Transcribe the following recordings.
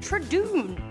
Tradoon.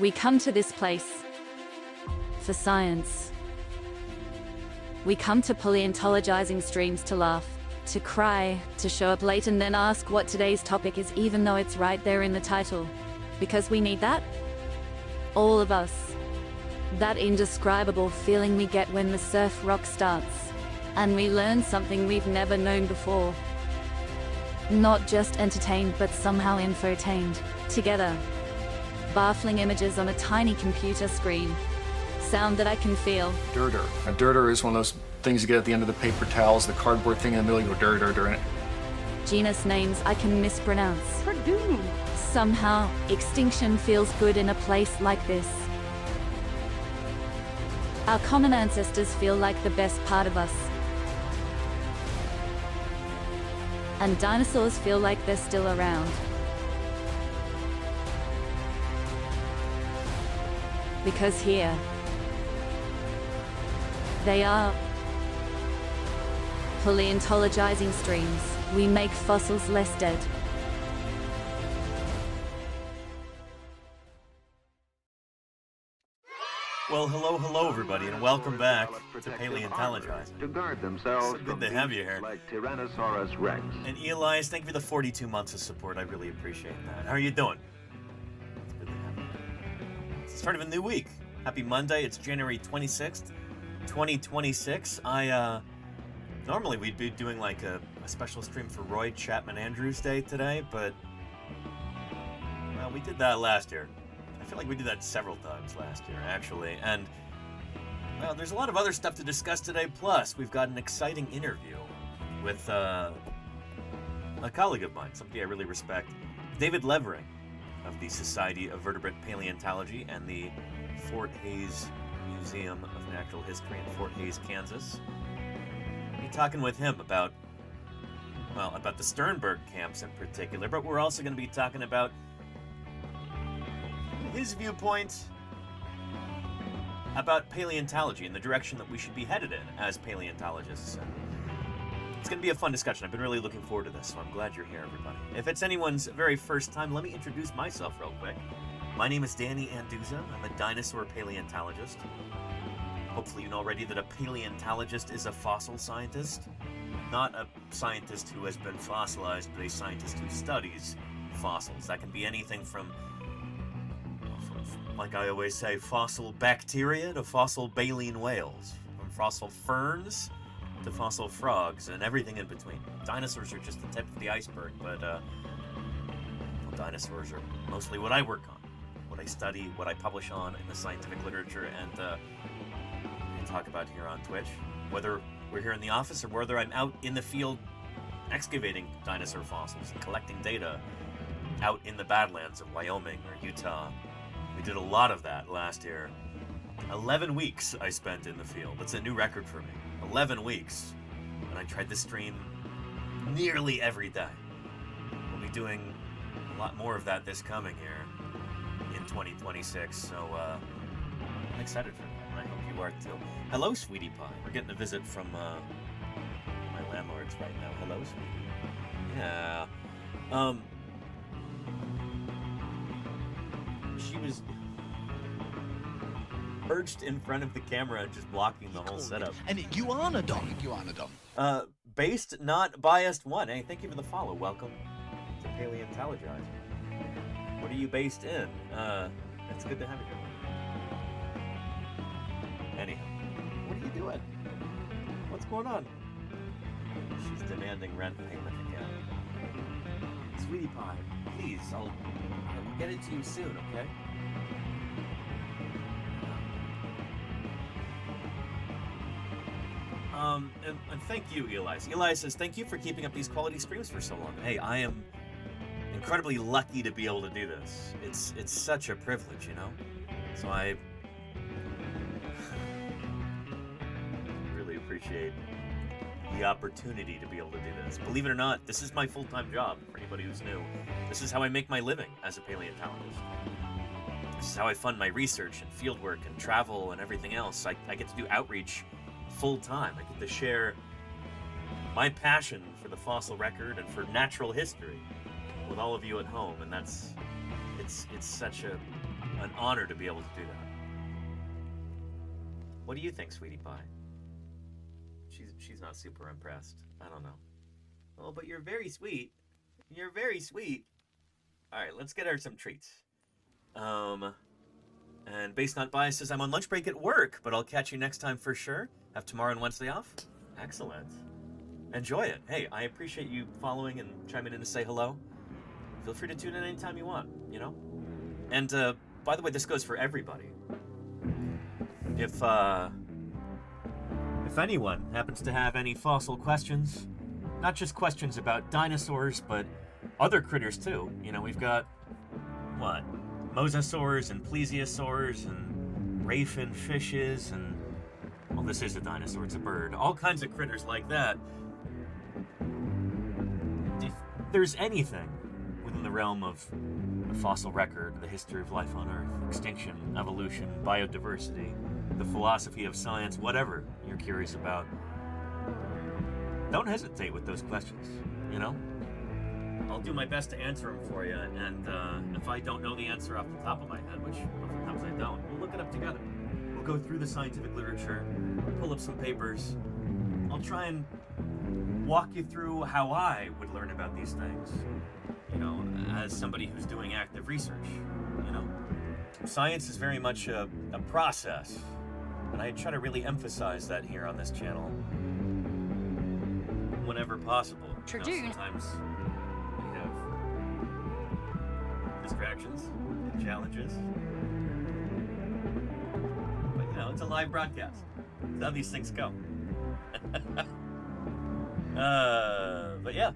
We come to this place for science. We come to paleontologizing streams to laugh, to cry, to show up late and then ask what today's topic is even though it's right there in the title. Because we need that. All of us. That indescribable feeling we get when the surf rock starts. And we learn something we've never known before. Not just entertained but somehow infotained. Together. Baffling images on a tiny computer screen. Sound that I can feel. Dirter. A dirter is one of those things you get at the end of the paper towels, the cardboard thing in the middle, you go dir, dir, dir in it. Genus names I can mispronounce. Purdue. Somehow, extinction feels good in a place like this. Our common ancestors feel like the best part of us. And dinosaurs feel like they're still around. Because here, they are. Paleontologizing streams, we make fossils less dead. Well, hello, everybody, and welcome back to Paleontologizing. To guard themselves So good to have you here. like Tyrannosaurus Rex. And Elias, thank you for the 42 months of support. I really appreciate that. How are you doing? It's good to have you. It's the start of a new week. Happy Monday. It's January 26th, 2026. Normally we'd be doing like a special stream for Roy Chapman Andrews Day today, but well, we did that last year. I feel like we did that several times last year, actually. And well, there's a lot of other stuff to discuss today. Plus, we've got an exciting interview with a colleague of mine, somebody I really respect, David Levering of the Society of Vertebrate Paleontology and the Fort Hays Museum of Natural History in Fort Hays, Kansas. We'll be talking with him about the Sternberg camps in particular, but we're also going to be talking about his viewpoint about paleontology and the direction that we should be headed in as paleontologists. And it's going to be a fun discussion. I've been really looking forward to this, so I'm glad you're here, everybody. If it's anyone's very first time, let me introduce myself real quick. My name is Danny Anduza. I'm a dinosaur paleontologist. Hopefully you know already that a paleontologist is a fossil scientist. Not a scientist who has been fossilized, but a scientist who studies fossils. That can be anything from, like I always say, fossil bacteria to fossil baleen whales. From fossil ferns to fossil frogs and everything in between. Dinosaurs are just the tip of the iceberg, but dinosaurs are mostly what I work on, what I study, what I publish on in the scientific literature, and talk about here on Twitch. Whether we're here in the office or whether I'm out in the field excavating dinosaur fossils and collecting data out in the Badlands of Wyoming or Utah. We did a lot of that last year. 11 weeks I spent in the field. That's a new record for me. 11 weeks. And I tried to stream nearly every day. We'll be doing a lot more of that this coming year in 2026. So I'm excited for that. And I hope you are too. Hello, Sweetie Pie. We're getting a visit from my landlords right now. Hello, Sweetie. Yeah. She was perched in front of the camera, just blocking the whole setup. An iguanodon. Based, not biased one. Hey, thank you for the follow. Welcome to Paleontologizing. What are you based in? It's good to have you here. Anyhow, what are you doing? What's going on? She's demanding rent payment again. Sweetie Pie, please, I'll get it to you soon, okay? And thank you, Elias. Elias says, thank you for keeping up these quality streams for so long. Hey, I am incredibly lucky to be able to do this. It's such a privilege, you know? So I really appreciate the opportunity to be able to do this. Believe it or not, this is my full-time job, for anybody who's new. This is how I make my living as a paleontologist. This is how I fund my research and fieldwork and travel and everything else. I get to do outreach full-time. I get to share my passion for the fossil record and for natural history with all of you at home, and it's such a an honor to be able to do that. What do you think, sweetie pie? She's not super impressed. I don't know. Oh, but you're very sweet. You're very sweet. All right, let's get her some treats. And Based Not Biased says, I'm on lunch break at work, but I'll catch you next time for sure. Have tomorrow and Wednesday off. Excellent. Enjoy it. Hey, I appreciate you following and chiming in to say hello. Feel free to tune in anytime you want, you know? And, by the way, this goes for everybody. If anyone happens to have any fossil questions, not just questions about dinosaurs, but other critters too. You know, we've got, what, mosasaurs and plesiosaurs and rayfin fishes and, well, this is a dinosaur, it's a bird. All kinds of critters like that. If there's anything within the realm of the fossil record, the history of life on Earth, extinction, evolution, biodiversity, the philosophy of science, whatever you're curious about, don't hesitate with those questions, you know? I'll do my best to answer them for you, and if I don't know the answer off the top of my head, which oftentimes I don't, we'll look it up together. We'll go through the scientific literature, pull up some papers. I'll try and walk you through how I would learn about these things, you know, as somebody who's doing active research, you know? Science is very much a process, and I try to really emphasize that here on this channel whenever possible. You know, sometimes we have distractions and challenges, but you know, it's a live broadcast. That's how these things go. But yeah.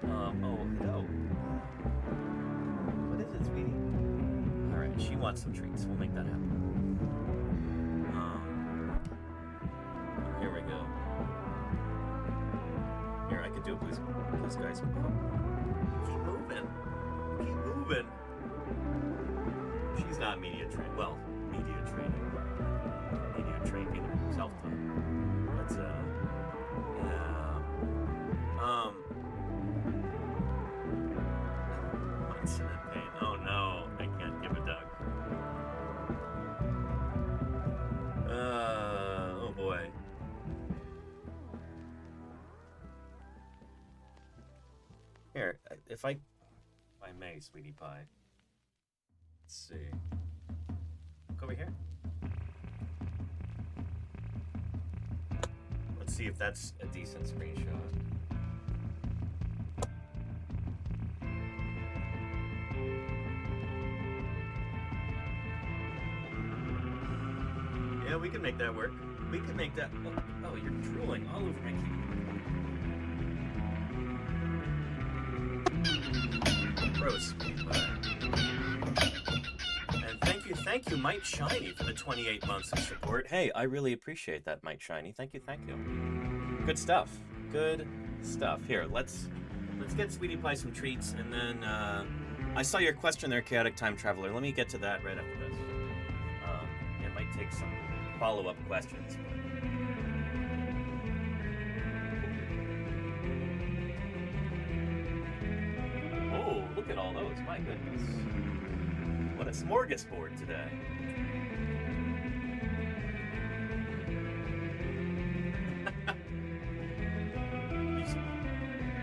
Oh no. What is it, sweetie? All right, she wants some treats. We'll make that happen. Here we go. Here, I could do it, please. Please, guys. Keep moving. Keep moving. She's not media trained. Well, media trained. Media trained either. Self-taught. But, yeah. What's in that pain? Oh no, I can't give a duck. Oh boy. Here, if I may, sweetie pie. Let's see. Look over here. Let's see if that's a decent screenshot. Yeah, we can make that work. We can make that. Oh, you're drooling all over my keyboard. Gross. And thank you, Mike Shiny, for the 28 months of support. Hey, I really appreciate that, Mike Shiny. Thank you. Good stuff. Good stuff. Here, let's get Sweetie Pie some treats, and then I saw your question there, Chaotic Time Traveler. Let me get to that right after this. It might take some follow-up questions. Oh, look at all those. My goodness. What a smorgasbord today.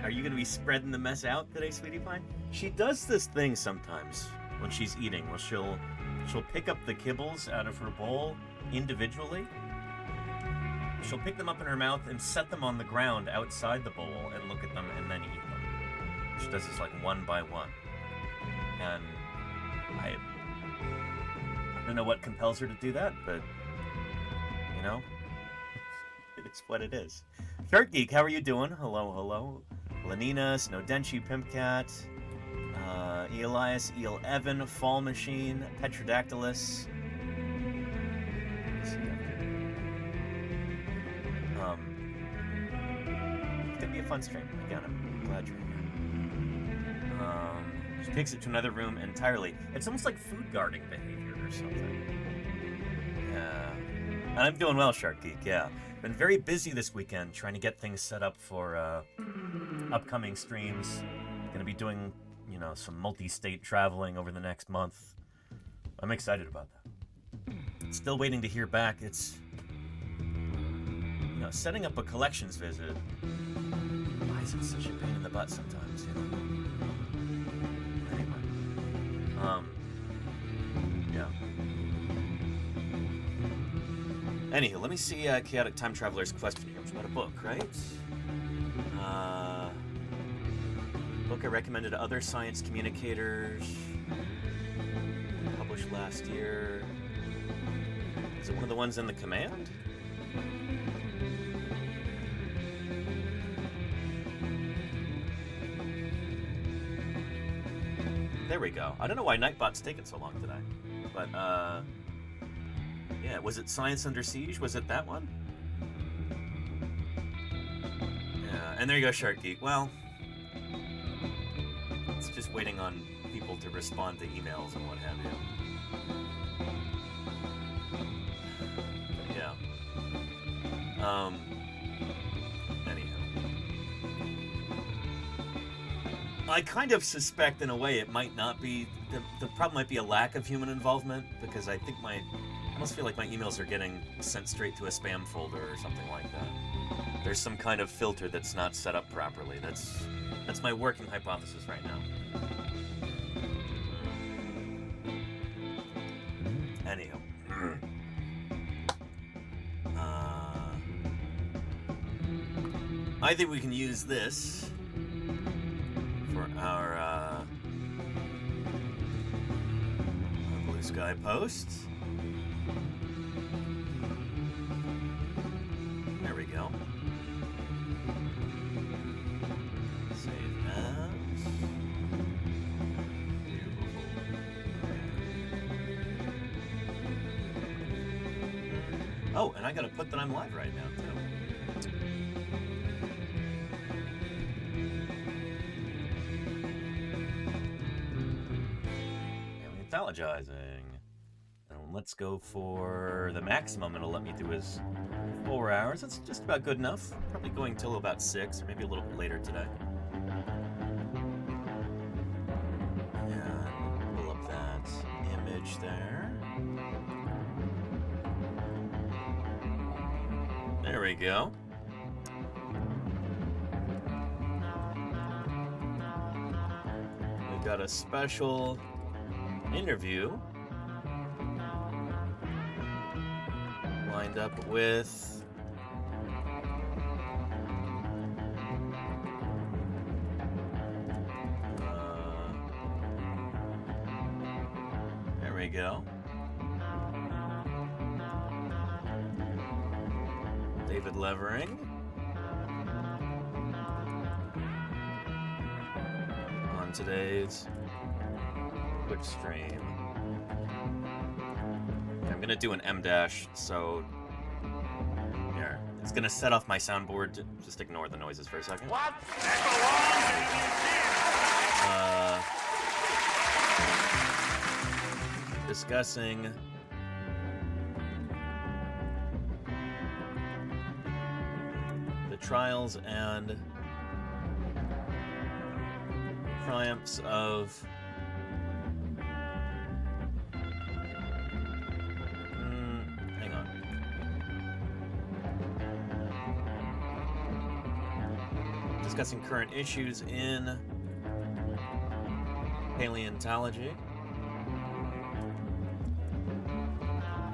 Are you going to be spreading the mess out today, Sweetie Pie? She does this thing sometimes when she's eating. Well, she'll pick up the kibbles out of her bowl individually. She'll pick them up in her mouth and set them on the ground outside the bowl and look at them and then eat them. She does this like one by one. And I don't know what compels her to do that, but, you know, it's what it is. Shark Geek, how are you doing? Hello. Lenina, Snowdenchi, Pimpcat, Elias, Eel Evan, Fall Machine, Petrodactylus. It's gonna be a fun stream. Again, I'm glad you're here. She takes it to another room entirely. It's almost like food guarding behavior or something. Yeah. And I'm doing well, Shark Geek, yeah. Been very busy this weekend trying to get things set up for upcoming streams. Gonna be doing some multi-state traveling over the next month. I'm excited about that. Still waiting to hear back. It's, setting up a collections visit. Why is it such a pain in the butt sometimes, Anyway. Yeah. Anywho, let me see Chaotic Time Traveler's question here. It's about a book, right? Book I recommended to other science communicators. Published last year. Is it one of the ones in the command? There we go. I don't know why Nightbot's taking so long today. But, yeah, was it Science Under Siege? Was it that one? Yeah, and there you go, Shark Geek. Well, it's just waiting on people to respond to emails and what have you. But yeah. Anyhow. I kind of suspect, in a way, it might not be... The problem might be a lack of human involvement, because I think I almost feel like my emails are getting sent straight to a spam folder or something like that. There's some kind of filter that's not set up properly. That's my working hypothesis right now. Anyhow. I think we can use this for our Blue Sky post. There we go. Save as. Beautiful. Oh, and I gotta put that I'm live right now, too. Paleontologizing. And let's go for the maximum it'll let me do is 4 hours. That's just about good enough. Probably going till about 6, or maybe a little bit later today. And pull up that image there. There we go. We've got a special interview lined up with there we go. David Levering on today's Twitch stream. I'm gonna do an M dash, so here. It's gonna set off my soundboard. Just ignore the noises for a second. What? Discussing the trials and triumphs of discussing current issues in paleontology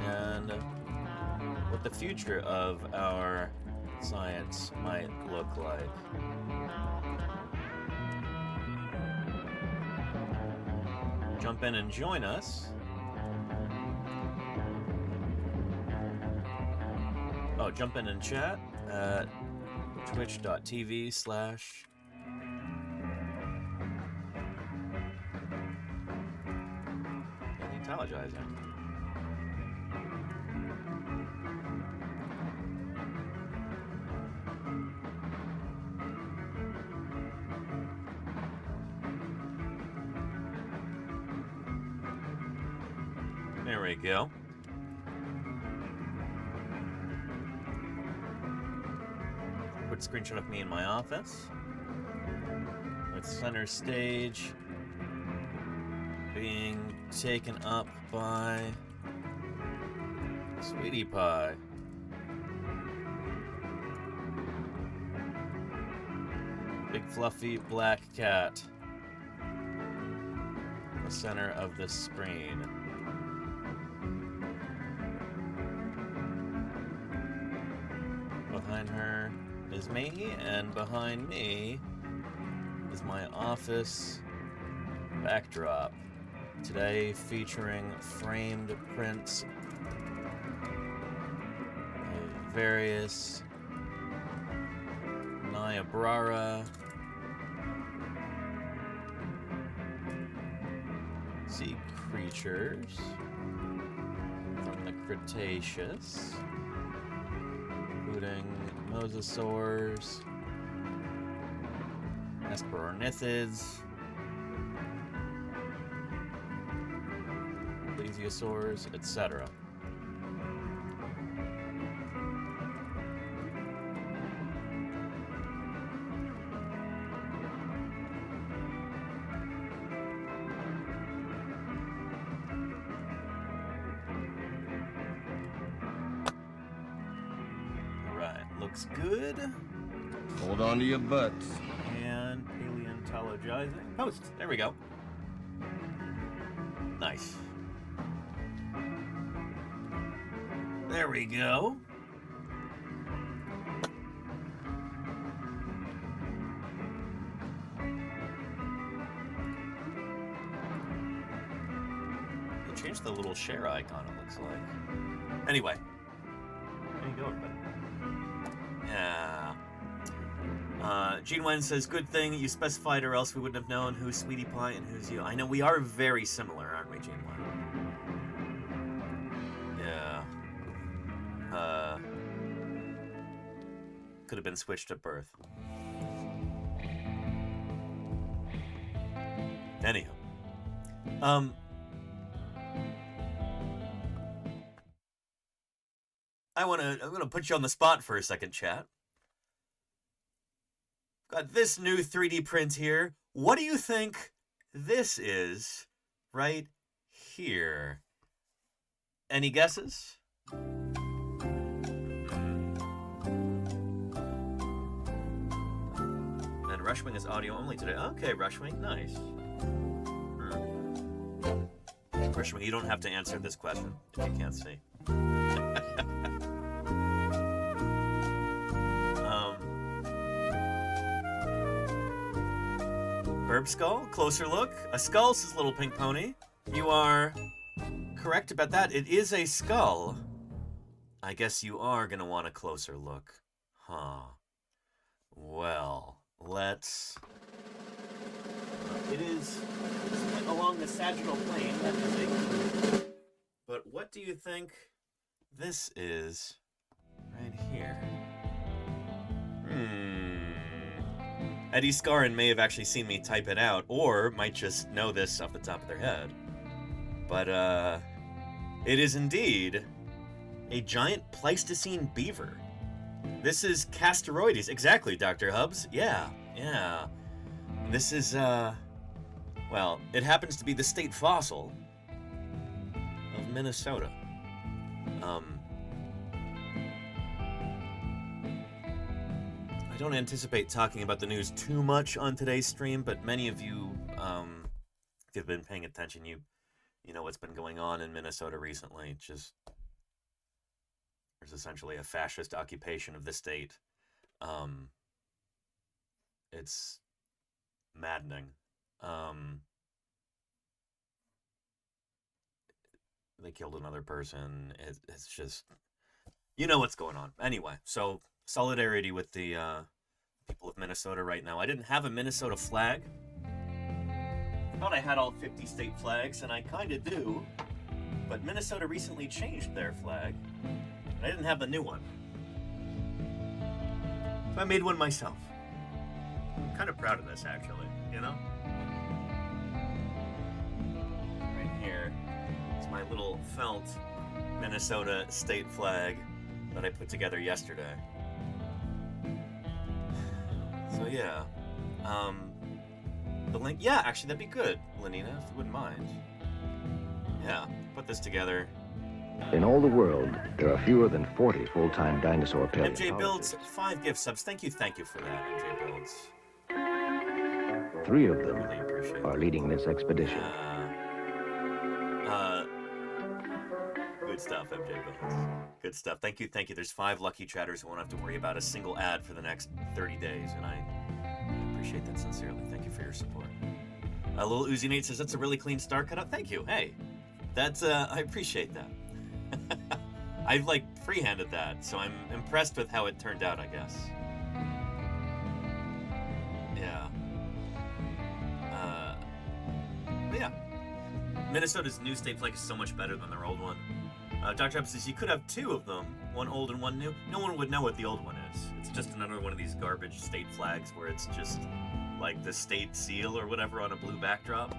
and what the future of our science might look like. Jump in and join us. Oh, jump in and chat at twitch.tv/Paleontologizing. There we go. Quick screenshot of me in my office with center stage being taken up by Sweetie Pie. Big fluffy black cat. The center of the screen. Behind her is me, and behind me is my office backdrop. Today featuring framed prints of various Niobrara, sea creatures from the Cretaceous, including mosasaurs, Hesperornithids, plesiosaurs, etc. Looks good. Hold on to your butts. And paleontologizing. Post. There we go. Nice. There we go. They changed the little share icon, it looks like. Anyway. There you go, everybody. Yeah. Gene Wen says, good thing you specified or else we wouldn't have known who's Sweetie Pie and who's you. I know we are very similar, aren't we, Gene Wen? Yeah. Could have been switched at birth. Anyhow. I'm gonna put you on the spot for a second, chat. Got this new 3D print here. What do you think this is right here? Any guesses? And Rushwing is audio only today. Okay, Rushwing, nice. Rushwing, you don't have to answer this question if you can't see. Herb skull, closer look. A skull, says Little Pink Pony. You are correct about that. It is a skull. I guess you are gonna want a closer look. Huh. Well, let's... It is along the sagittal plane. That is a clue. But what do you think this is right here? Eddie Scarin may have actually seen me type it out, or might just know this off the top of their head. But, it is indeed a giant Pleistocene beaver. This is Casteroides. Exactly, Dr. Hubbs. Yeah. This is, well, it happens to be the state fossil of Minnesota. I don't anticipate talking about the news too much on today's stream, but many of you, if you've been paying attention, you know what's been going on in Minnesota recently. Just, there's essentially a fascist occupation of the state. It's maddening. They killed another person. It's just, you know what's going on. Anyway, so solidarity with the people of Minnesota right now. I didn't have a Minnesota flag. I thought I had all 50 state flags, and I kind of do. But Minnesota recently changed their flag. And I didn't have the new one. So I made one myself. I'm kind of proud of this, actually, you know? Right here is my little felt Minnesota state flag that I put together yesterday. So yeah, the link, yeah, actually that'd be good, Lenina, if you wouldn't mind. Yeah, put this together. In all the world, there are fewer than 40 full-time dinosaur MJ paleontologists. Builds, 5 gift subs. Thank you for that, MJ Builds. 3 of them Really appreciate are that. leading this expedition. Good stuff, MJ Builds. Good stuff. Thank you. There's 5 lucky chatters who won't have to worry about a single ad for the next 30 days, and I appreciate that sincerely. Thank you for your support. Little Uzi Nate says, that's a really clean star cutout. Thank you. Hey, that's, I appreciate that. I, freehanded that, so I'm impressed with how it turned out, I guess. Yeah. But yeah. Minnesota's new state flag is so much better than their old one. Dr. Epp says you could have 2 of them, one old and one new. No one would know what the old one is. It's just another one of these garbage state flags where it's just like the state seal or whatever on a blue backdrop,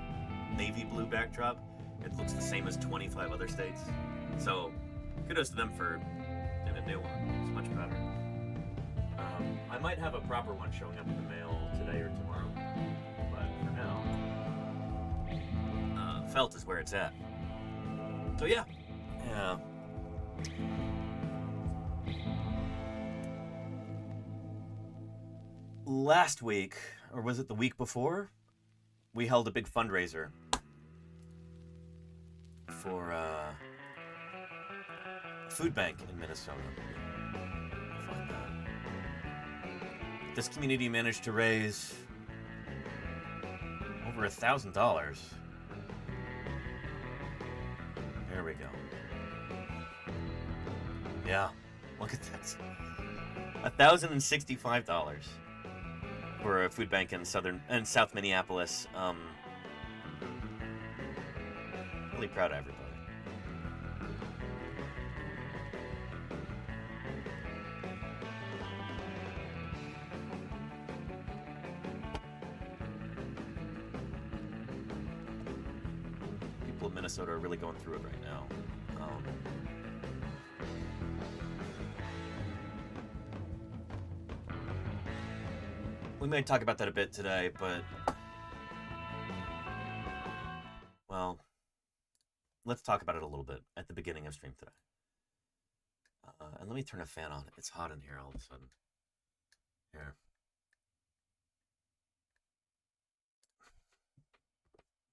navy blue backdrop. It looks the same as 25 other states. So kudos to them for doing a new one. It's much better. I might have a proper one showing up in the mail today or tomorrow, but for now, felt is where it's at. So yeah. Last week, or was it the week before, we held a big fundraiser for a food bank in Minnesota. Find that. This community managed to raise over $1,000. There we go. Yeah, look at this. $1,065 for a food bank in South Minneapolis. Really proud of everybody. People in Minnesota are really going through it right now. We may talk about that a bit today, but well, let's talk about it a little bit at the beginning of stream today. And let me turn a fan on. It's hot in here all of a sudden. Here.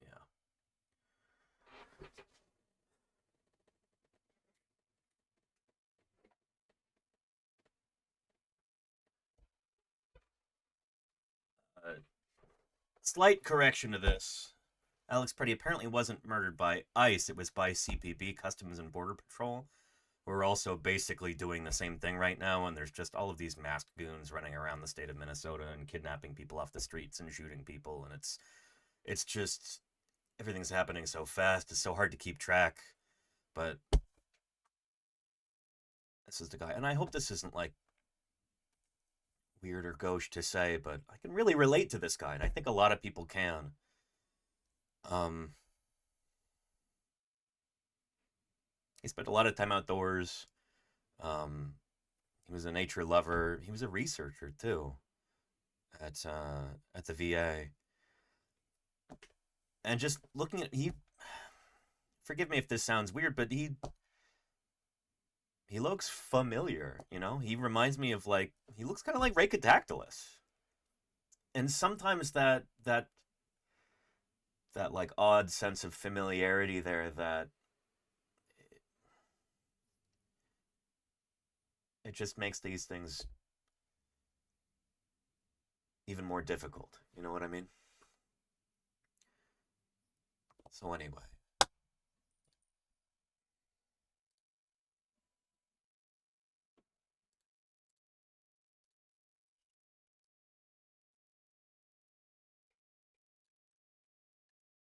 Yeah. Slight correction to this. Alex Preddy apparently wasn't murdered by ICE. It was by CPB, Customs and Border Patrol. We're also basically doing the same thing right now, and there's just all of these masked goons running around the state of Minnesota and kidnapping people off the streets and shooting people, and it's just everything's happening so fast. It's so hard to keep track, but this is the guy. And I hope this isn't like weird or gauche to say, but I can really relate to this guy, and I think a lot of people can. He spent a lot of time outdoors. He was a nature lover. He was a researcher too at the VA. And just looking at forgive me if this sounds weird, but he looks familiar, you know? He reminds me of he looks kind of like Rhacodactylus. And sometimes that like odd sense of familiarity there that it just makes these things even more difficult. You know what I mean? So anyway.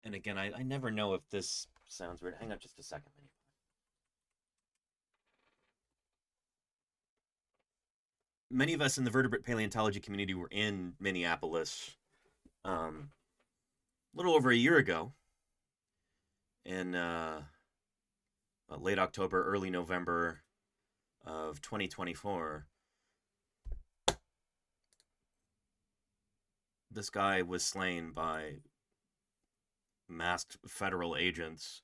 And again, I never know if this sounds weird. Hang on just a second. Many of us in the vertebrate paleontology community were in Minneapolis a little over a year ago in late October, early November of 2024. This guy was slain by masked federal agents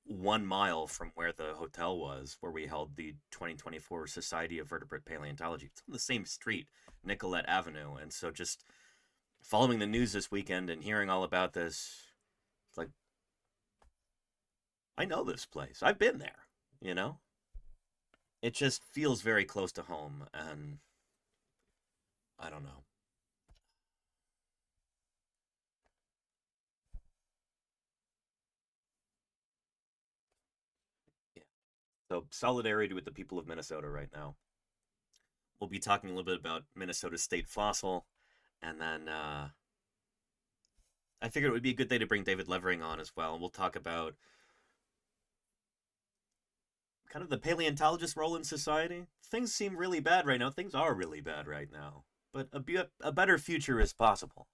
1 mile from where the hotel was, where we held the 2024 Society of Vertebrate Paleontology. It's on the same street, Nicollet Avenue. And so just following the news this weekend and hearing all about this, it's like, I know this place. I've been there, you know? It just feels very close to home, and I don't know. Yeah. So solidarity with the people of Minnesota right now. We'll be talking a little bit about Minnesota State Fossil, and then I figured it would be a good day to bring David Levering on as well. And we'll talk about kind of the paleontologist role in society. Things seem really bad right now. Things are really bad right now. But a better future is possible.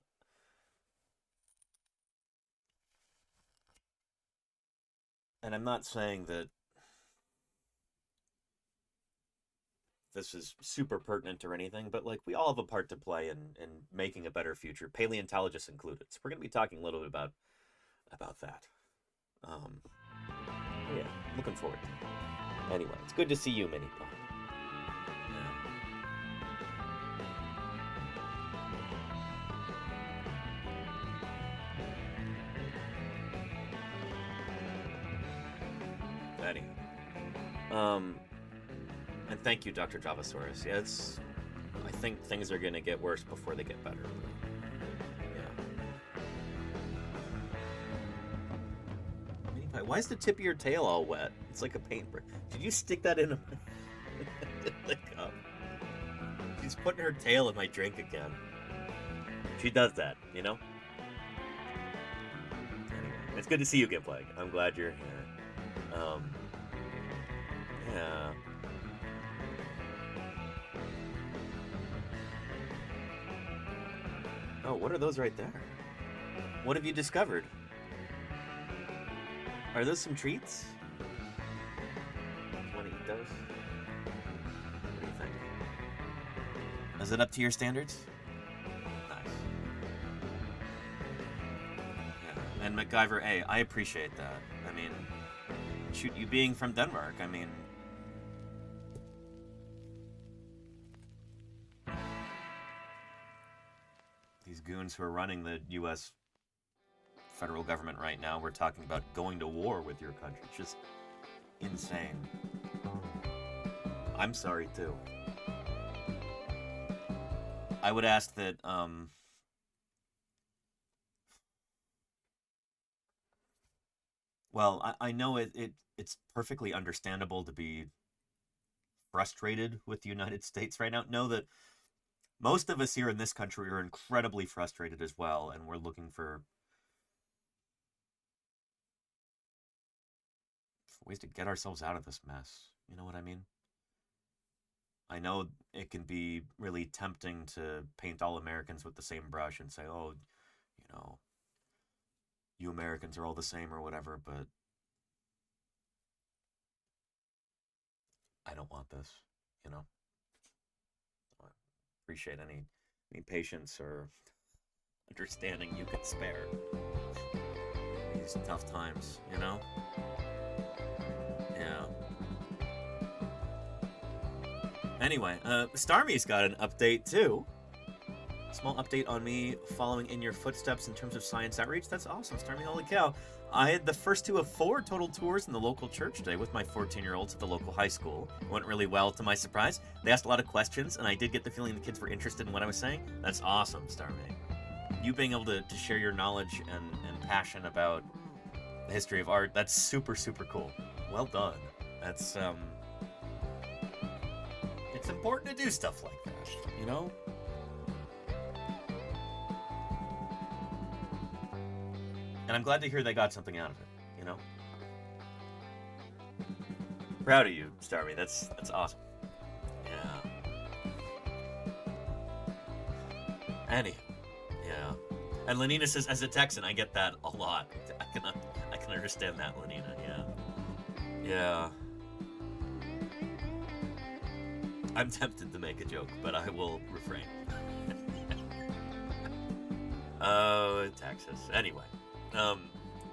And I'm not saying that this is super pertinent or anything, but like we all have a part to play in making a better future, paleontologists included. So we're going to be talking a little bit about that. Yeah, looking forward to it. Anyway, it's good to see you, Mini Pop. Anyway. And thank you, Dr. Javasaurus. Yeah, I think things are going to get worse before they get better. Yeah. Why is the tip of your tail all wet? It's like a paintbrush. Did you stick that in a cup? She's putting her tail in my drink again. She does that, you know? Anyway, it's good to see you again, Plague. I'm glad you're here. Yeah. Oh, what are those right there? What have you discovered? Are those some treats? You want to eat those? What do you think? Is it up to your standards? Nice. Yeah. And MacGyver A, I appreciate that. I mean, shoot, you being from Denmark, I mean, these goons who are running the U.S. federal government right now, we're talking about going to war with your country. It's just insane. I'm sorry, too. I would ask that, well, I know it's perfectly understandable to be frustrated with the United States right now. Know that most of us here in this country are incredibly frustrated as well, and we're looking for ways to get ourselves out of this mess. You know what I mean? I know it can be really tempting to paint all Americans with the same brush and say, oh, you know, you Americans are all the same or whatever, but I don't want this, you know? I appreciate any patience or understanding you can spare these tough times, you know? Yeah. Anyway, Starmy's got an update too. Small update on me following in your footsteps in terms of science outreach. That's awesome, Starmy. Holy cow. I had the first 2 of 4 total tours in the local church today with my 14-year-olds at the local high school. It went really well, to my surprise. They asked a lot of questions, and I did get the feeling the kids were interested in what I was saying. That's awesome, Starmy. You being able to share your knowledge and passion about the history of art, that's super, super cool. Well done. That's, it's important to do stuff like that, you know? And I'm glad to hear they got something out of it, you know? Proud of you, Starmy. That's awesome. Yeah. Anyhow, yeah. And Lenina says, as a Texan, I get that a lot. I can understand that, Lenina, yeah. Yeah. I'm tempted to make a joke, but I will refrain. Oh, Texas. Anyway.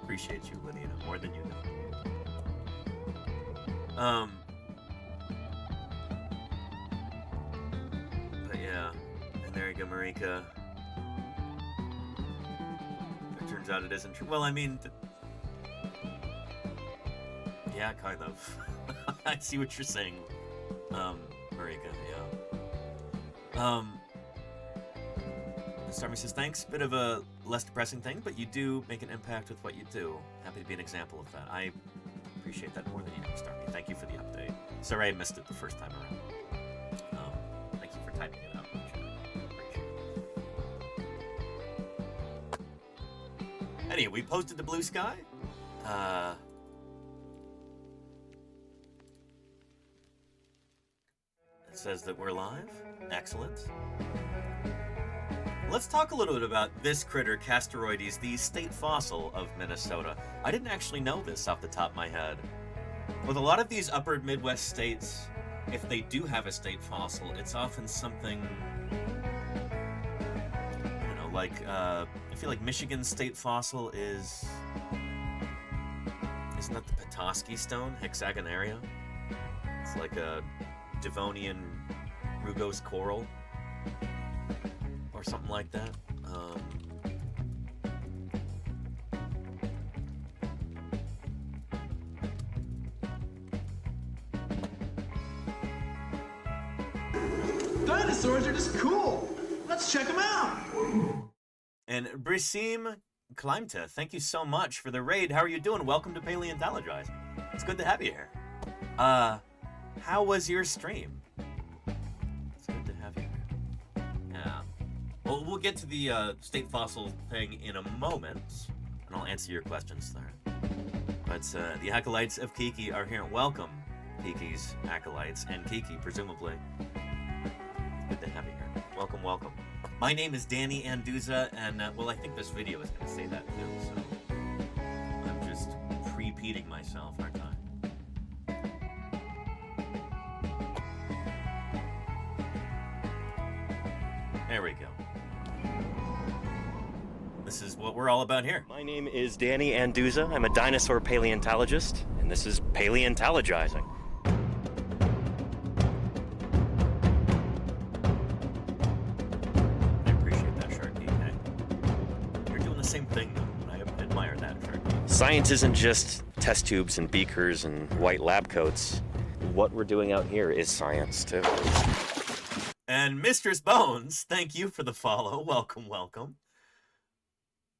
Appreciate you, Lenina, more than you know. But yeah, and there you go, Marika. It turns out it isn't true. Well, I mean, yeah, kind of. I see what you're saying, Marika. Yeah. Starmy says, thanks. Bit of a less depressing thing, but you do make an impact with what you do. Happy to be an example of that. I appreciate that more than you know, Starmy. Thank you for the update. Sorry I missed it the first time around. Thank you for typing it up. Anyway, we posted the blue sky. It says that we're live. Excellent. Let's talk a little bit about this critter, Castoroides, the state fossil of Minnesota. I didn't actually know this off the top of my head. With a lot of these upper Midwest states, if they do have a state fossil, it's often something, I don't know, like, I feel like Michigan's state fossil isn't that the Petoskey stone, Hexagonaria? It's like a Devonian rugose coral. Or something like that. Dinosaurs are just cool. Let's check them out. And Brisim Klimta, thank you so much for the raid. How are you doing? Welcome to Paleontologizing. It's good to have you here. How was your stream? It's good to have you here. Yeah. Well, we'll get to the state fossil thing in a moment, and I'll answer your questions there. But the acolytes of Kiki are here. Welcome, Kiki's acolytes, and Kiki, presumably. Good to have you here. Welcome, welcome. My name is Danny Anduza, and, well, I think this video is going to say that, too, so I'm just repeating myself, aren't I? There we go. This is what we're all about here. My name is Danny Anduza. I'm a dinosaur paleontologist, and this is Paleontologizing. I appreciate that, Sharky. Hey, you're doing the same thing, though, and I admire that, Sharky. Science isn't just test tubes and beakers and white lab coats. What we're doing out here is science, too. And Mistress Bones, thank you for the follow. Welcome, welcome.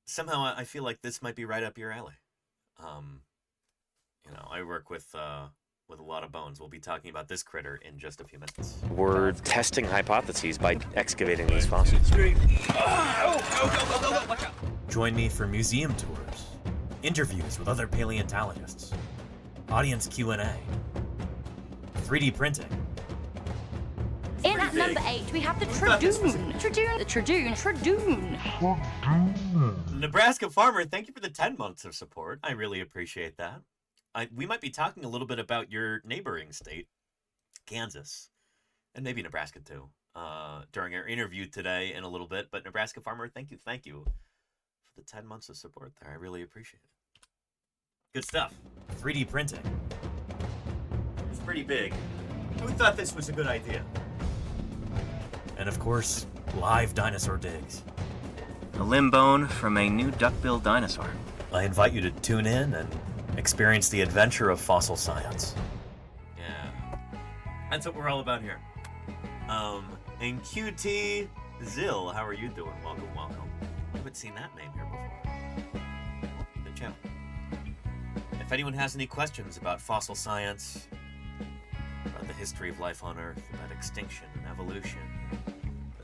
Somehow I feel like this might be right up your alley. You know, I work with a lot of bones. We'll be talking about this critter in just a few minutes. We're testing hypotheses by excavating these fossils. Join me for museum tours, interviews with other paleontologists, audience Q&A, 3D printing. In at number 8, we have the Tradoon. Tradoon. Nebraska Farmer, thank you for the 10 months of support. I really appreciate that. We might be talking a little bit about your neighboring state, Kansas, and maybe Nebraska too, during our interview today in a little bit. But Nebraska Farmer, thank you for the 10 months of support there. I really appreciate it. Good stuff. 3D printing. It's pretty big. Who thought this was a good idea? And of course, live dinosaur digs. A limb bone from a new duck-billed dinosaur. I invite you to tune in and experience the adventure of fossil science. Yeah. That's what we're all about here. And QT Zill, how are you doing? Welcome, welcome. I haven't seen that name here before. Good channel. If anyone has any questions about fossil science, about the history of life on Earth, about extinction and evolution,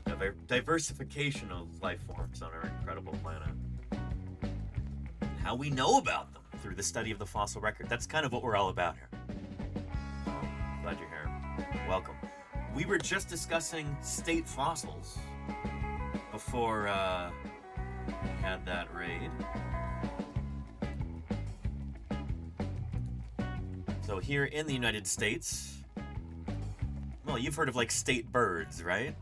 the diversification of life forms on our incredible planet, and how we know about them through the study of the fossil record. That's kind of what we're all about here. Glad you're here. Welcome. We were just discussing state fossils before we had that raid. So here in the United States, well, you've heard of like state birds, right?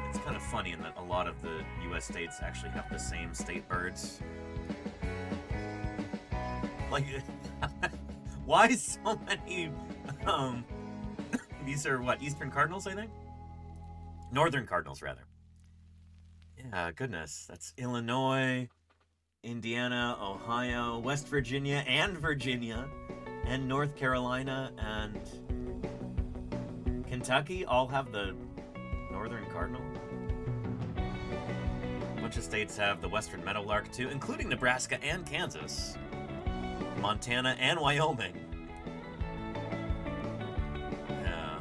It's kind of funny in that a lot of the U.S. states actually have the same state birds. Like, why so many? These are what, Eastern Cardinals, I think? Northern Cardinals, rather. Yeah, goodness. That's Illinois, Indiana, Ohio, West Virginia, and North Carolina, and Kentucky all have the Northern Cardinal. A bunch of states have the Western Meadowlark, too, including Nebraska and Kansas, Montana and Wyoming. Yeah.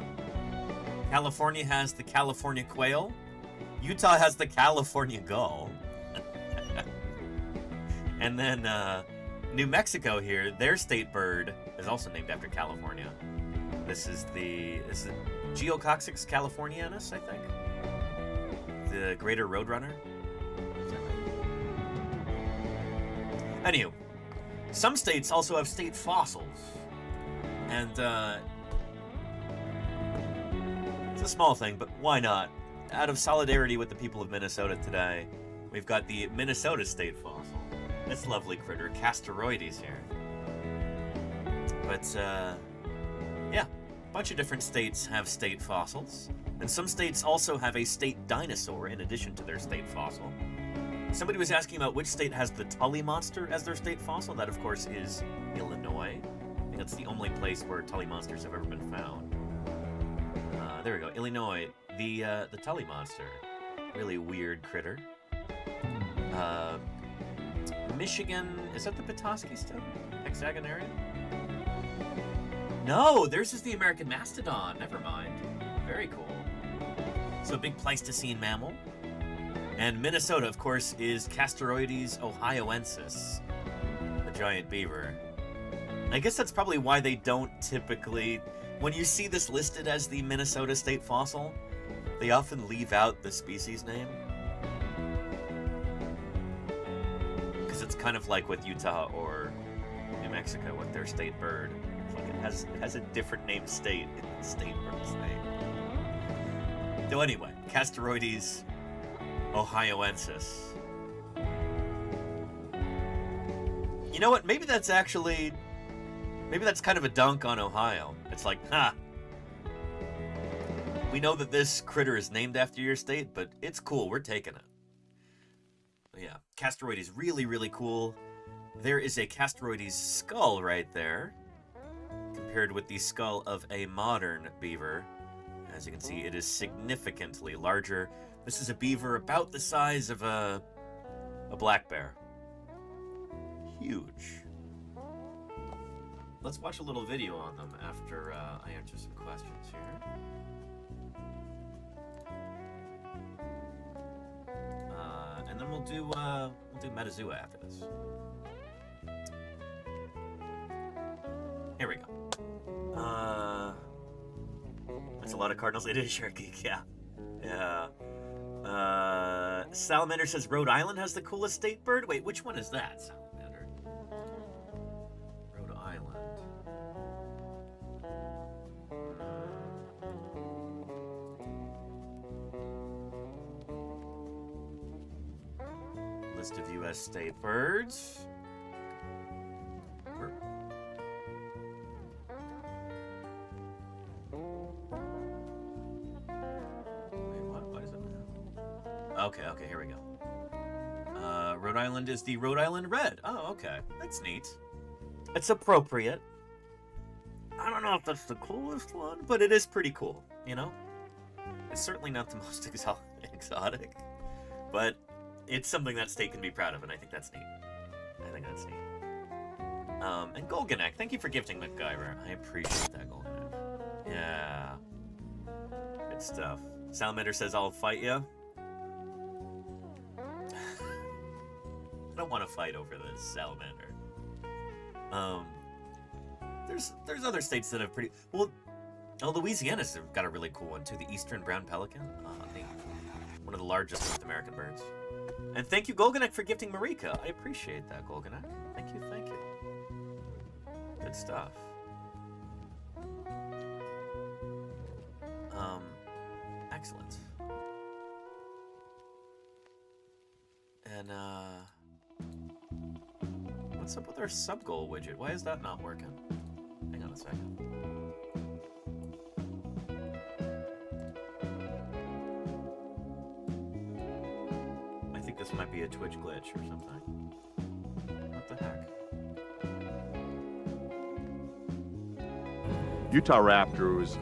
California has the California quail. Utah has the California gull. And then New Mexico here, their state bird is also named after California. This is Geococcix californianus, I think. The greater roadrunner. Anywho, some states also have state fossils. And it's a small thing, but why not? Out of solidarity with the people of Minnesota today, we've got the Minnesota state fossil. This lovely critter, Castoroides here. But, yeah, a bunch of different states have state fossils. And some states also have a state dinosaur in addition to their state fossil. Somebody was asking about which state has the Tully monster as their state fossil. That, of course, is Illinois. I think that's the only place where Tully monsters have ever been found. There we go, Illinois. The Tully monster. Really weird critter. Michigan, is that the Petoskey stone? Hexagonaria? No, theirs is the American mastodon. Never mind. Very cool. So a big Pleistocene mammal. And Minnesota, of course, is Castoroides ohioensis, the giant beaver. I guess that's probably why they don't typically... When you see this listed as the Minnesota state fossil, they often leave out the species name. Because it's kind of like with Utah or New Mexico with their state bird. It's like it has a different named state in the state bird's name. So anyway, Castoroides ohioensis. You know what? Maybe that's kind of a dunk on Ohio. It's like, we know that this critter is named after your state, but it's cool. We're taking it. But yeah, Castoroides, really, really cool. There is a Castoroides skull right there, compared with the skull of a modern beaver. As you can see, it is significantly larger. This is a beaver about the size of a black bear. Huge. Let's watch a little video on them after I answer some questions here. And then we'll do Metazoa after this. Here we go. That's a lot of cardinals. It is Shark Geek, yeah. Yeah. Salamander says Rhode Island has the coolest state bird. Wait, which one is that, Salamander? Rhode Island. List of U.S. state birds. Okay, here we go. Rhode Island is the Rhode Island Red. Oh, okay. That's neat. It's appropriate. I don't know if that's the coolest one, but it is pretty cool, you know? It's certainly not the most exotic, but it's something that state can be proud of, and I think that's neat. And Golganek, thank you for gifting MacGyver. I appreciate that, Golganek. Yeah. Good stuff. Salamander says, I'll fight you. I don't want to fight over this, Salamander. There's other states that have pretty... Well, Louisiana's got a really cool one, too. The Eastern Brown Pelican. One of the largest North American birds. And thank you, Golganek, for gifting Marika. I appreciate that, Golganek. Thank you. Good stuff. Excellent. And, what's up with our sub-goal widget? Why is that not working? Hang on a second. I think this might be a Twitch glitch or something. What the heck? Utah raptor is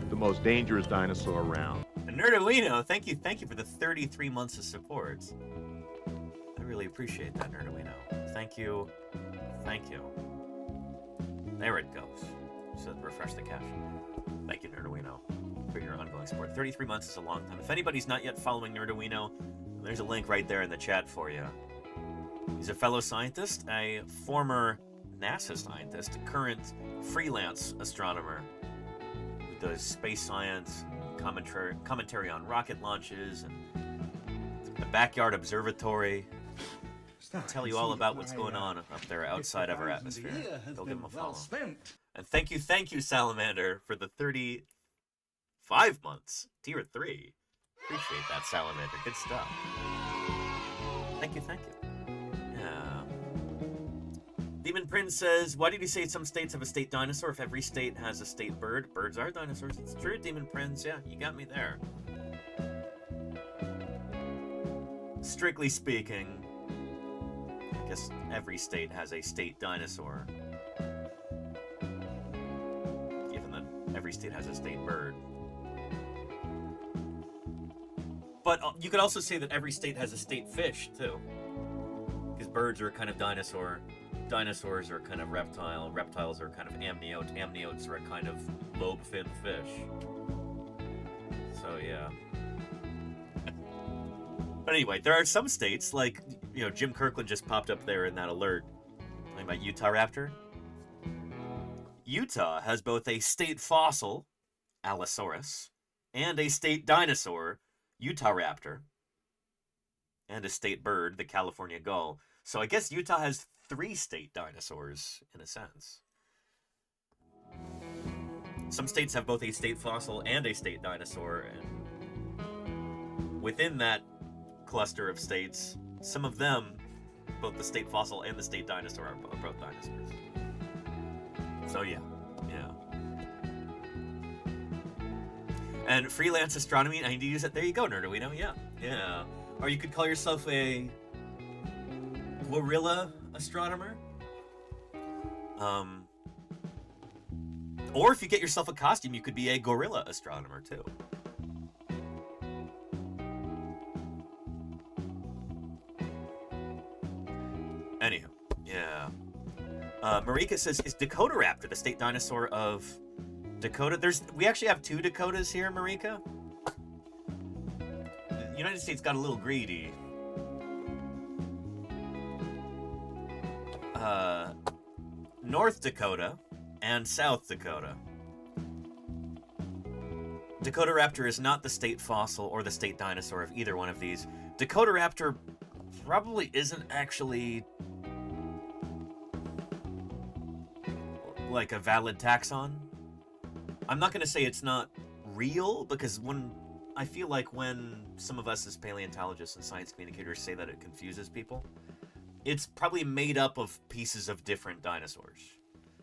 the most dangerous dinosaur around. And Nerduino, thank you for the 33 months of support. I really appreciate that, Nerduino. Thank you. Thank you. There it goes. So refresh the cache. Thank you, Nerduino, for your ongoing support. 33 months is a long time. If anybody's not yet following Nerduino, there's a link right there in the chat for you. He's a fellow scientist, a former NASA scientist, a current freelance astronomer who does space science, commentary on rocket launches, and the backyard observatory. I'll tell you all about what's going on up there outside of our atmosphere. Go give him a follow. And thank you, Salamander, for the 35 months, tier 3. Appreciate that, Salamander. Good stuff. Thank you. Yeah. Demon Prince says, why did you say some states have a state dinosaur if every state has a state bird? Birds are dinosaurs. It's true, Demon Prince. Yeah, you got me there. Strictly speaking, I guess every state has a state dinosaur. Given that every state has a state bird. But you could also say that every state has a state fish, too. Because birds are a kind of dinosaur. Dinosaurs are a kind of reptile. Reptiles are kind of amniote. Amniotes are a kind of lobe-finned fish. So, yeah. But anyway, there are some states, like, you know, Jim Kirkland just popped up there in that alert. Talking about Utah raptor. Utah has both a state fossil, Allosaurus, and a state dinosaur, Utah raptor, and a state bird, the California gull. So I guess Utah has 3 state dinosaurs, in a sense. Some states have both a state fossil and a state dinosaur, and within that cluster of states, some of them, both the state fossil and the state dinosaur, are both dinosaurs. So yeah. And freelance astronomy, I need to use it. There you go, Nerduino. Yeah. Or you could call yourself a gorilla astronomer. Or if you get yourself a costume, you could be a gorilla astronomer too. Anywho, yeah. Marika says, is Dakota raptor the state dinosaur of Dakota? We actually have 2 Dakotas here, Marika. The United States got a little greedy. North Dakota and South Dakota. Dakota raptor is not the state fossil or the state dinosaur of either one of these. Dakota raptor probably isn't actually like a valid taxon. I'm not going to say it's not real, because I feel like when some of us as paleontologists and science communicators say that, it confuses people. It's probably made up of pieces of different dinosaurs.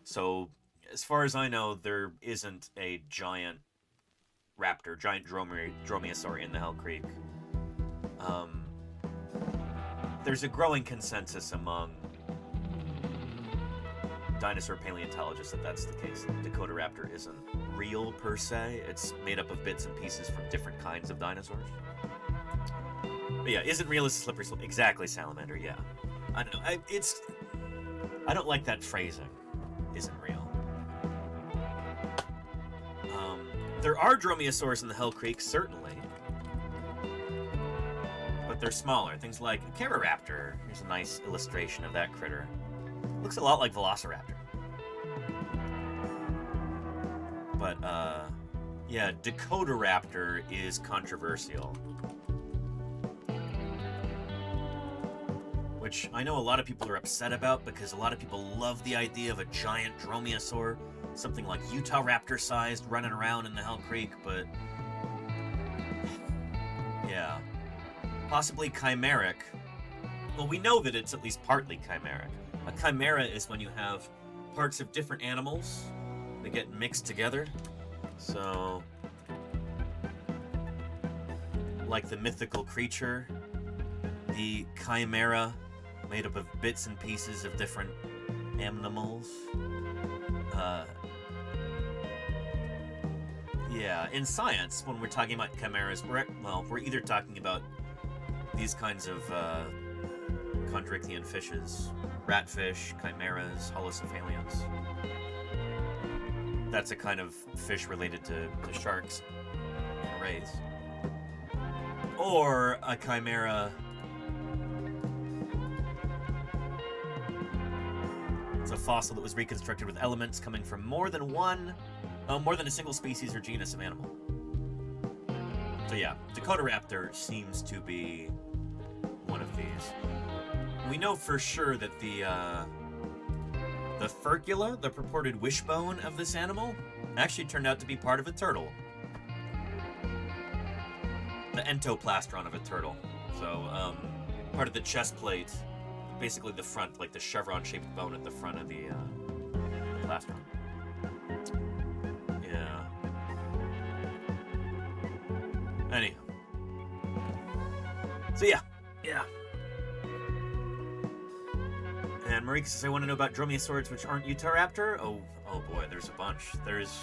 So, as far as I know, there isn't a giant raptor, giant dromaeosaur in the Hell Creek. There's a growing consensus among dinosaur paleontologists that that's the case. Dakota raptor isn't real per se. It's made up of bits and pieces from different kinds of dinosaurs. But yeah, isn't real is a slippery slope. Exactly, Salamander, yeah. I don't know. I don't like that phrasing. Isn't real. There are dromaeosaurs in the Hell Creek, certainly. But they're smaller. Things like a Caroraptor. Here's a nice illustration of that critter. Looks a lot like Velociraptor. But, yeah, Dakota raptor is controversial. Which I know a lot of people are upset about, because a lot of people love the idea of a giant dromaeosaur, something like Utah raptor sized, running around in the Hell Creek, but yeah, possibly chimeric, Well, we know that it's at least partly chimeric. A chimera is when you have parts of different animals that get mixed together. So, like the mythical creature, the chimera, made up of bits and pieces of different animals. Yeah, in science, when we're talking about chimeras, we're either talking about these kinds of chondrichthyan fishes, ratfish, chimeras, holocephalians. That's a kind of fish related to sharks and rays. Or a chimera. It's a fossil that was reconstructed with elements coming from more than a single species or genus of animal. So yeah, Dakotaraptor seems to be one of these. We know for sure that the furcula, the purported wishbone of this animal, actually turned out to be part of a turtle. The entoplastron of a turtle. So, part of the chest plate, basically the front, like the chevron-shaped bone at the front of the plastron. Yeah. Anyhow. So yeah. And Marika says, I want to know about dromaeosaurids which aren't Utahraptor. Oh boy, there's a bunch. There's,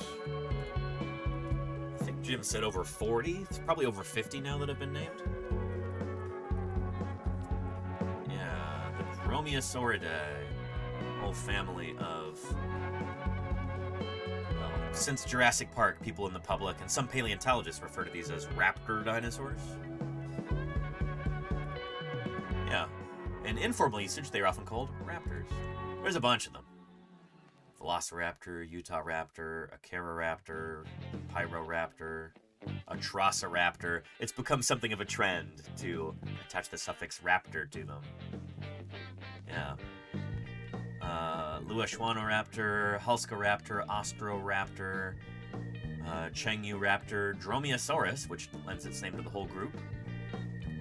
I think Jim said over 40. It's probably over 50 now that have been named. Yeah, the Dromaeosauridae, whole family of, since Jurassic Park, people in the public and some paleontologists refer to these as raptor dinosaurs. Yeah. In informal usage, they are often called raptors. There's a bunch of them. Velociraptor, Utahraptor, Acaroraptor, Pyroraptor, Atrociraptor. It's become something of a trend to attach the suffix raptor to them. Yeah. Luaschwanoraptor, Hulscaraptor, Ostroraptor, Chenguraptor, Dromaeosaurus, which lends its name to the whole group.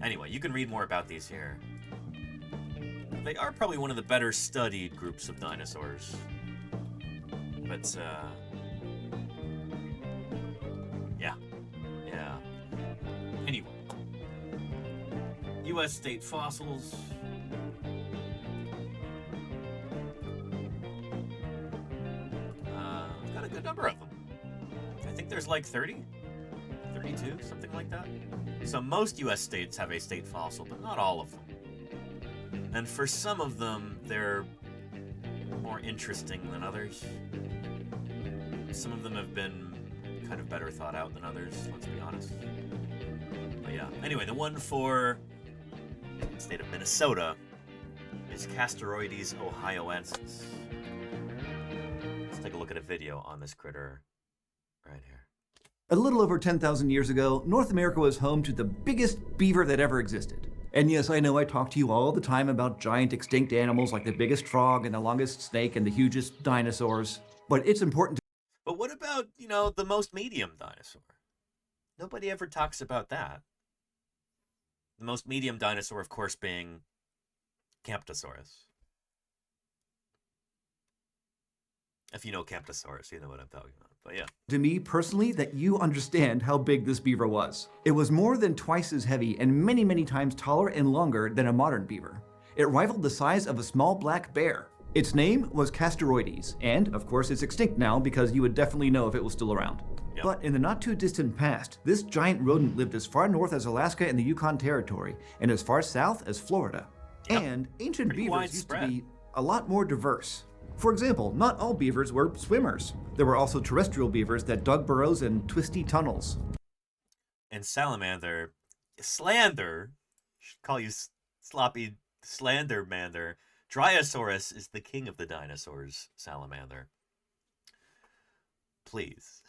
Anyway, you can read more about these here. They are probably one of the better studied groups of dinosaurs. But, yeah. Anyway. U.S. state fossils. We've got a good number of them. I think there's like 30, 32, something like that. So most U.S. states have a state fossil, but not all of them. And for some of them, they're more interesting than others. Some of them have been kind of better thought out than others, let's be honest. But yeah, anyway, the one for the state of Minnesota is Castoroides ohioensis. Let's take a look at a video on this critter right here. A little over 10,000 years ago, North America was home to the biggest beaver that ever existed. And yes, I know I talk to you all the time about giant extinct animals like the biggest frog and the longest snake and the hugest dinosaurs, but it's important to... But what about, the most medium dinosaur? Nobody ever talks about that. The most medium dinosaur, of course, being Camptosaurus. If you know Camptosaurus, you know what I'm talking about. But yeah. To me personally, that you understand how big this beaver was. It was more than twice as heavy and many, many times taller and longer than a modern beaver. It rivaled the size of a small black bear. Its name was Castoroides, and of course it's extinct now because you would definitely know if it was still around. Yep. But in the not too distant past, this giant rodent lived as far north as Alaska and the Yukon Territory, and as far south as Florida. Yep. And ancient Pretty beavers used to widespread. be a lot more diverse. For example, not all beavers were swimmers. There were also terrestrial beavers that dug burrows and twisty tunnels. And salamander, slander, should call you sloppy slandermander. Dryosaurus is the king of the dinosaurs, salamander. Please.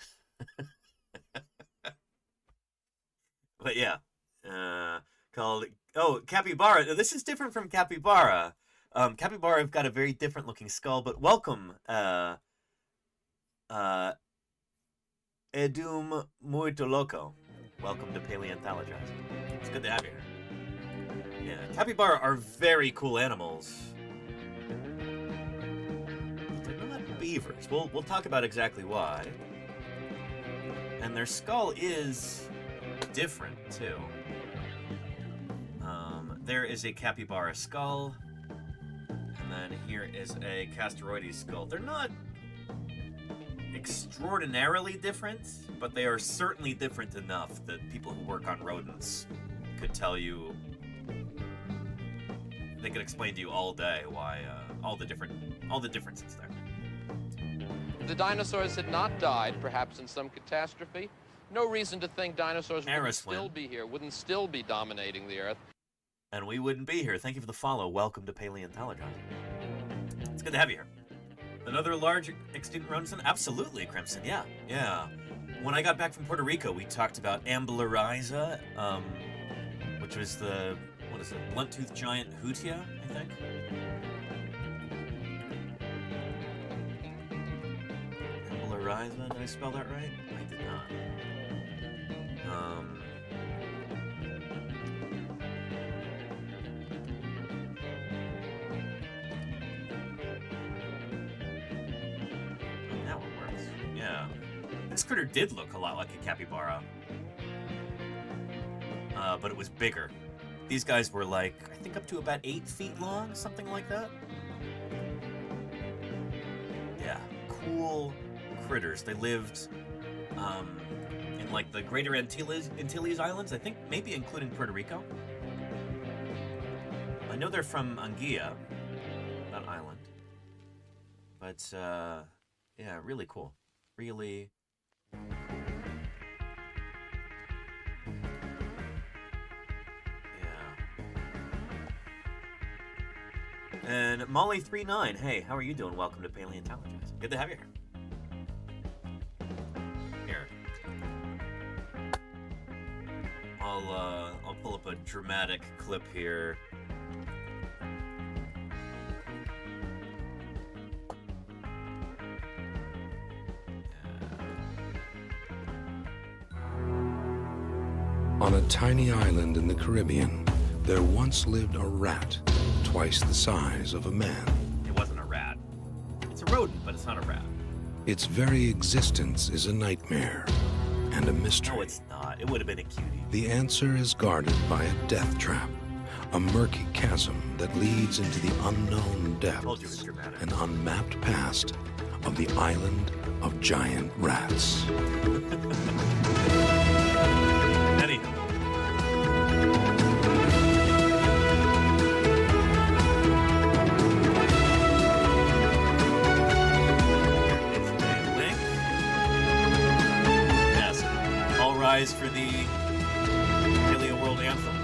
But yeah, called, capybara. Now, this is different from capybara. Capybara have got a very different looking skull, but welcome, Edum Muito Loco. Welcome to Paleontologizing. It's good to have you here. Yeah, Capybara are very cool animals. But they're not beavers. We'll talk about exactly why. And their skull is different, too. There is a capybara skull. And then here is a Castoroides skull. They're not extraordinarily different, but they are certainly different enough that people who work on rodents could tell you. They could explain to you all day why all the differences there. If the dinosaurs had not died, perhaps in some catastrophe, no reason to think dinosaurs wouldn't still be here, wouldn't still be dominating the Earth. And we wouldn't be here. Thank you for the follow. Welcome to Paleontologizing. It's good to have you here. Another large extinct rodent? Absolutely, Crimson. Yeah. When I got back from Puerto Rico, we talked about Ambulariza, which was the, blunt-toothed giant Hootia, I think. Ambulariza, did I spell that right? I did not. Now it works. Yeah. This critter did look a lot like a capybara. But it was bigger. These guys were like, I think up to about 8 feet long, something like that. Yeah, cool critters. They lived in like the Greater Antilles Islands, I think maybe including Puerto Rico. I know they're from Anguilla, that island. But yeah, really cool. Really. And Molly39, hey, how are you doing? Welcome to Paleontologist. Good to have you here. Here. I'll pull up a dramatic clip here. On a tiny island in the Caribbean, there once lived a rat twice the size of a man. It wasn't a rat. It's a rodent, but it's not a rat. Its very existence is a nightmare and a mystery. No, it's not. It would have been a cutie. The answer is guarded by a death trap, a murky chasm that leads into the unknown depths and unmapped past of the island of giant rats. Anyhow. For the Paleo World Anthem.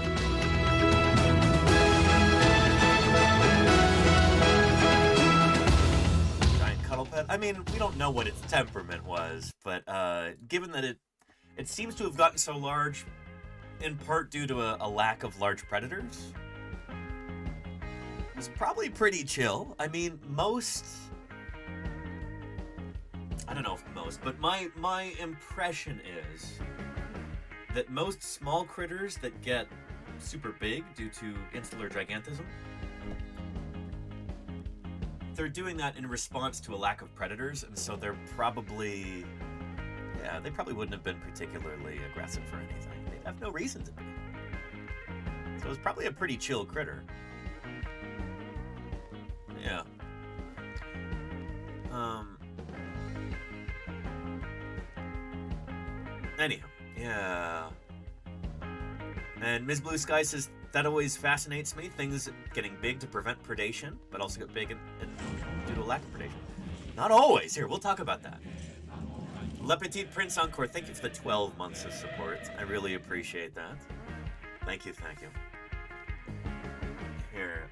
Giant cuddle pet. I mean, we don't know what its temperament was, but given that it seems to have gotten so large, in part due to a lack of large predators, it's probably pretty chill. I mean, I don't know if most, but my impression is that most small critters that get super big due to insular gigantism, they're doing that in response to a lack of predators, and so they're probably, they probably wouldn't have been particularly aggressive or anything. They'd have no reason to be. So it's probably a pretty chill critter. Yeah. Anyhow. Yeah. And Ms. Blue Sky says, that always fascinates me. Things getting big to prevent predation, but also get big and due to a lack of predation. Not always. Here, we'll talk about that. Le Petit Prince Encore, thank you for the 12 months of support. I really appreciate that. Thank you. Here,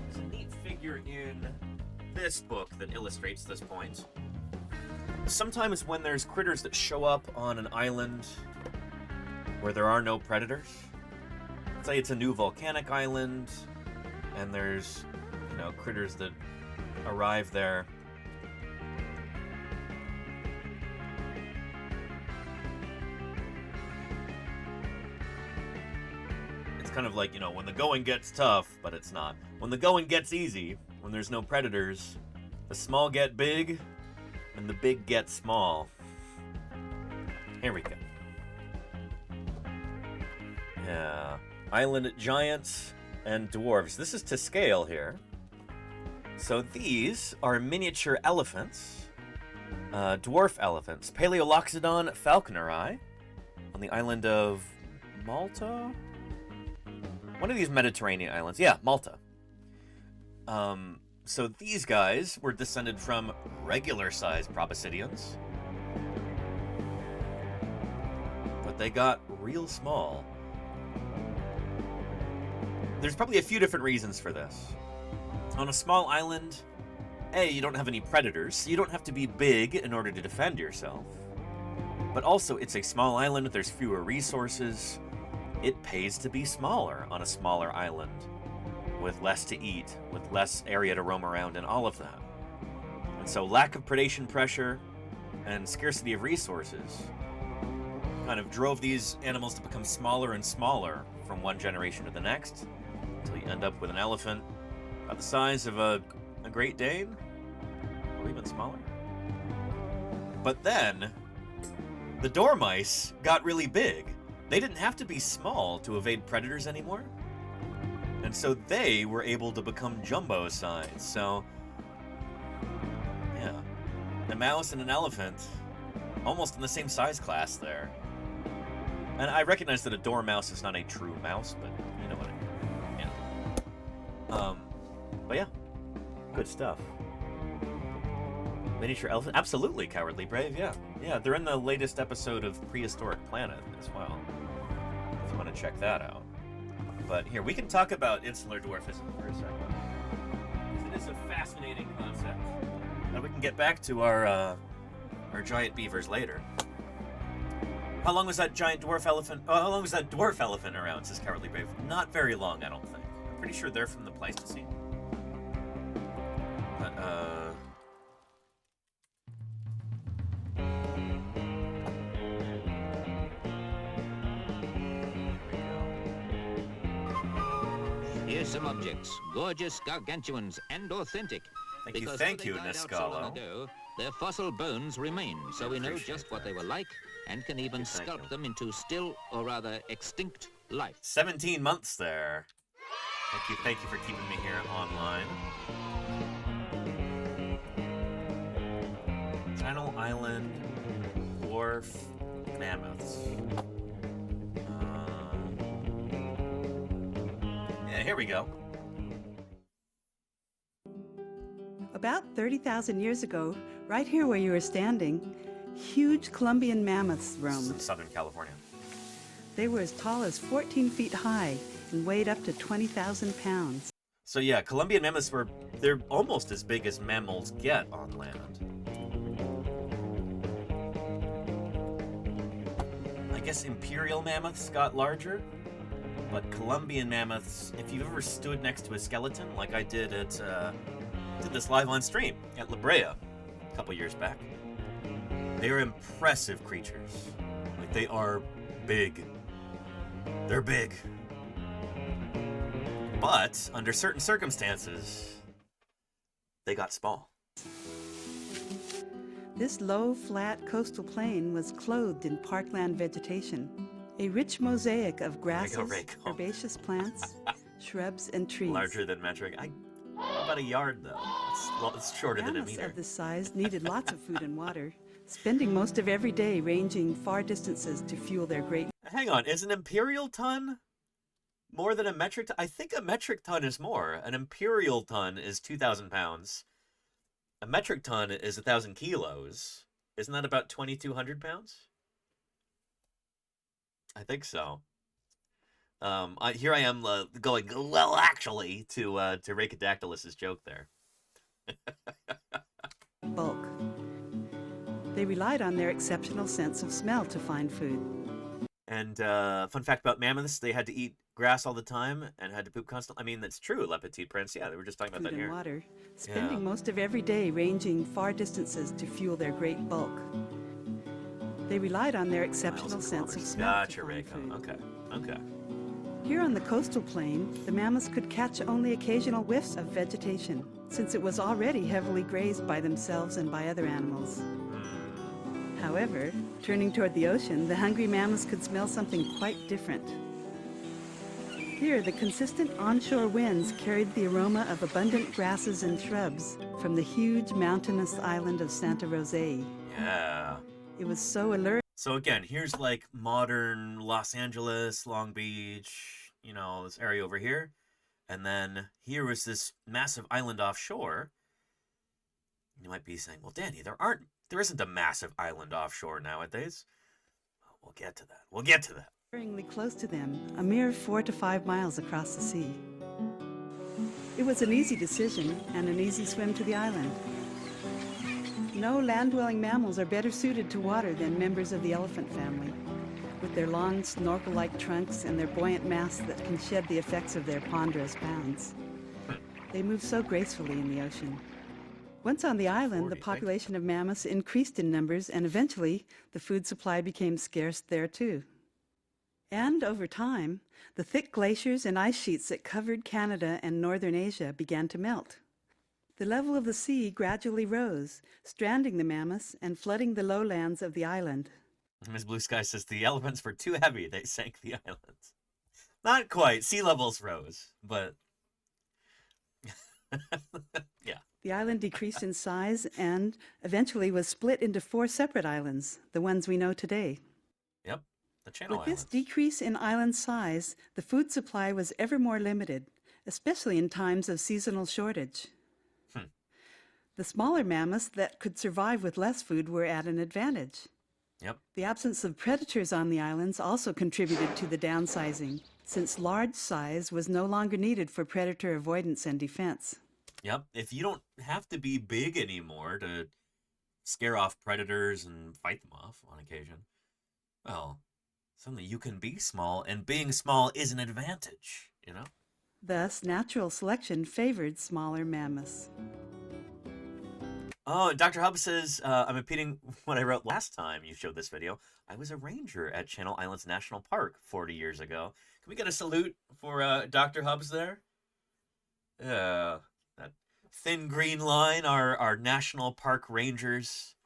there's a neat figure in this book that illustrates this point. Sometimes when there's critters that show up on an island where there are no predators, say it's a new volcanic island and there's, critters that arrive there, It's kind of like, you know, when the going gets tough, but it's not. When the going gets easy, when there's no predators, the small get big, and the big get small. Here we go. Yeah. Island giants and dwarves. This is to scale here. So these are miniature elephants. Dwarf elephants. Paleoloxodon falconeri on the island of Malta? One of these Mediterranean islands. Yeah, Malta. So these guys were descended from regular-sized proboscideans. But they got real small. There's probably a few different reasons for this. On a small island, A, you don't have any predators, so you don't have to be big in order to defend yourself. But also, it's a small island, there's fewer resources. It pays to be smaller on a smaller island, with less to eat, with less area to roam around, and all of that. And so lack of predation pressure and scarcity of resources kind of drove these animals to become smaller and smaller from one generation to the next, until you end up with an elephant about the size of a Great Dane, or even smaller. But then, the dormice got really big. They didn't have to be small to evade predators anymore. And so they were able to become jumbo size. So, yeah, a mouse and an elephant, almost in the same size class there. And I recognize that a dormouse is not a true mouse, but you know what I mean. Yeah. But yeah, good stuff. Miniature elephant, absolutely Cowardly Brave. Yeah, yeah. They're in the latest episode of Prehistoric Planet as well. If you want to check that out. But here, we can talk about insular dwarfism for a second. It is a fascinating concept. Now we can get back to our giant beavers later. How long was that giant dwarf elephant? Oh, how long was that dwarf elephant around? Says Cowardly Brave. Not very long, I don't think. I'm pretty sure they're from the Pleistocene. But Here's some objects, gorgeous gargantuans and authentic. Thank you, Niscalo. Their fossil bones remain, so we know just what they were like and can even sculpt them into still, or rather, extinct life. 17 months there. Thank you for keeping me here online. Channel Island dwarf mammoths. Yeah, here we go. About 30,000 years ago, right here where you are standing, huge Columbian mammoths roamed. In Southern California. They were as tall as 14 feet high and weighed up to 20,000 pounds. So yeah, Columbian mammoths they're almost as big as mammals get on land. I guess imperial mammoths got larger, but Columbian mammoths, if you've ever stood next to a skeleton, like I did at, did this live on stream at La Brea a couple years back, they are impressive creatures. Like, they are big. They're big. But, under certain circumstances, they got small. This low, flat coastal plain was clothed in parkland vegetation, a rich mosaic of grasses, herbaceous plants, shrubs, and trees. Larger than metric. About a yard, though. It's shorter than a meter. Mammoths of this size needed lots of food and water, spending most of every day ranging far distances to fuel their great... Hang on, is an imperial ton more than a metric ton? I think a metric ton is more. An imperial ton is 2,000 pounds. A metric ton is 1,000 kilos. Isn't that about 2,200 pounds? I think so. Here I am going, well, actually, to Rhacodactylus' joke there. Bulk. They relied on their exceptional sense of smell to find food. And fun fact about mammoths, they had to eat grass all the time and had to poop constantly. I mean, that's true, Le Petit Prince. Yeah, they were just talking about food that here. And water, spending most of every day ranging far distances to fuel their great bulk. They relied on their exceptional sense of smell to find food. Okay. Here on the coastal plain, the mammoths could catch only occasional whiffs of vegetation, since it was already heavily grazed by themselves and by other animals. However, turning toward the ocean, the hungry mammoths could smell something quite different. Here, the consistent onshore winds carried the aroma of abundant grasses and shrubs from the huge mountainous island of Santa Rosa. Yeah. It was so alluring. So again, here's like modern Los Angeles, Long Beach, you know, this area over here. And then here was this massive island offshore. You might be saying, well, Danny, there isn't a massive island offshore nowadays. Well, we'll get to that. We'll get to that. Close to them, a mere 4 to 5 miles across the sea. It was an easy decision and an easy swim to the island. No land-dwelling mammals are better suited to water than members of the elephant family, with their long snorkel-like trunks and their buoyant masts that can shed the effects of their ponderous pounds. They move so gracefully in the ocean. Once on the island, the population of mammoths increased in numbers, and eventually the food supply became scarce there too. And over time, the thick glaciers and ice sheets that covered Canada and northern Asia began to melt. The level of the sea gradually rose, stranding the mammoths and flooding the lowlands of the island. Ms. Blue Sky says the elephants were too heavy. They sank the islands. Not quite. Sea levels rose, but yeah. The island decreased in size and eventually was split into 4 separate islands, the ones we know today. Yep. The Channel With Islands. this decrease in island size, the food supply was ever more limited, especially in times of seasonal shortage. The smaller mammoths that could survive with less food were at an advantage. Yep. The absence of predators on the islands also contributed to the downsizing, since large size was no longer needed for predator avoidance and defense. Yep. If you don't have to be big anymore to scare off predators and fight them off on occasion, well, suddenly you can be small, and being small is an advantage, you know? Thus, natural selection favored smaller mammoths. Oh, Dr. Hub says, I'm repeating what I wrote last time you showed this video. I was a ranger at Channel Islands National Park 40 years ago. Can we get a salute for Dr. Hubs there? Yeah, that thin green line, our national park rangers.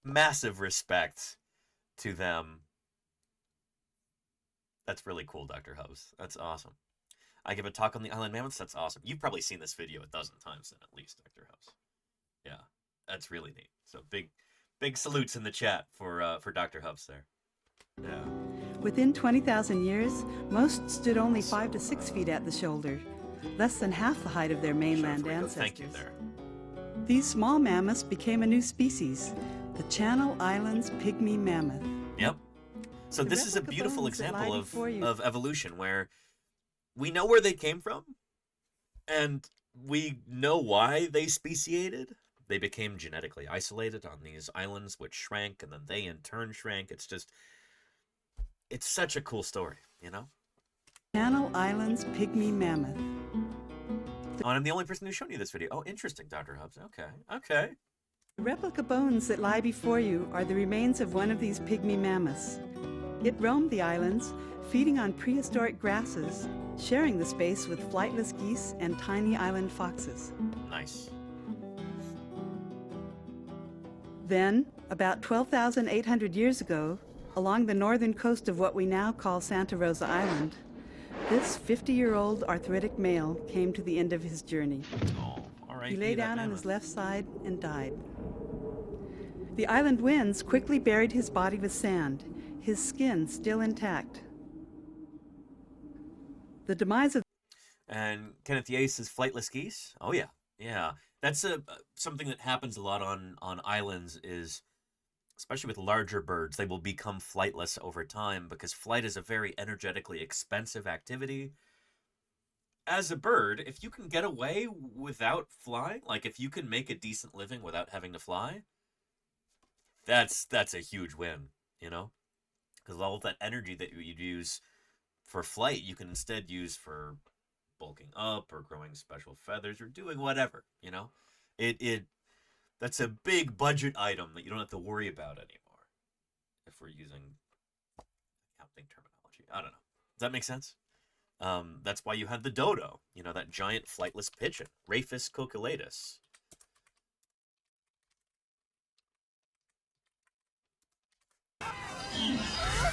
Massive respect to them. That's really cool, Dr. Hubs. That's awesome. I give a talk on the island mammoths. That's awesome. You've probably seen this video a dozen times then, at least, Dr. Hubs. Yeah, that's really neat. So big salutes in the chat for Dr. Hubs there. Yeah. Within 20,000 years, most stood only 5 to 6 feet at the shoulder, less than half the height of their mainland ancestors. Thank you there. These small mammoths became a new species, the Channel Islands pygmy mammoth. Yep. So The this is a replica beautiful bones that example lie before you. of evolution where we know where they came from and we know why they speciated. They became genetically isolated on these islands, which shrank, and then they in turn shrank. It's such a cool story, you know? Channel Islands pygmy mammoth. Oh, and I'm the only person who's shown you this video. Oh, interesting, Dr. Hubs. Okay. The replica bones that lie before you are the remains of one of these pygmy mammoths. It roamed the islands, feeding on prehistoric grasses, sharing the space with flightless geese and tiny island foxes. Nice. Then, about 12,800 years ago, along the northern coast of what we now call Santa Rosa Island, this 50-year-old arthritic male came to the end of his journey. Oh, all right. He lay down on his left side and died. The island winds quickly buried his body with sand, his skin still intact. The demise of... And Kenneth Yates says flightless geese? Oh, yeah. Yeah. That's something that happens a lot on islands is, especially with larger birds, they will become flightless over time because flight is a very energetically expensive activity. As a bird, if you can get away without flying, like if you can make a decent living without having to fly, that's a huge win, you know? Because all of that energy that you'd use for flight, you can instead use for bulking up or growing special feathers or doing whatever, you know? That's a big budget item that you don't have to worry about anymore if we're using accounting terminology. I don't know. Does that make sense? That's why you had the dodo, you know, that giant flightless pigeon, Rhaphis cocylatus. Look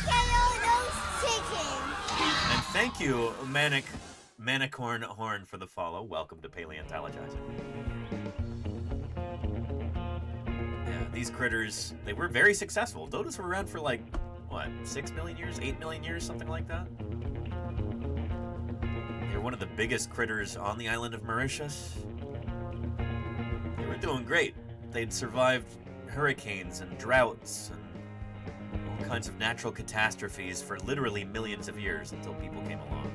at all those chickens. And thank you, Manicorn Horn, for the follow. Welcome to Paleontologizing. Yeah, these critters, they were very successful. Dodos were around for like, what, 6 million years, 8 million years, something like that? They're one of the biggest critters on the island of Mauritius. They were doing great. They'd survived hurricanes and droughts and all kinds of natural catastrophes for literally millions of years until people came along.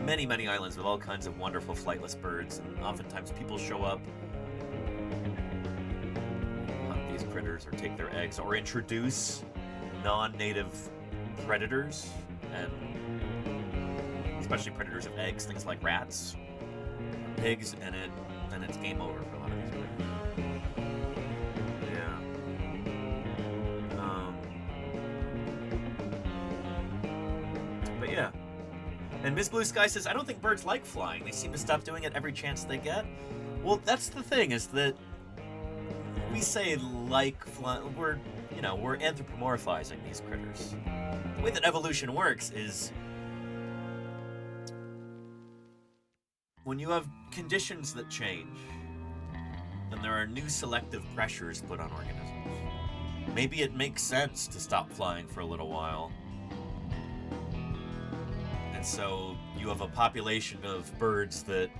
Many, many islands with all kinds of wonderful flightless birds, and oftentimes people show up, hunt these critters or take their eggs, or introduce non-native predators, and especially predators of eggs, things like rats, or pigs, and then it's game over for a lot of these critters. Yeah. But yeah. And Ms. Blue Sky says, I don't think birds like flying. They seem to stop doing it every chance they get. Well, that's the thing, is that we say like flying, we're anthropomorphizing these critters. The way that evolution works is when you have conditions that change, then there are new selective pressures put on organisms. Maybe it makes sense to stop flying for a little while. So you have a population of birds that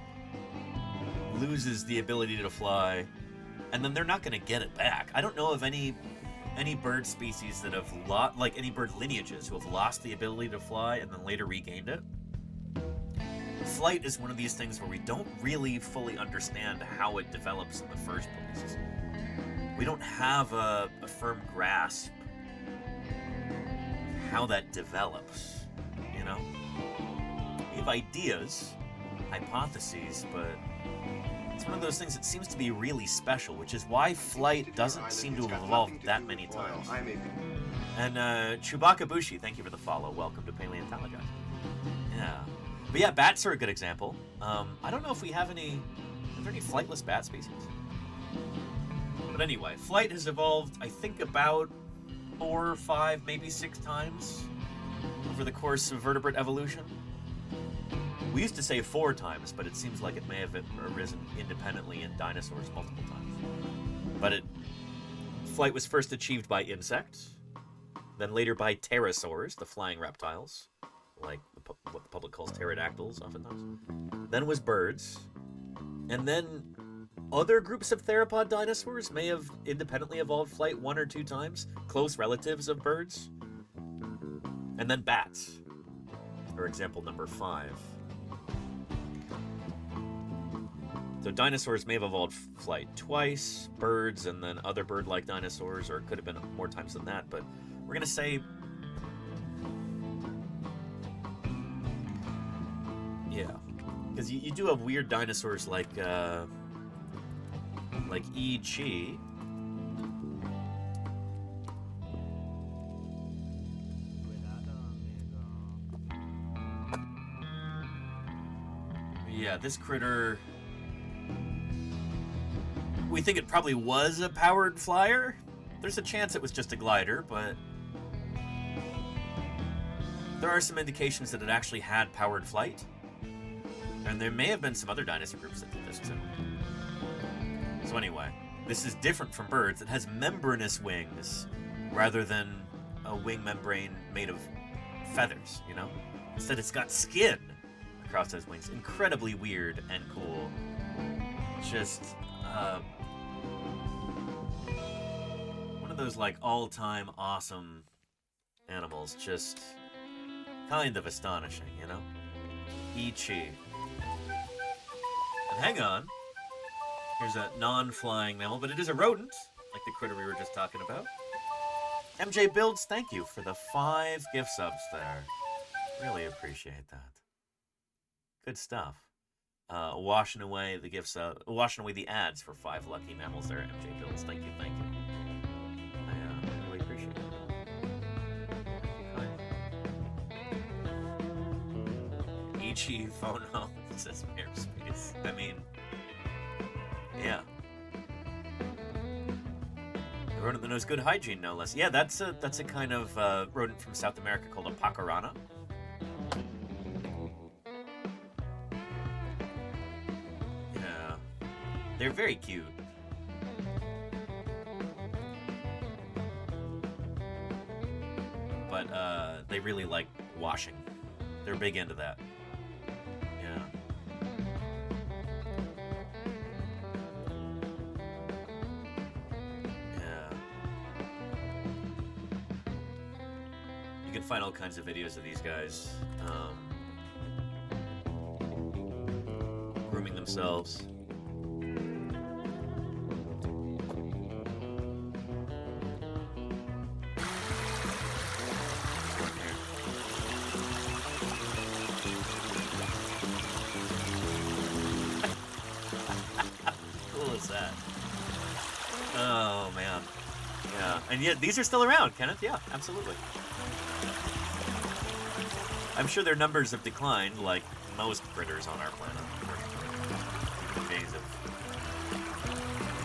loses the ability to fly, and then they're not going to get it back. I don't know of any bird species that have like any bird lineages who have lost the ability to fly and then later regained it. Flight is one of these things where we don't really fully understand how it develops in the first place. We don't have a firm grasp of how that develops, you know? We have ideas, hypotheses, but it's one of those things that seems to be really special, which is why flight doesn't seem to have evolved that many times. And Chewbacca Bushi, thank you for the follow. Welcome to Paleontologizing. Yeah. But yeah, bats are a good example. I don't know if we have are there any flightless bat species? But anyway, flight has evolved, I think, about 4 or 5, maybe 6 times over the course of vertebrate evolution. We used to say 4 times, but it seems like it may have arisen independently in dinosaurs multiple times. But flight was first achieved by insects, then later by pterosaurs, the flying reptiles, like what the public calls pterodactyls oftentimes. Then was birds, and then other groups of theropod dinosaurs may have independently evolved flight 1 or 2 times, close relatives of birds. And then bats, for example number 5. So dinosaurs may have evolved flight twice, birds, and then other bird-like dinosaurs, or it could have been more times than that, but we're gonna say, yeah, because you do have weird dinosaurs like E.G. Yeah, this critter, we think it probably was a powered flyer. There's a chance it was just a glider, but there are some indications that it actually had powered flight. And there may have been some other dinosaur groups that did this too. So anyway, this is different from birds. It has membranous wings rather than a wing membrane made of feathers, you know? Instead, it's got skin across those wings. Incredibly weird and cool. Just one of those like all-time awesome animals. Just kind of astonishing, you know? Ichi. And hang on. Here's a non-flying mammal, but it is a rodent, like the critter we were just talking about. MJ Builds, thank you for the 5 gift subs there. Really appreciate that. Good stuff. washing away the gifts, washing away the ads for 5 lucky mammals there, MJ Bills. Thank you, thank you. I really appreciate it. Ichi phone home says airspace. I mean, yeah. A rodent that knows good hygiene, no less. Yeah, that's a kind of rodent from South America called a pacarana. Yeah, they're very cute. But they really like washing. They're big into that. Yeah. You can find all kinds of videos of these guys grooming themselves. Cool is that? Oh man. Yeah. And yet these are still around, Kenneth. Yeah, absolutely. I'm sure their numbers have declined, like most critters on our planet. The days of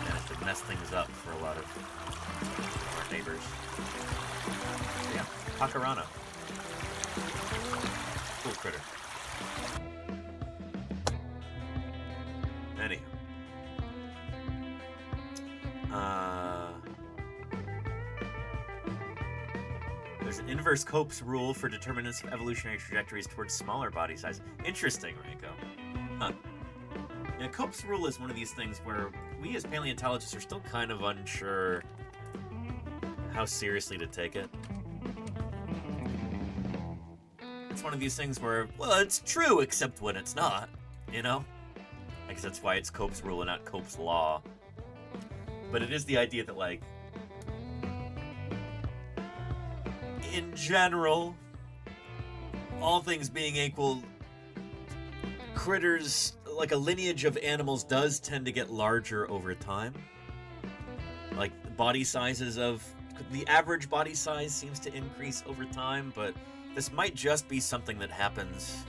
managed to mess things up for a lot of our neighbors. Yeah, pacarana. Cool critter. Anywho. There's an inverse Cope's rule for determinants of evolutionary trajectories towards smaller body size. Interesting, Ranko. Huh. Yeah, Cope's rule is one of these things where we as paleontologists are still kind of unsure how seriously to take it. It's one of these things where, well, it's true except when it's not, you know? I guess that's why it's Cope's rule and not Cope's law. But it is the idea that, like, in general, all things being equal, critters, like a lineage of animals, does tend to get larger over time. Like, body sizes of... the average body size seems to increase over time, but this might just be something that happens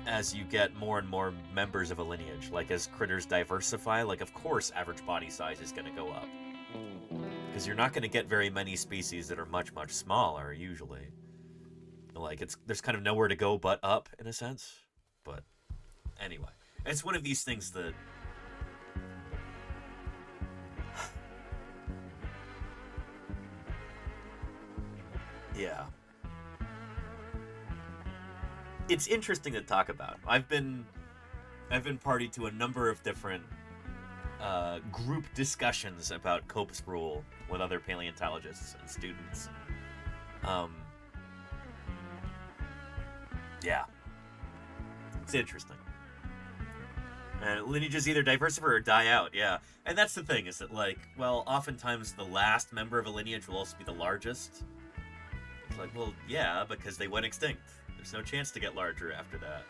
as you get more and more members of a lineage. Like, as critters diversify, like, of course average body size is going to go up. Because you're not going to get very many species that are much, much smaller, usually. Like, there's kind of nowhere to go but up, in a sense. But, anyway. It's one of these things that... yeah. It's interesting to talk about. I've been party to a number of different group discussions about Cope's rule with other paleontologists and students. Yeah. It's interesting. And lineages either diversify or die out, yeah. And that's the thing, is that, like, well, oftentimes the last member of a lineage will also be the largest. It's like, well, yeah, because they went extinct. There's no chance to get larger after that.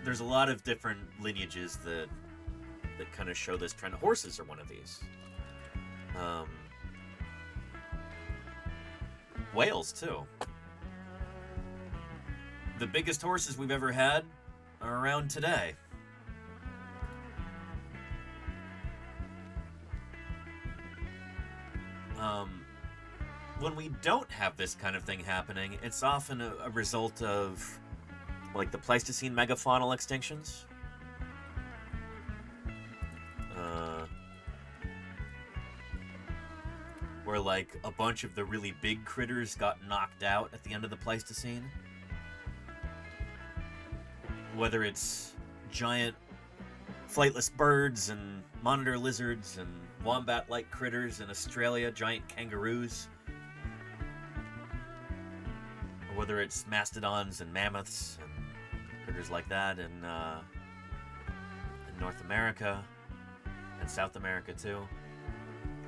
There's a lot of different lineages that kind of show this trend. Horses are one of these. Whales, too. The biggest horses we've ever had are around today. When we don't have this kind of thing happening, it's often a result of, like, the Pleistocene megafaunal extinctions. Where, like, a bunch of the really big critters got knocked out at the end of the Pleistocene. Whether it's giant flightless birds and monitor lizards and wombat-like critters in Australia, giant kangaroos. Or whether it's mastodons and mammoths and critters like that in North America and South America too.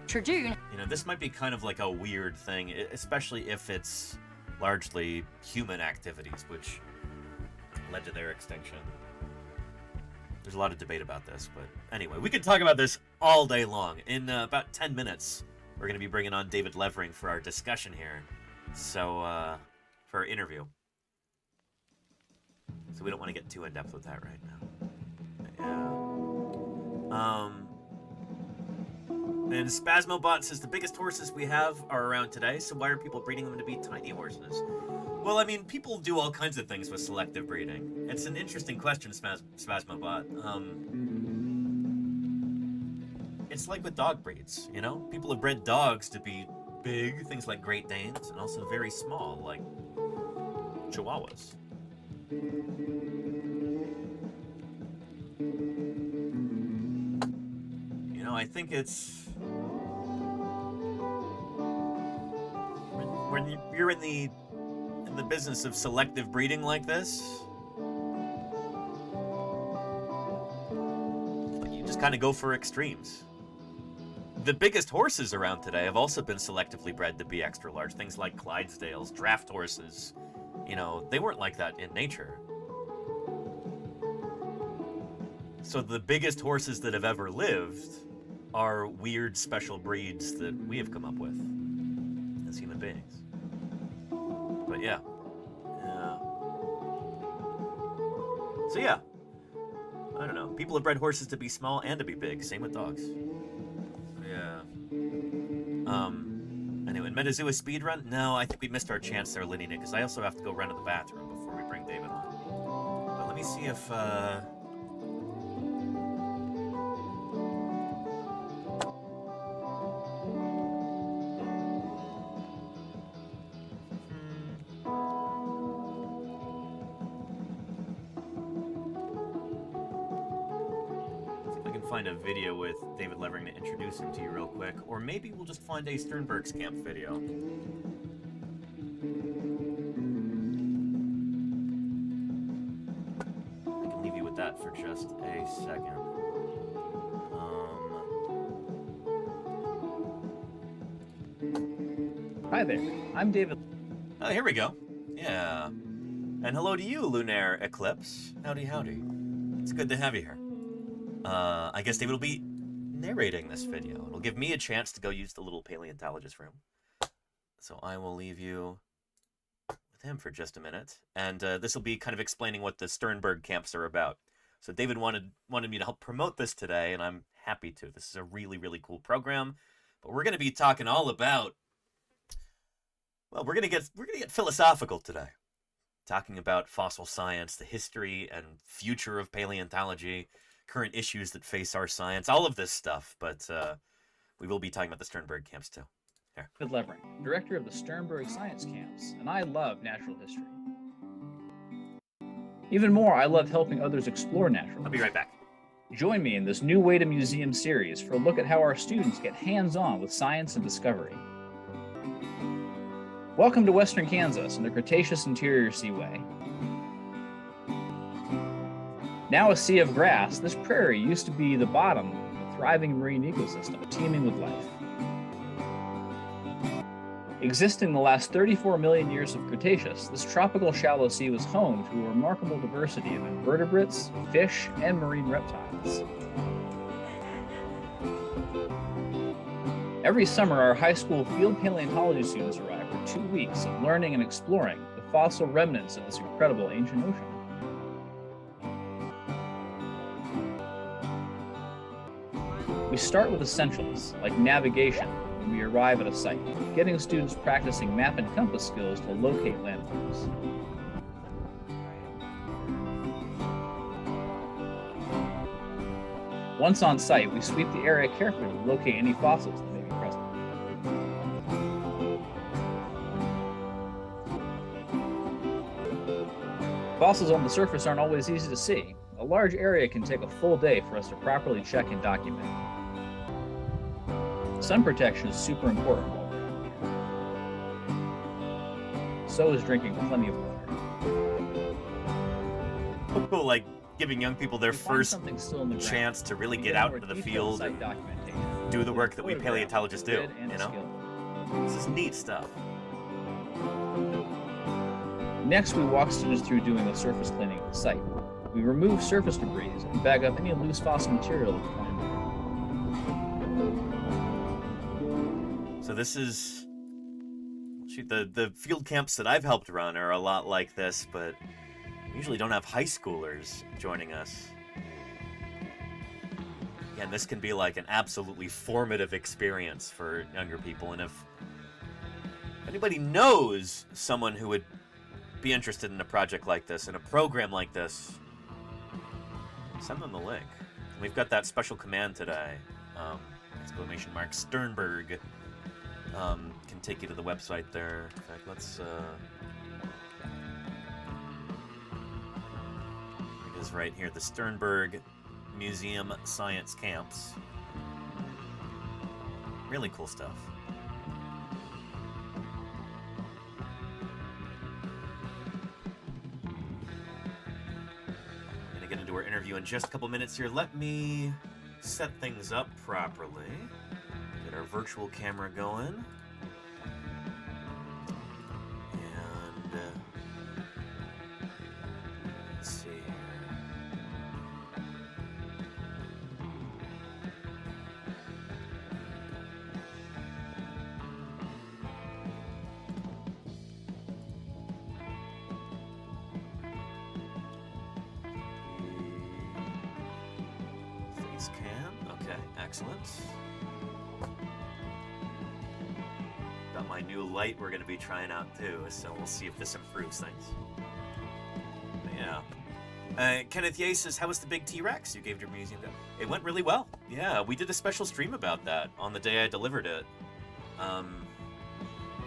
Tradoon. You know, this might be kind of like a weird thing, especially if it's largely human activities, which led to their extinction. There's a lot of debate about this, but anyway, we could talk about this all day long. In about 10 minutes, we're going to be bringing on David Levering for our discussion here. So, for our interview. So we don't want to get too in-depth with that right now. And Spasmobot says the biggest horses we have are around today, so why are people breeding them to be tiny horses? Well, I mean, people do all kinds of things with selective breeding. It's an interesting question, Spasmobot. It's like with dog breeds, you know? People have bred dogs to be big, things like Great Danes, and also very small, like Chihuahuas. You know, I think it's... When you're in the business of selective breeding like this, you just kind of go for extremes. The biggest horses around today have also been selectively bred to be extra large. Things like Clydesdales, draft horses. You know, they weren't like that in nature. So the biggest horses that have ever lived are weird special breeds that we have come up with as human beings. But yeah. So yeah. I don't know. People have bred horses to be small and to be big. Same with dogs. Yeah. Anyway, Metazoo speedrun? No, I think we missed our chance there, Linny, because I also have to go run to the bathroom before we bring David on. But let me see if, find a video with David Levering to introduce him to you real quick, or maybe we'll just find a Sternberg's Camp video. I can leave you with that for just a second. Hi there, I'm David. Oh, here we go. Yeah. And hello to you, Lunar Eclipse. Howdy, howdy. It's good to have you here. I guess David will be narrating this video. It'll give me a chance to go use the little paleontologist room. So I will leave you with him for just a minute. And this will be kind of explaining what the Sternberg camps are about. So David wanted me to help promote this today, and I'm happy to. This is a really, really cool program. But we're going to be talking all about... Well, we're going to get philosophical today. Talking about fossil science, the history and future of paleontology, current issues that face our science, all of this stuff, but we will be talking about the Sternberg camps too. Here. David Levering, director of the Sternberg Science Camps, and I love natural history. Even more, I love helping others explore natural history. I'll be right back. Join me in this New Way to Museum series for a look at how our students get hands-on with science and discovery. Welcome to Western Kansas and the Cretaceous Interior Seaway. Now a sea of grass, this prairie used to be the bottom of a thriving marine ecosystem teeming with life. Existing the last 34 million years of Cretaceous, this tropical shallow sea was home to a remarkable diversity of invertebrates, fish, and marine reptiles. Every summer, our high school field paleontology students arrive for 2 weeks of learning and exploring the fossil remnants of this incredible ancient ocean. We start with essentials, like navigation, when we arrive at a site, getting students practicing map and compass skills to locate landmarks. Once on site, we sweep the area carefully to locate any fossils that may be present. Fossils on the surface aren't always easy to see. A large area can take a full day for us to properly check and document. Sun protection is super important while we're out here. So is drinking plenty of water. Cool, like giving young people their first chance to really get out into the field and do the work that we paleontologists do, you know? This is neat stuff. Next, we walk students through doing a surface cleaning of the site. We remove surface debris and bag up any loose fossil material that we find there. So this is... Shoot, the field camps that I've helped run are a lot like this, but we usually don't have high schoolers joining us. Again, this can be like an absolutely formative experience for younger people, and if anybody knows someone who would be interested in a project like this, in a program like this, send them the link. We've got that special command today, exclamation mark Sternberg, can take you to the website there. In fact, let's, it is right here, the Sternberg Museum Science Camps. Really cool stuff. I'm gonna get into our interview in just a couple minutes here. Let me set things up properly. Get our virtual camera going. And let's see here. Face cam. Okay, excellent. Got my new light we're going to be trying out too, so we'll see if this improves things. But yeah. Kenneth Ye says, how was the big T-Rex you gave to your museum? It went really well. Yeah, we did a special stream about that on the day I delivered it. I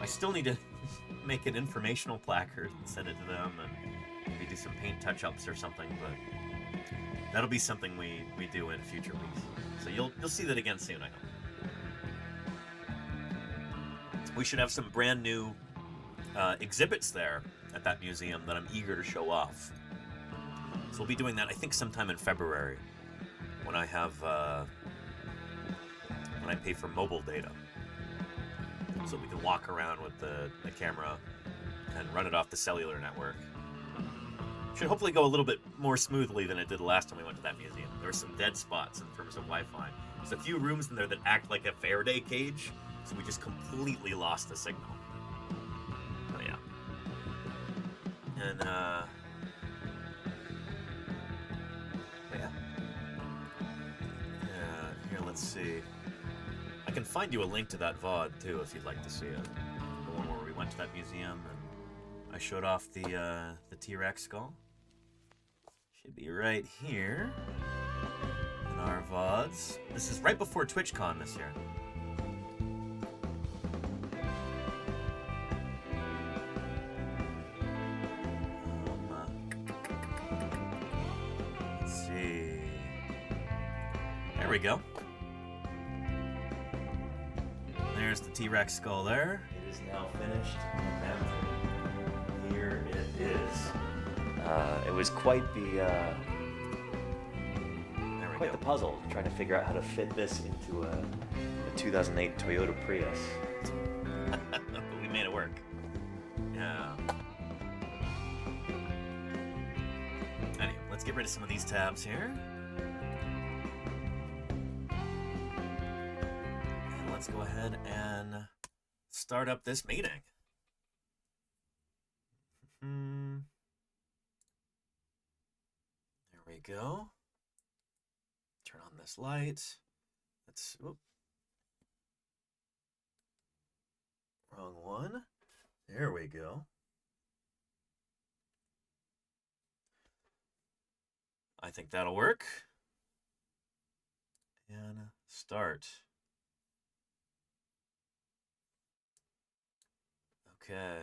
still need to make an informational placard and send it to them, and maybe do some paint touch-ups or something, but that'll be something we do in future weeks. So you'll see that again soon, I hope. We should have some brand new exhibits there at that museum that I'm eager to show off. So we'll be doing that, I think, sometime in February, when I have when I pay for mobile data, so we can walk around with the camera and run it off the cellular network. Should hopefully go a little bit more smoothly than it did the last time we went to that museum. There were some dead spots in terms of Wi-Fi. There's a few rooms in there that act like a Faraday cage, so we just completely lost the signal. Oh yeah. And yeah. Here, let's see. I can find you a link to that VOD too if you'd like to see it. The one where we went to that museum and I showed off the T-Rex skull. Should be right here in our VODs. This is right before TwitchCon this year. Let's see. There we go. There's the T-Rex skull there. It is now finished and mounted. Here it is. It was quite the puzzle trying to figure out how to fit this into a 2008 Toyota Prius. But we made it work. Yeah. Anyway, let's get rid of some of these tabs here. And let's go ahead and start up this meeting. There we go. Turn on this light. Let's, whoop. Wrong one. There we go. I think that'll work. And start. Okay.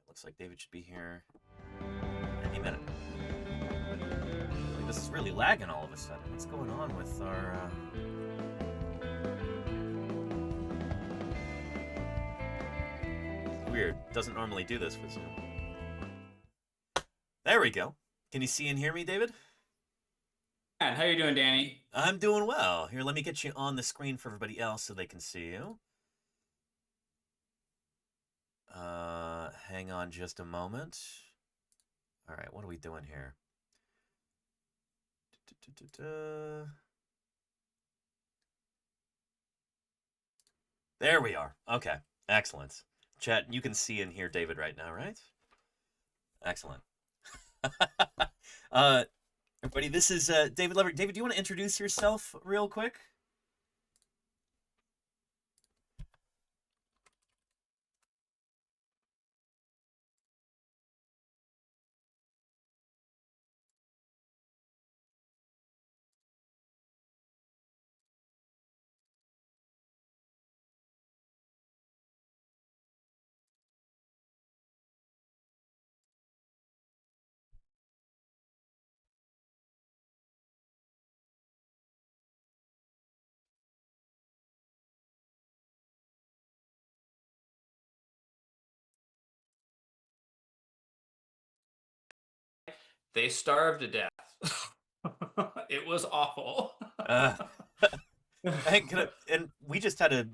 Looks like David should be here any minute. Like, this is really lagging all of a sudden. What's going on with our... Weird. Doesn't normally do this with Zoom. There we go. Can you see and hear me, David? And how you doing, Danny? I'm doing well. Here, let me get you on the screen for everybody else so they can see you. Hang on just a moment. All right, what are we doing here? There we are. Okay, excellent. Chat, you can see and hear David right now, right? Excellent. Everybody, this is David Leverett. David, do you want to introduce yourself real quick? They starved to death. It was awful. And we just had a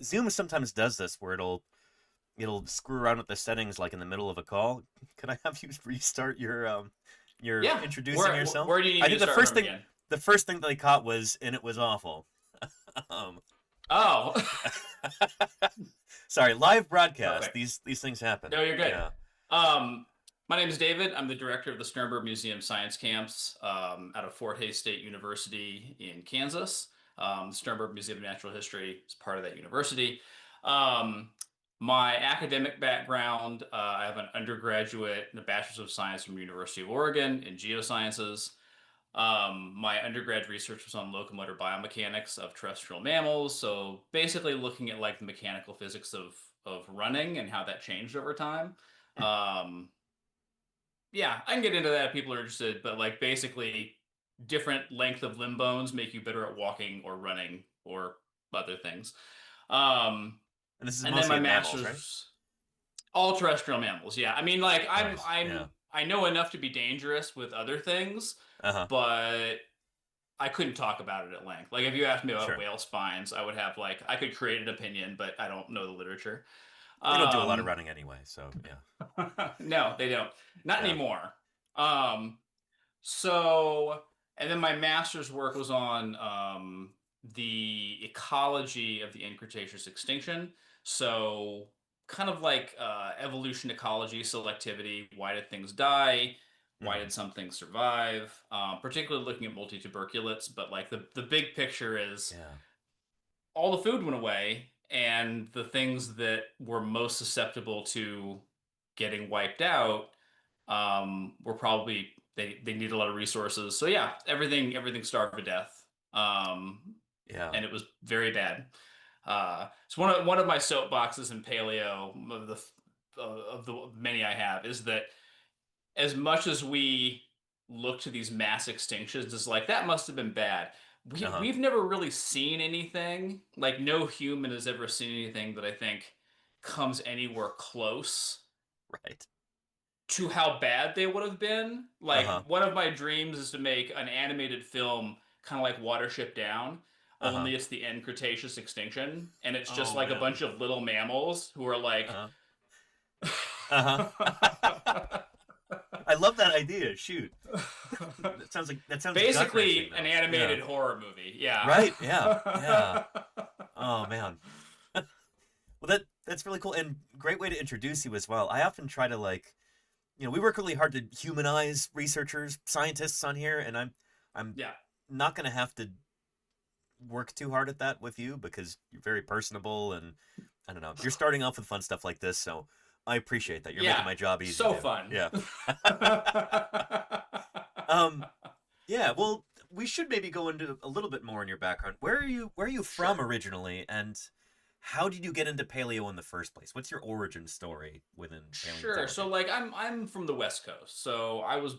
Zoom sometimes does this where it'll screw around with the settings like in the middle of a call. Can I have you restart your introducing yourself? Where do you need me to start from again? The first thing that I caught was, and it was awful. Oh. Sorry, live broadcast. Perfect. These things happen. No, you're good. Yeah. My name is David. I'm the director of the Sternberg Museum Science Camps out of Fort Hays State University in Kansas. The Sternberg Museum of Natural History is part of that university. My academic background, I have an undergraduate and a bachelor's of science from University of Oregon in geosciences. My undergrad research was on locomotor biomechanics of terrestrial mammals. So basically looking at like the mechanical physics of running and how that changed over time. Yeah, I can get into that if people are interested, but like basically different length of limb bones make you better at walking or running or other things. And this is mostly then my mammals, master's, right? all terrestrial mammals. Yeah, I mean, like I know enough to be dangerous with other things, but I couldn't talk about it at length. Like if you asked me about whale spines, I would have like I could create an opinion, but I don't know the literature. We don't do a lot of running anyway, so yeah. No, they don't. Not anymore. So, and then my master's work was on the ecology of the end Cretaceous extinction. So, kind of like evolution ecology, selectivity. Why did things die? Why did some things survive? Particularly looking at multituberculates, but like the big picture is all the food went away, and the things that were most susceptible to getting wiped out were probably they need a lot of resources. So yeah, everything starved to death. And it was very bad. So one of my soapboxes in paleo of the many I have is that as much as we look to these mass extinctions, it's like that must have been bad. We've never really seen anything, like no human has ever seen anything that I think comes anywhere close to how bad they would have been. Like one of my dreams is to make an animated film kind of like Watership Down, only it's the end Cretaceous extinction, and it's just a bunch of little mammals who are like I love that idea. Shoot. That sounds basically an animated horror movie. Yeah. Right? Yeah. Oh man. Well, that's really cool and great way to introduce you as well. I often try to we work really hard to humanize researchers, scientists on here, and I'm not going to have to work too hard at that with you because you're very personable and I don't know. You're starting off with fun stuff like this, so I appreciate that. You're making my job easy. So fun. Yeah. Yeah, well, we should maybe go into a little bit more in your background. Where are you from originally, and how did you get into paleo in the first place? What's your origin story within paleontology? Sure. So I'm from the West Coast. So I was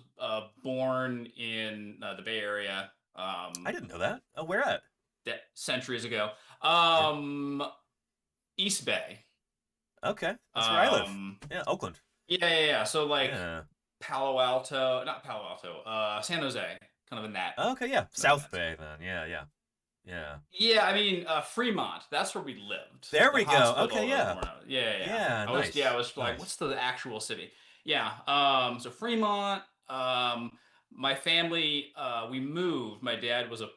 born in the Bay Area. I didn't know that. Oh, where at? Centuries ago. East Bay. Okay, that's where I live. Yeah, Oakland. Yeah. So Not Palo Alto, San Jose, kind of in that. Okay, yeah, South Bay then. Yeah. Yeah, I mean Fremont. That's where we lived. There The we go. hospital Okay, is yeah. where Yeah, nice. I was like, Nice. what's the actual city? Yeah. So Fremont. My family. We moved. My dad was a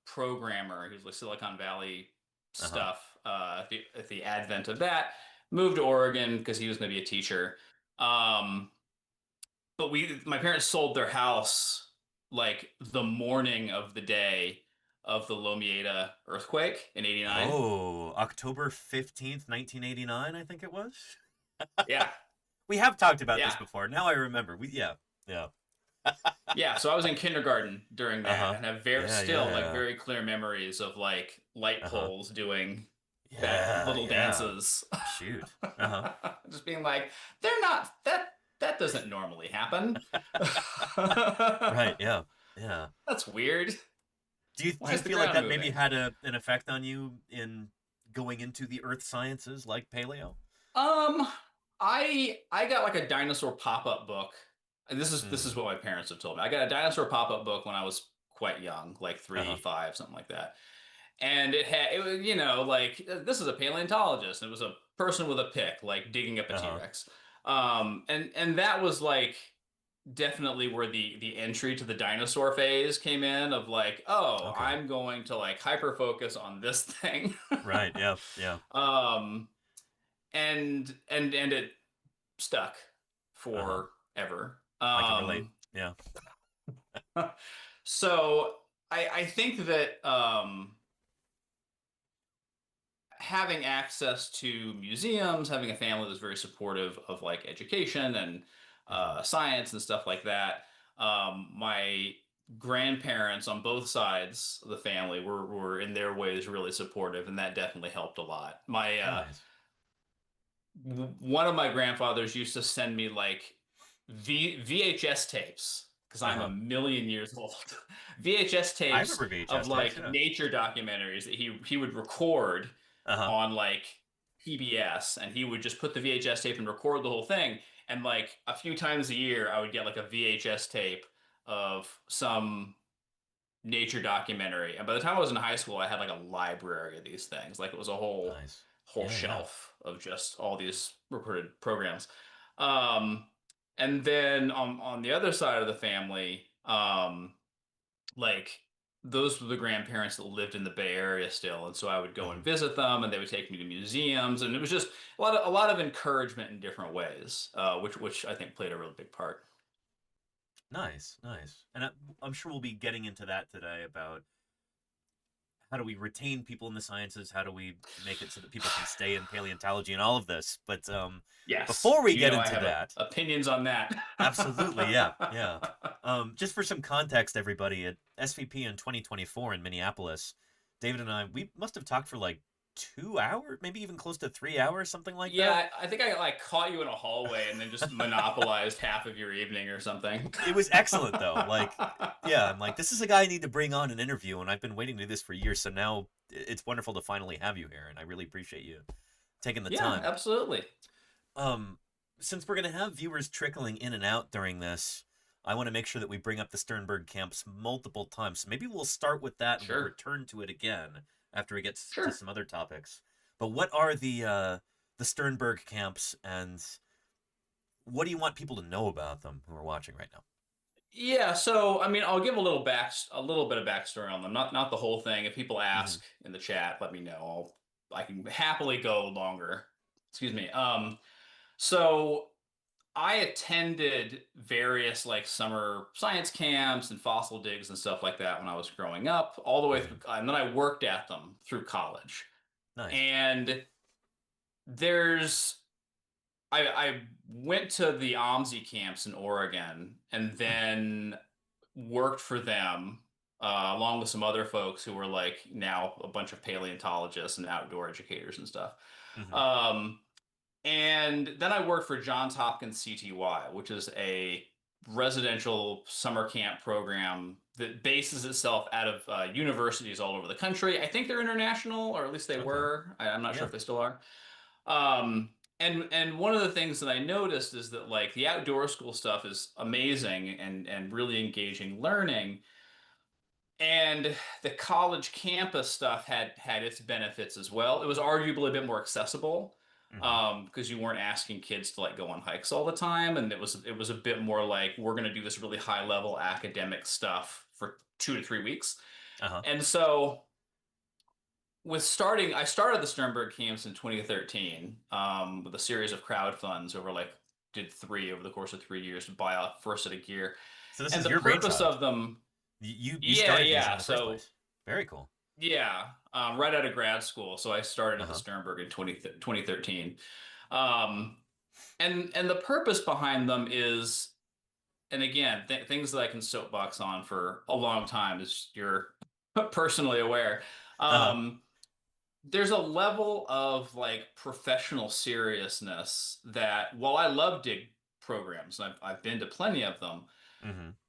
programmer. He was like Silicon Valley stuff. At the advent of that, moved to Oregon because he was going to be a teacher. But my parents sold their house like the morning of the day of the Lomieta earthquake in '89. Oh, October 15th, 1989, I think it was. Yeah. We have talked about this before. Now I remember. Yeah. Yeah, so I was in kindergarten during that, and have very clear memories of like light poles doing little dances. Shoot. Just being like, they're not that doesn't normally happen. Right, yeah. That's weird. Do you feel like that maybe had an effect on you in going into the earth sciences like paleo? I got like a dinosaur pop-up book. This is what my parents have told me. I got a dinosaur pop-up book when I was quite young, like 3, 5, something like that. And it was, like, this is a paleontologist. It was a person with a pick, like digging up a T-Rex. And that was like definitely where the entry to the dinosaur phase came in of like, I'm going to like hyper focus on this thing. Right, yeah. And it stuck forever. I can relate. Yeah. So I think that having access to museums, having a family that's very supportive of like education and science and stuff like that. My grandparents on both sides of the family were in their ways really supportive, and that definitely helped a lot. One of my grandfathers used to send me like VHS tapes because I'm a million years old. VHS tapes of like nature documentaries that he would record on like PBS, and he would just put the VHS tape and record the whole thing. And like a few times a year, I would get like a VHS tape of some nature documentary. And by the time I was in high school, I had like a library of these things. Like it was a whole shelf of just all these recorded programs. And then on the other side of the family, like those were the grandparents that lived in the Bay Area still, and so I would go and visit them, and they would take me to museums, and it was just a lot of encouragement in different ways, which I think played a really big part. Nice. And I'm sure we'll be getting into that today about how do we retain people in the sciences, how do we make it so that people can stay in paleontology and all of this. But before we get into that, opinions on that. Absolutely, yeah. Just for some context, everybody, at SVP in 2024 in Minneapolis, David and I, we must have talked for like 2 hours, maybe even close to 3 hours, something like that. Yeah, I think I like caught you in a hallway and then just monopolized half of your evening or something. It was excellent though. Like, yeah, I'm like, this is a guy I need to bring on an interview, and I've been waiting to do this for years. So now it's wonderful to finally have you here, and I really appreciate you taking the time. Yeah, absolutely. Since we're gonna have viewers trickling in and out during this, I want to make sure that we bring up the Sternberg camps multiple times. So maybe we'll start with that and we'll return to it again after we get to some other topics. But what are the Sternberg camps, and what do you want people to know about them who are watching right now? Yeah, so I mean, I'll give a little bit of backstory on them. Not the whole thing. If people ask in the chat, let me know. I can happily go longer. Excuse me. So I attended various like summer science camps and fossil digs and stuff like that when I was growing up, all the way through, and then I worked at them through college. Nice. And I went to the OMSI camps in Oregon and then worked for them along with some other folks who were like now a bunch of paleontologists and outdoor educators and stuff. And then I worked for Johns Hopkins CTY, which is a residential summer camp program that bases itself out of universities all over the country. I think they're international, or at least they were. I'm not sure if they still are. And one of the things that I noticed is that like the outdoor school stuff is amazing and really engaging learning. And the college campus stuff had its benefits as well. It was arguably a bit more accessible because you weren't asking kids to like go on hikes all the time, and it was a bit more like we're going to do this really high level academic stuff for 2 to 3 weeks. And so I started the Sternberg camps in 2013 with a series of crowd funds did 3 over the course of 3 years to buy a first set of gear. So this and is the your purpose brainchild. of them. You started these in the first So place. Very cool. yeah, right out of grad school. So I started at the Sternberg in 2013. And the purpose behind them is, and again, things that I can soapbox on for a long time, as you're personally aware. There's a level of like professional seriousness that while I love dig programs, and I've been to plenty of them,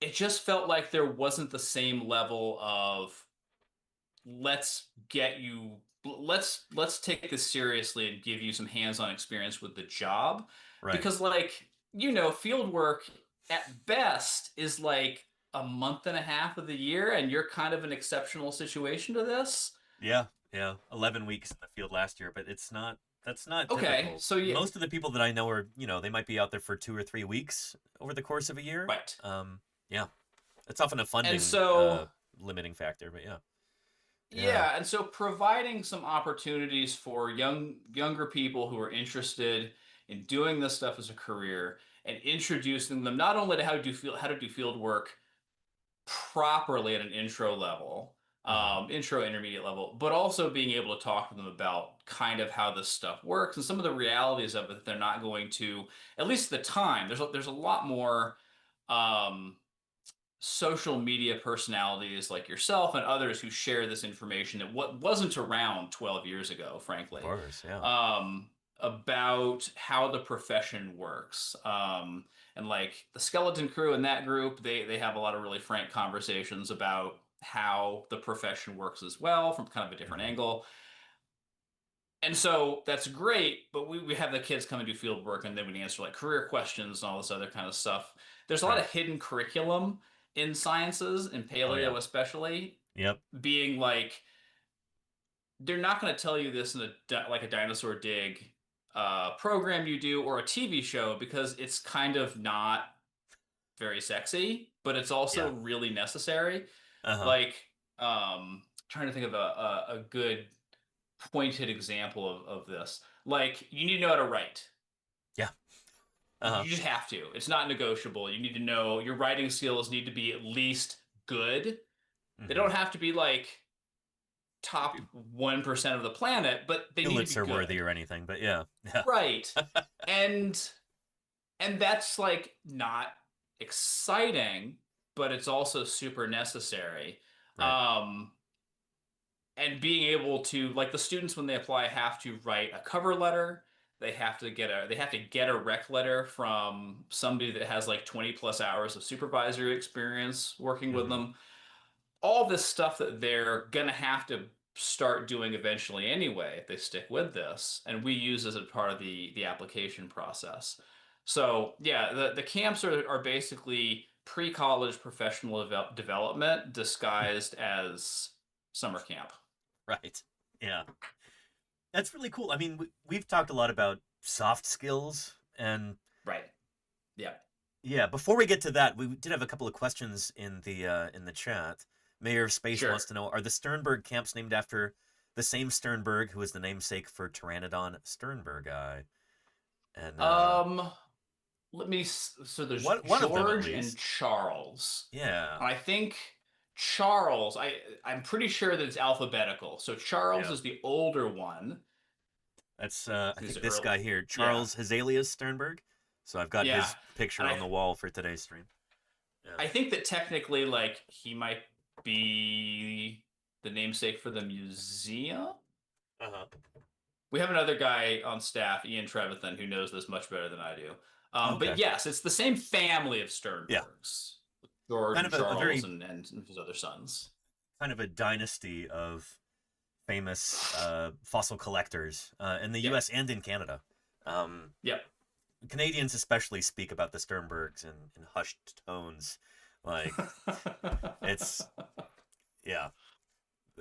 it just felt like there wasn't the same level of let's take this seriously and give you some hands-on experience with the job. Because field work at best is like a month and a half of the year, and you're kind of an exceptional situation to this. Yeah. 11 weeks in the field last year, but that's not okay typical. So most of the people that I know are, they might be out there for 2 or 3 weeks over the course of a year. Yeah, it's often a funding limiting factor, but and so providing some opportunities for younger people who are interested in doing this stuff as a career and introducing them not only to how to do field work properly at an intro level, intro intermediate level, but also being able to talk to them about kind of how this stuff works and some of the realities of it that they're not going to, at least at the time. There's a lot more social media personalities like yourself and others who share this information that wasn't around 12 years ago, frankly. Of course, yeah. About how the profession works. And like the skeleton crew in that group, they have a lot of really frank conversations about how the profession works as well from kind of a different angle. And so that's great, but we have the kids come and do field work, and then we answer like career questions and all this other kind of stuff. There's a lot of hidden curriculum in sciences, in paleo especially. Yep. Being like, they're not going to tell you this in a dinosaur dig program you do or a TV show, because it's kind of not very sexy, but it's also really necessary. Like, trying to think of a good pointed example of this. Like, you need to know how to write. You just have to. It's not negotiable. You need to know your writing skills need to be at least good. They don't have to be like top 1% of the planet, but they need to be good. worthy or anything, but yeah. Right. and that's like not exciting, but it's also super necessary. And being able to, like, the students when they apply have to write a cover letter. They have to get a rec letter from somebody that has like 20 plus hours of supervisory experience working with them. All this stuff that they're gonna have to start doing eventually anyway if they stick with this, and we use this as part of the application process. So yeah, the camps are basically pre-college professional development disguised as summer camp. Right. Yeah. That's really cool. I mean, we've talked a lot about soft skills and yeah. Before we get to that, we did have a couple of questions in the chat. Mayor of Space wants to know: are the Sternberg camps named after the same Sternberg who is the namesake for Pteranodon sternbergi? And let me. So there's one George and Charles. Yeah. And I think Charles, I'm pretty sure that it's alphabetical. So Charles is the older one. That's I think this guy here, Charles Hazelius Sternberg. So I've got his picture on the wall for today's stream. Yeah. I think that technically, like, he might be the namesake for the museum. We have another guy on staff, Ian Trevethan, who knows this much better than I do. But yes, it's the same family of Sternbergs. George kind of and Charles and his other sons. Kind of a dynasty of famous fossil collectors in the U.S. and in Canada. Yep. Canadians especially speak about the Sternbergs in hushed tones. Like, it's, yeah.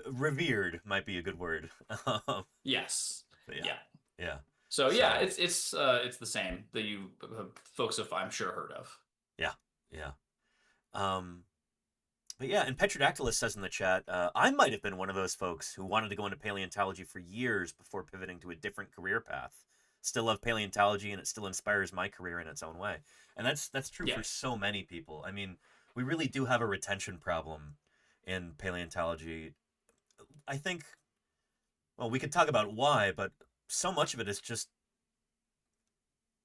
Revered might be a good word. Yes. Yeah. Yeah. So yeah, it's the same that you folks have, I'm sure, heard of. Yeah. Yeah. But yeah, and Petrodactylus says in the chat, I might have been one of those folks who wanted to go into paleontology for years before pivoting to a different career path. Still love paleontology, and it still inspires my career in its own way. And that's true for so many people. I mean, we really do have a retention problem in paleontology. I think, well, we could talk about why, but so much of it is just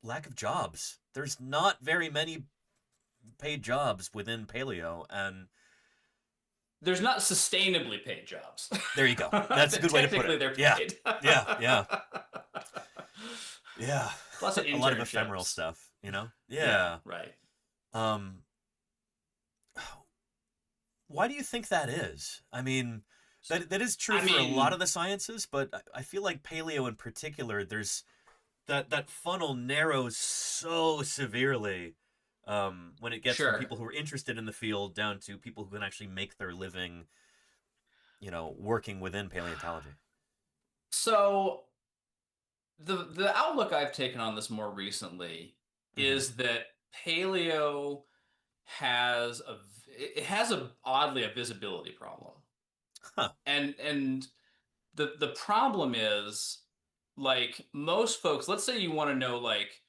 lack of jobs. There's not very many paid jobs within paleo, and there's not sustainably paid jobs. There you go. That's a good way to put it. They're paid. Yeah. Lots of a lot of ephemeral stuff, you know? Yeah. Right. Why do you think that is? I mean, that is true for a lot of the sciences, but I feel like paleo in particular, there's that funnel narrows so severely when it gets from people who are interested in the field down to people who can actually make their living, working within paleontology. So the outlook I've taken on this more recently is that paleo has oddly a visibility problem. Huh. And the problem is, like, most folks, let's say you want to know, like,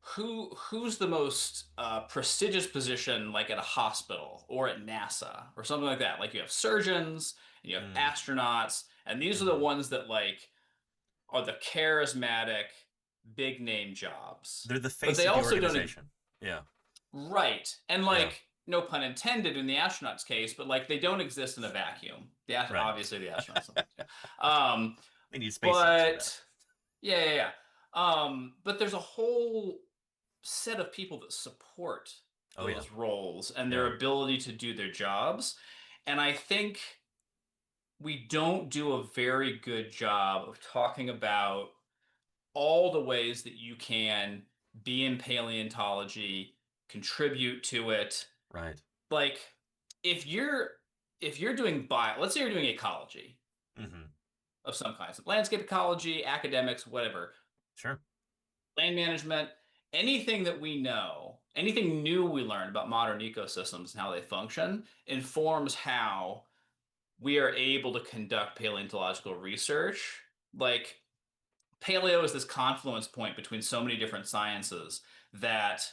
who's the most prestigious position, like at a hospital or at NASA or something like that. Like, you have surgeons and you have astronauts, and these are the ones that, like, are the charismatic, big name jobs. They're the face of the organization. Yeah. Right. And, like, no pun intended in the astronauts case, but, like, they don't exist in a vacuum. Obviously the astronauts. They need space. But yeah. But there's a whole set of people that support those roles and their ability to do their jobs. And I think we don't do a very good job of talking about all the ways that you can be in paleontology, contribute to it. Right. Like, if you're doing let's say you're doing ecology of some kind, so landscape ecology, academics, whatever. Sure. Land management, anything that we know, anything new we learn about modern ecosystems and how they function informs how we are able to conduct paleontological research. Like, paleo is this confluence point between so many different sciences that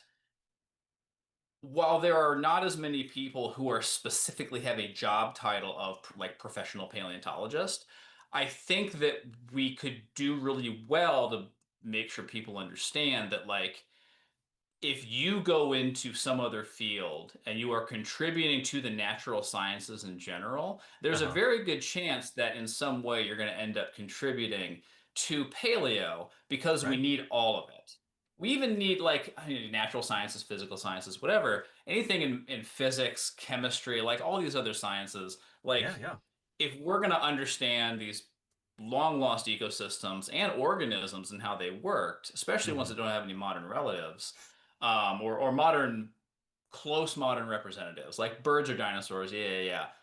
while there are not as many people who are specifically have a job title of, like, professional paleontologist, I think that we could do really well to make sure people understand that, like, if you go into some other field and you are contributing to the natural sciences in general, there's a very good chance that in some way you're going to end up contributing to paleo, because we need all of it. We even need, like, natural sciences, physical sciences, whatever, anything in physics, chemistry, like all these other sciences. Like, if we're going to understand these long lost ecosystems and organisms and how they worked, especially ones that don't have any modern relatives, or close modern representatives, like birds or dinosaurs,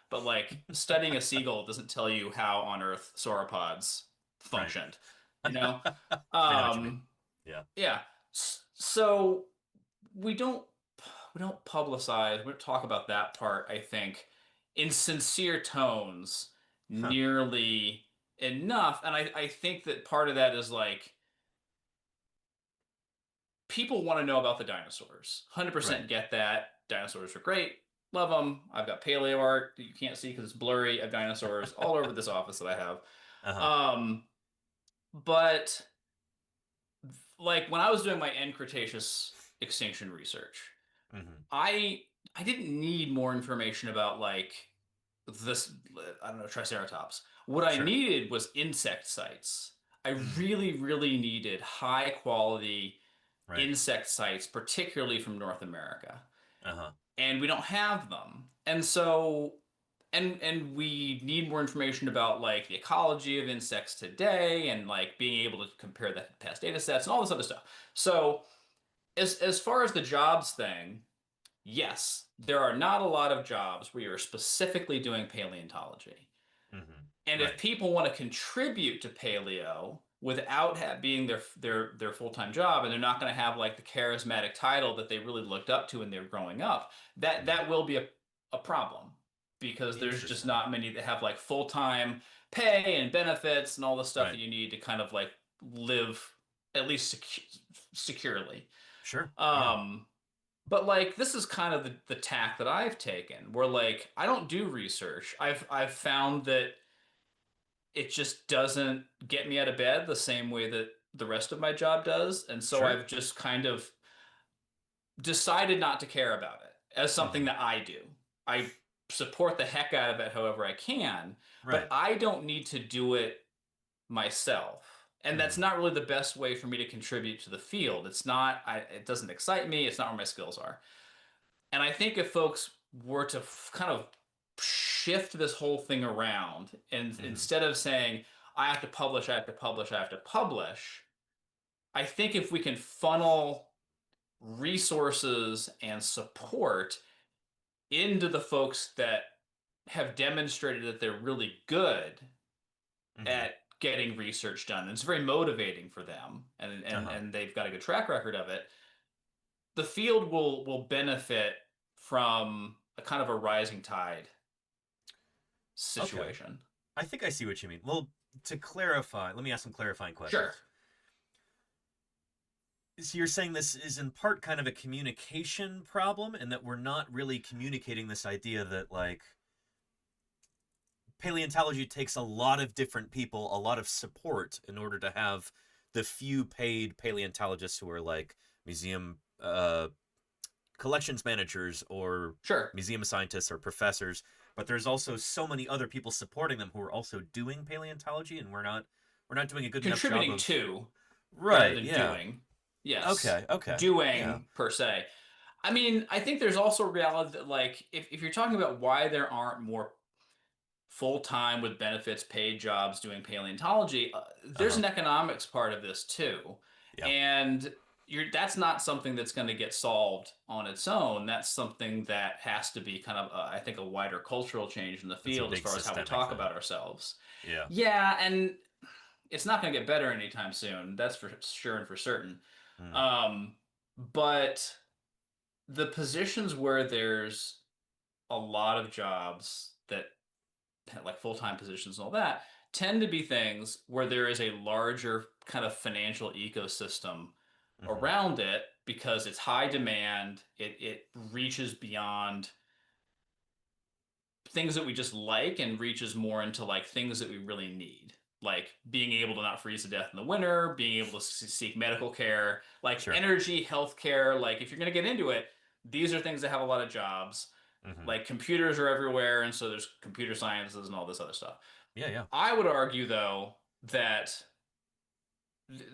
but, like, studying a seagull doesn't tell you how on Earth sauropods functioned, I know what you mean. Yeah. So we don't publicize, we don't talk about that part, I think, in sincere tones nearly enough. And I think that part of that is, like, people want to know about the dinosaurs. 100% get that. Dinosaurs are great. Love them. I've got paleo art that you can't see because it's blurry of dinosaurs all over this office that I have. But, like, when I was doing my end Cretaceous extinction research, I didn't need more information about, like, this, I don't know, Triceratops. What I needed was insect sites. I really, really needed high quality insect sites, particularly from North America. And we don't have them. And so, and we need more information about like the ecology of insects today and like being able to compare that to past data sets and all this other stuff. So as far as the jobs thing, yes, there are not a lot of jobs where you're specifically doing paleontology. And if people want to contribute to paleo without being their full-time job, and they're not going to have like the charismatic title that they really looked up to when they were growing up, that will be a problem, because there's just not many that have like full-time pay and benefits and all the stuff that you need to kind of like live at least securely. Sure. But like this is kind of the tack that I've taken, where like I don't do research. I've found that it just doesn't get me out of bed the same way that the rest of my job does, and so I've just kind of decided not to care about it as something that I do. I support the heck out of it however I can, but I don't need to do it myself. And that's not really the best way for me to contribute to the field. It's not, it doesn't excite me. It's not where my skills are. And I think if folks were to kind of shift this whole thing around, and instead of saying, I have to publish, I have to publish, I have to publish, I think if we can funnel resources and support into the folks that have demonstrated that they're really good at getting research done, and it's very motivating for them, and they've got a good track record of it, the field will benefit from a kind of a rising tide situation. Okay. I think I see what you mean. Well, to clarify, let me ask some clarifying questions. Sure. So you're saying this is in part kind of a communication problem, and that we're not really communicating this idea that like paleontology takes a lot of different people, a lot of support in order to have the few paid paleontologists who are like museum collections managers or museum scientists or professors, but there's also so many other people supporting them who are also doing paleontology, and we're not doing a good enough job of contributing to rather than yeah. doing. Yes. Okay. Doing per se. I mean, I think there's also a reality that like if you're talking about why there aren't more full-time with benefits paid jobs doing paleontology, there's an economics part of this too. And that's not something that's going to get solved on its own. That's something that has to be kind of I think a wider cultural change in the field as far as how we talk about ourselves. Yeah, and it's not going to get better anytime soon. That's for sure and for certain. But the positions where there's a lot of jobs that like full-time positions and all that tend to be things where there is a larger kind of financial ecosystem around it, because it's high demand. It reaches beyond things that we just like and reaches more into like things that we really need, like being able to not freeze to death in the winter, being able to seek medical care, like energy, healthcare. Like if you're going to get into it, these are things that have a lot of jobs. Like computers are everywhere, and so there's computer sciences and all this other stuff. I would argue though that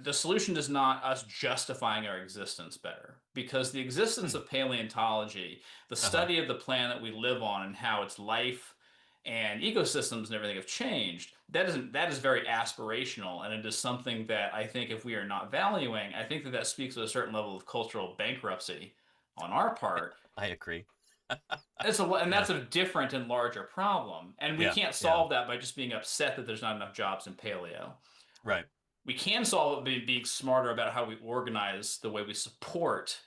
the solution is not us justifying our existence better, because the existence of paleontology, the study of the planet we live on and how its life and ecosystems and everything have changed, that is very aspirational, and it is something that I think if we are not valuing, I think that speaks to a certain level of cultural bankruptcy on our part. I agree. That's a different and larger problem, and we can't solve that by just being upset that there's not enough jobs in paleo. Right. We can solve it by being smarter about how we organize the way we support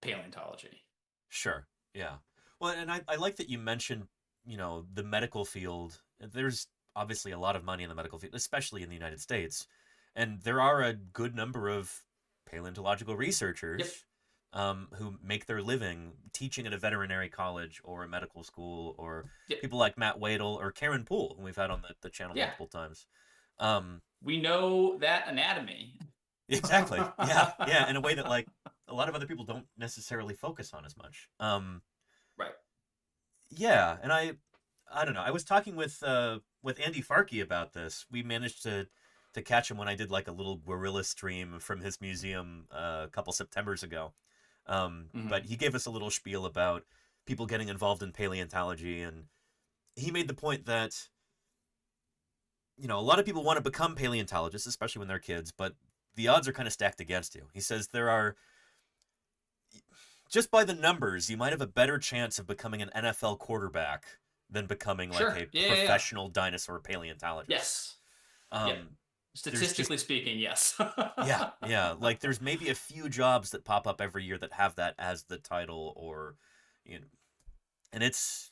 paleontology. Sure. Yeah. Well, and I like that you mentioned, the medical field. There's obviously a lot of money in the medical field, especially in the United States. And there are a good number of paleontological researchers who make their living teaching at a veterinary college or a medical school, or people like Matt Wadle or Karen Poole, who we've had on the channel multiple times. We know that anatomy. Exactly. Yeah. In a way that like a lot of other people don't necessarily focus on as much. Right. Yeah, and I don't know. I was talking with Andy Farkey about this. We managed to catch him when I did like a little guerrilla stream from his museum a couple Septembers ago. But he gave us a little spiel about people getting involved in paleontology, and he made the point that, you know, a lot of people want to become paleontologists, especially when they're kids, but the odds are kind of stacked against you. He says there are, just by the numbers, you might have a better chance of becoming an NFL quarterback than becoming like a professional dinosaur paleontologist. Yes. Yeah. Statistically speaking, yes. yeah. Like there's maybe a few jobs that pop up every year that have that as the title, or, you know, and it's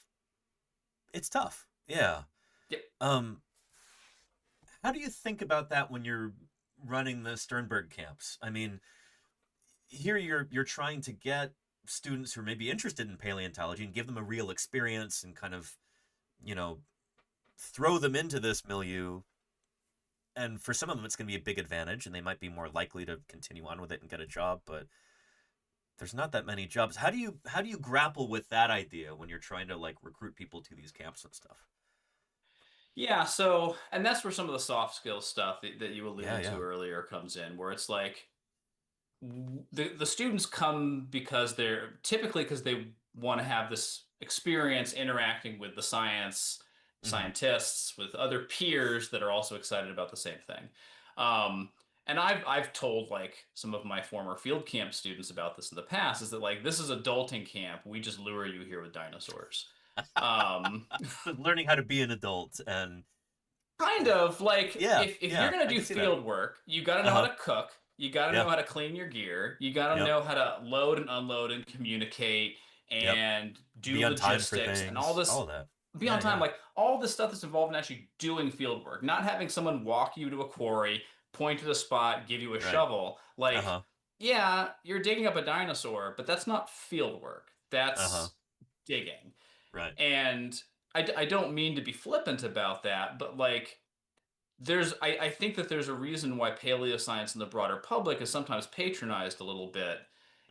tough. Yeah. Yep. How do you think about that when you're running the Sternberg camps? I mean, here you're trying to get students who are maybe interested in paleontology and give them a real experience and kind of, you know, throw them into this milieu. And for some of them, it's going to be a big advantage, and they might be more likely to continue on with it and get a job. But there's not that many jobs. How do you grapple with that idea when you're trying to like recruit people to these camps and stuff? Yeah, so, and that's where some of the soft skills stuff that you alluded to earlier comes in, where it's like the students come because they're typically because they want to have this experience interacting with the scientists, with other peers that are also excited about the same thing. And I've told like some of my former field camp students about this in the past, is that like, this is adulting camp. We just lure you here with dinosaurs. Learning how to be an adult and kind of like, if you're going to do field work, you got to know how to cook. You got to know how to clean your gear. You got to know how to load and unload and communicate and do logistics and all this. All that. Be on time, like all this stuff that's involved in actually doing field work, not having someone walk you to a quarry, point to the spot, give you a shovel. Like, yeah, you're digging up a dinosaur, but that's not field work. That's digging. Right. And I don't mean to be flippant about that, but like, I think that there's a reason why paleoscience in the broader public is sometimes patronized a little bit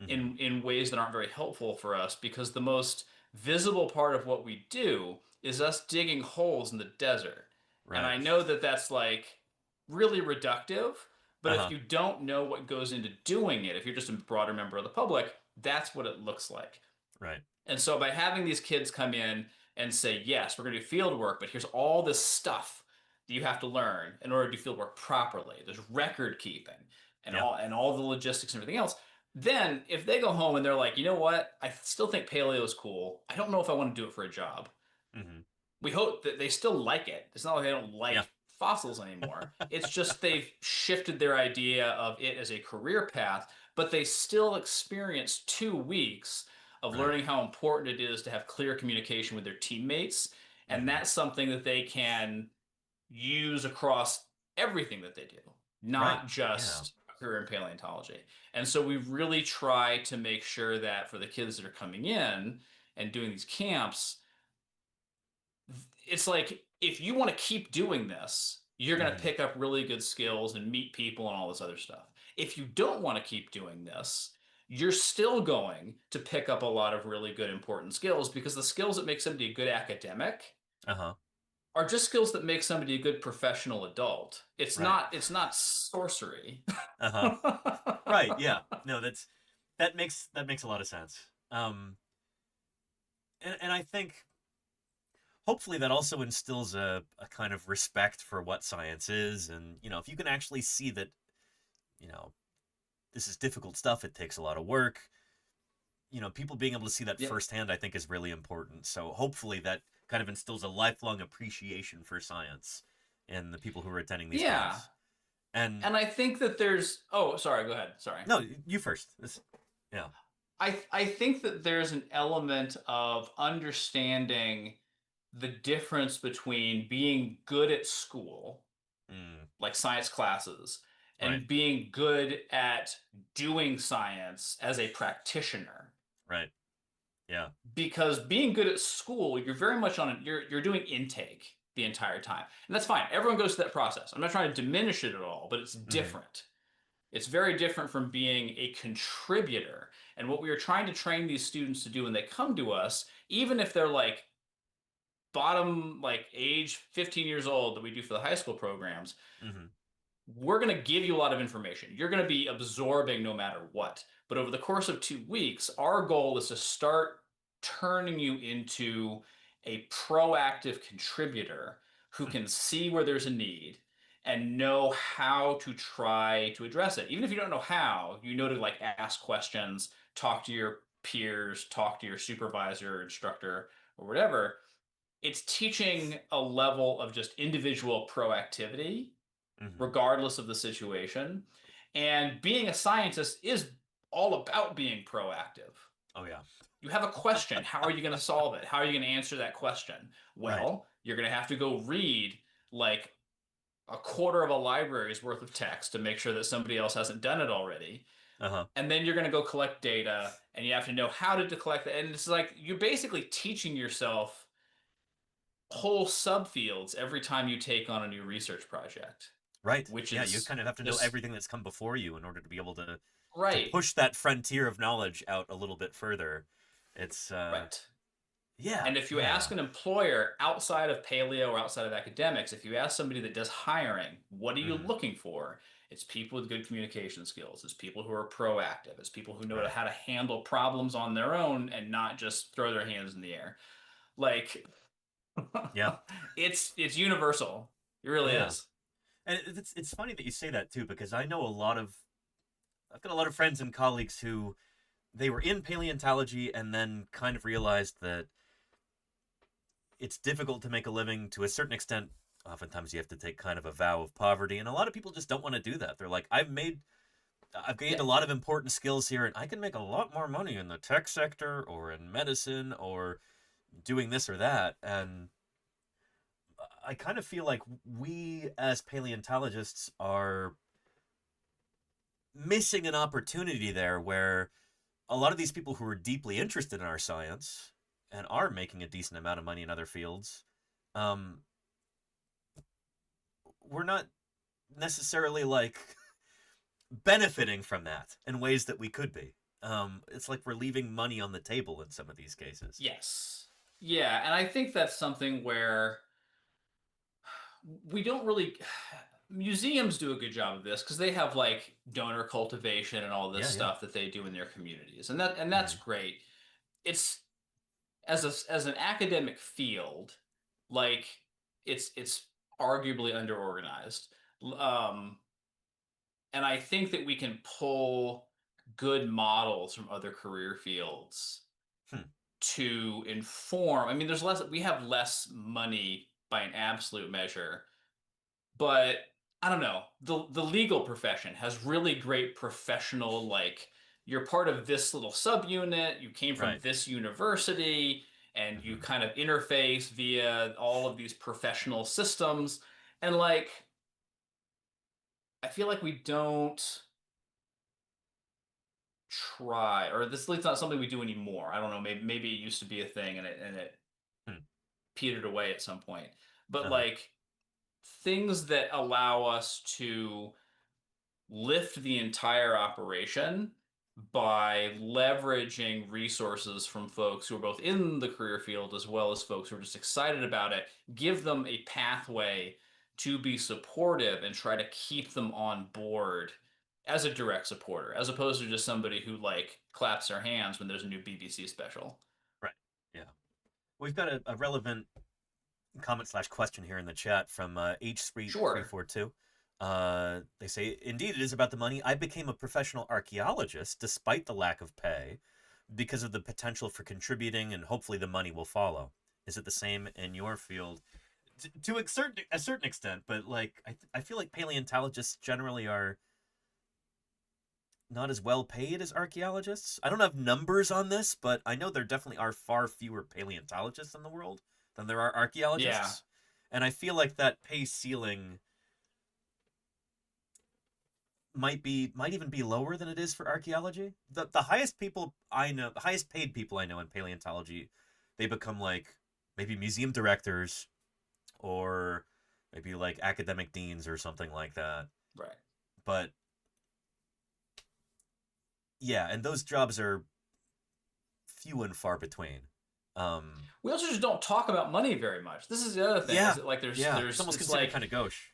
in ways that aren't very helpful for us, because the most visible part of what we do is us digging holes in the desert. Right. And I know that that's like really reductive, but if you don't know what goes into doing it, if you're just a broader member of the public, that's what it looks like. Right. And so by having these kids come in and say, yes, we're going to do field work, but here's all this stuff that you have to learn in order to do field work properly. There's record keeping and all the logistics and everything else. Then if they go home and they're like, you know what, I still think paleo is cool. I don't know if I want to do it for a job. We hope that they still like it. It's not like they don't like fossils anymore. It's just they've shifted their idea of it as a career path, but they still experience 2 weeks of learning how important it is to have clear communication with their teammates. And that's something that they can use across everything that they do, not just a career in paleontology. And so we really try to make sure that for the kids that are coming in and doing these camps, it's like, if you want to keep doing this, you're going to pick up really good skills and meet people and all this other stuff. If you don't want to keep doing this, you're still going to pick up a lot of really good, important skills, because the skills that make somebody a good academic are just skills that make somebody a good professional adult. It's not sorcery. Right. Yeah. No, that makes a lot of sense. And I think hopefully that also instills a kind of respect for what science is. And, you know, if you can actually see that, you know, this is difficult stuff, it takes a lot of work, you know, people being able to see that firsthand, I think is really important. So hopefully that kind of instills a lifelong appreciation for science in the people who are attending these camps. And I think that there's, oh, sorry, go ahead. Sorry. No, you first. I think that there's an element of understanding the difference between being good at school, like science classes, and being good at doing science as a practitioner. Right. Yeah. Because being good at school, you're very much you're doing intake the entire time. And that's fine. Everyone goes through that process. I'm not trying to diminish it at all, but it's different. It's very different from being a contributor. And what we are trying to train these students to do when they come to us, even if they're like bottom, like age 15 years old that we do for the high school programs, we're going to give you a lot of information. You're going to be absorbing no matter what. But over the course of 2 weeks, our goal is to start turning you into a proactive contributor who can see where there's a need and know how to try to address it. Even if you don't know how, you know to like ask questions, talk to your peers, talk to your supervisor, instructor, or whatever. It's teaching a level of just individual proactivity, regardless of the situation. And being a scientist is all about being proactive. Oh, yeah. You have a question. How are you going to solve it? How are you going to answer that question? Well, you're going to have to go read like a quarter of a library's worth of text to make sure that somebody else hasn't done it already. And then you're going to go collect data, and you have to know how to collect it. And it's like you're basically teaching yourself whole subfields every time you take on a new research project. Right. Which yeah, is you kind of have to know everything that's come before you in order to be able to push that frontier of knowledge out a little bit further. It's yeah. And if you ask an employer outside of paleo or outside of academics, if you ask somebody that does hiring, what are you looking for? It's people with good communication skills. It's people who are proactive. It's people who know how to handle problems on their own and not just throw their hands in the air. Like, yeah, it's universal. It really is. And it's funny that you say that too, because I've got a lot of friends and colleagues who they were in paleontology and then kind of realized that it's difficult to make a living to a certain extent. Oftentimes you have to take kind of a vow of poverty, and a lot of people just don't want to do that. They're like, I've gained a lot of important skills here, and I can make a lot more money in the tech sector or in medicine or doing this or that. And I kind of feel like we as paleontologists are missing an opportunity there where a lot of these people who are deeply interested in our science and are making a decent amount of money in other fields, we're not necessarily like benefiting from that in ways that we could be. It's like we're leaving money on the table in some of these cases. Yes. Yeah, and I think that's something where we don't really museums do a good job of this because they have like donor cultivation and all this stuff that they do in their communities, and that's great. It's as an academic field, like it's arguably underorganized, and I think that we can pull good models from other career fields to inform. I mean, we have less money by an absolute measure, but I don't know. The legal profession has really great professional, like, you're part of this little subunit, you came from this university, and you kind of interface via all of these professional systems. And like, I feel like we don't try, or this is not something we do anymore. I don't know, maybe it used to be a thing and it petered away at some point. But like, things that allow us to lift the entire operation by leveraging resources from folks who are both in the career field as well as folks who are just excited about it, give them a pathway to be supportive and try to keep them on board as a direct supporter, as opposed to just somebody who like claps their hands when there's a new BBC special. Right. Yeah. We've got a relevant comment/question here in the chat from H342. They say, indeed, it is about the money. I became a professional archaeologist despite the lack of pay because of the potential for contributing, and hopefully the money will follow. Is it the same in your field? To a certain extent, but like I feel like paleontologists generally are not as well paid as archaeologists. I don't have numbers on this, but I know there definitely are far fewer paleontologists in the world than there are archaeologists. Yeah. And I feel like that pay ceiling might even be lower than it is for archaeology. The highest paid people I know in paleontology, they become like maybe museum directors or maybe like academic deans or something like that. Right. But yeah, and those jobs are few and far between. We also just don't talk about money very much. This is the other thing. Yeah. Like there's it's almost considered like, kind of gauche.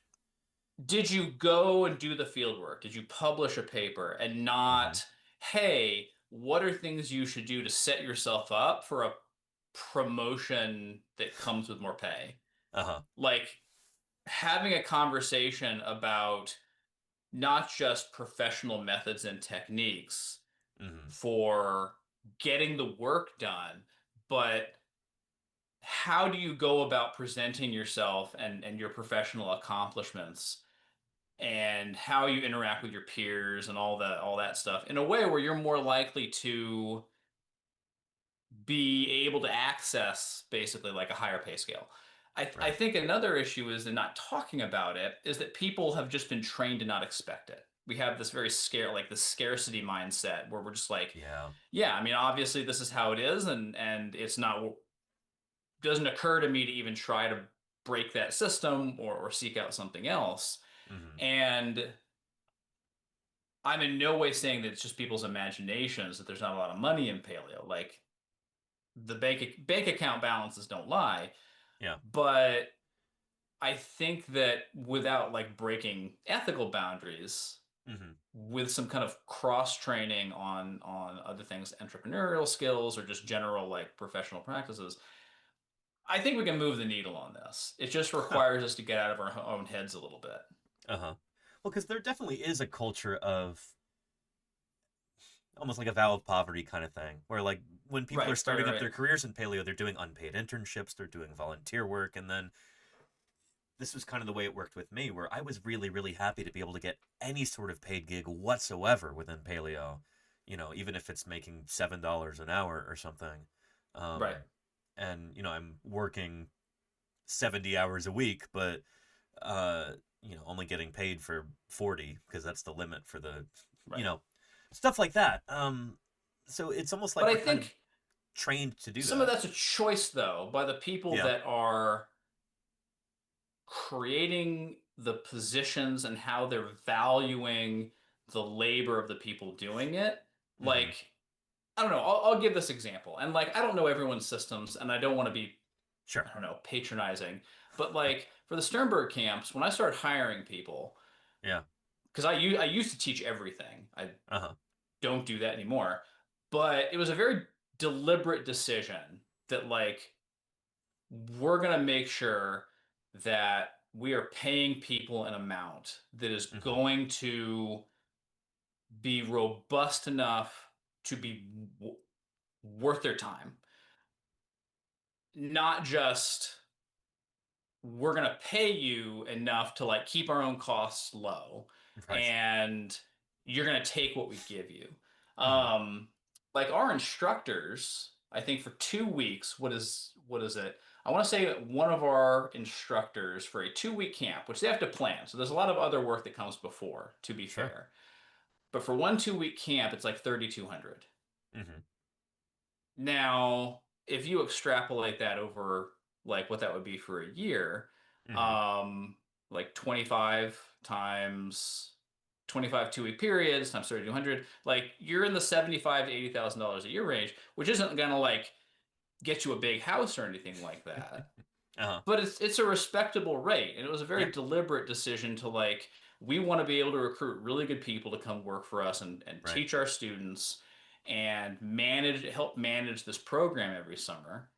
Did you go and do the field work? Did you publish a paper and not, hey, what are things you should do to set yourself up for a promotion that comes with more pay. Uh-huh. Like having a conversation about not just professional methods and techniques for getting the work done, but how do you go about presenting yourself and your professional accomplishments and how you interact with your peers and all that stuff in a way where you're more likely to be able to access basically like a higher pay scale. I think another issue is in not talking about it is that people have just been trained to not expect it. We have this very the scarcity mindset where we're just like, yeah, I mean, obviously this is how it is, and it's not, doesn't occur to me to even try to break that system or seek out something else. And I'm in no way saying that it's just people's imaginations that there's not a lot of money in paleo. Like the bank account balances don't lie. Yeah. But I think that without like breaking ethical boundaries, with some kind of cross training on other things, entrepreneurial skills or just general like professional practices, I think we can move the needle on this. It just requires us to get out of our own heads a little bit. Well, because there definitely is a culture of almost like a vow of poverty kind of thing, where like when people are starting up their careers in paleo, they're doing unpaid internships, they're doing volunteer work, and then this was kind of the way it worked with me, where I was really, really happy to be able to get any sort of paid gig whatsoever within paleo, you know, even if it's making $7 an hour or something. And, you know, I'm working 70 hours a week, but, you know, only getting paid for 40 because that's the limit for the, you know, stuff like that. So it's almost like but I we're kind think of trained to do some that. of that's a choice, though, by the people that are creating the positions and how they're valuing the labor of the people doing it. Like, I don't know, I'll give this example. And like, I don't know everyone's systems and I don't want to be, I don't know, patronizing. But like for the Sternberg camps, when I started hiring people, because I used to teach everything. I don't do that anymore. But it was a very deliberate decision that like, we're going to make sure that we are paying people an amount that is going to be robust enough to be worth their time. Not just we're going to pay you enough to like keep our own costs low and you're going to take what we give you. Like our instructors, I think for 2 weeks, what is it? I want to say that one of our instructors for a 2-week camp, which they have to plan. So there's a lot of other work that comes before, to be fair. But for 1 2-week camp, it's like 3,200. Now, if you extrapolate that over like what that would be for a year, like 25 times 25 2-week periods times 3,200, like you're in the $75,000 to $80,000 a year range, which isn't gonna like get you a big house or anything like that. But it's a respectable rate, and it was a very deliberate decision to like, we want to be able to recruit really good people to come work for us and teach our students and help manage this program every summer.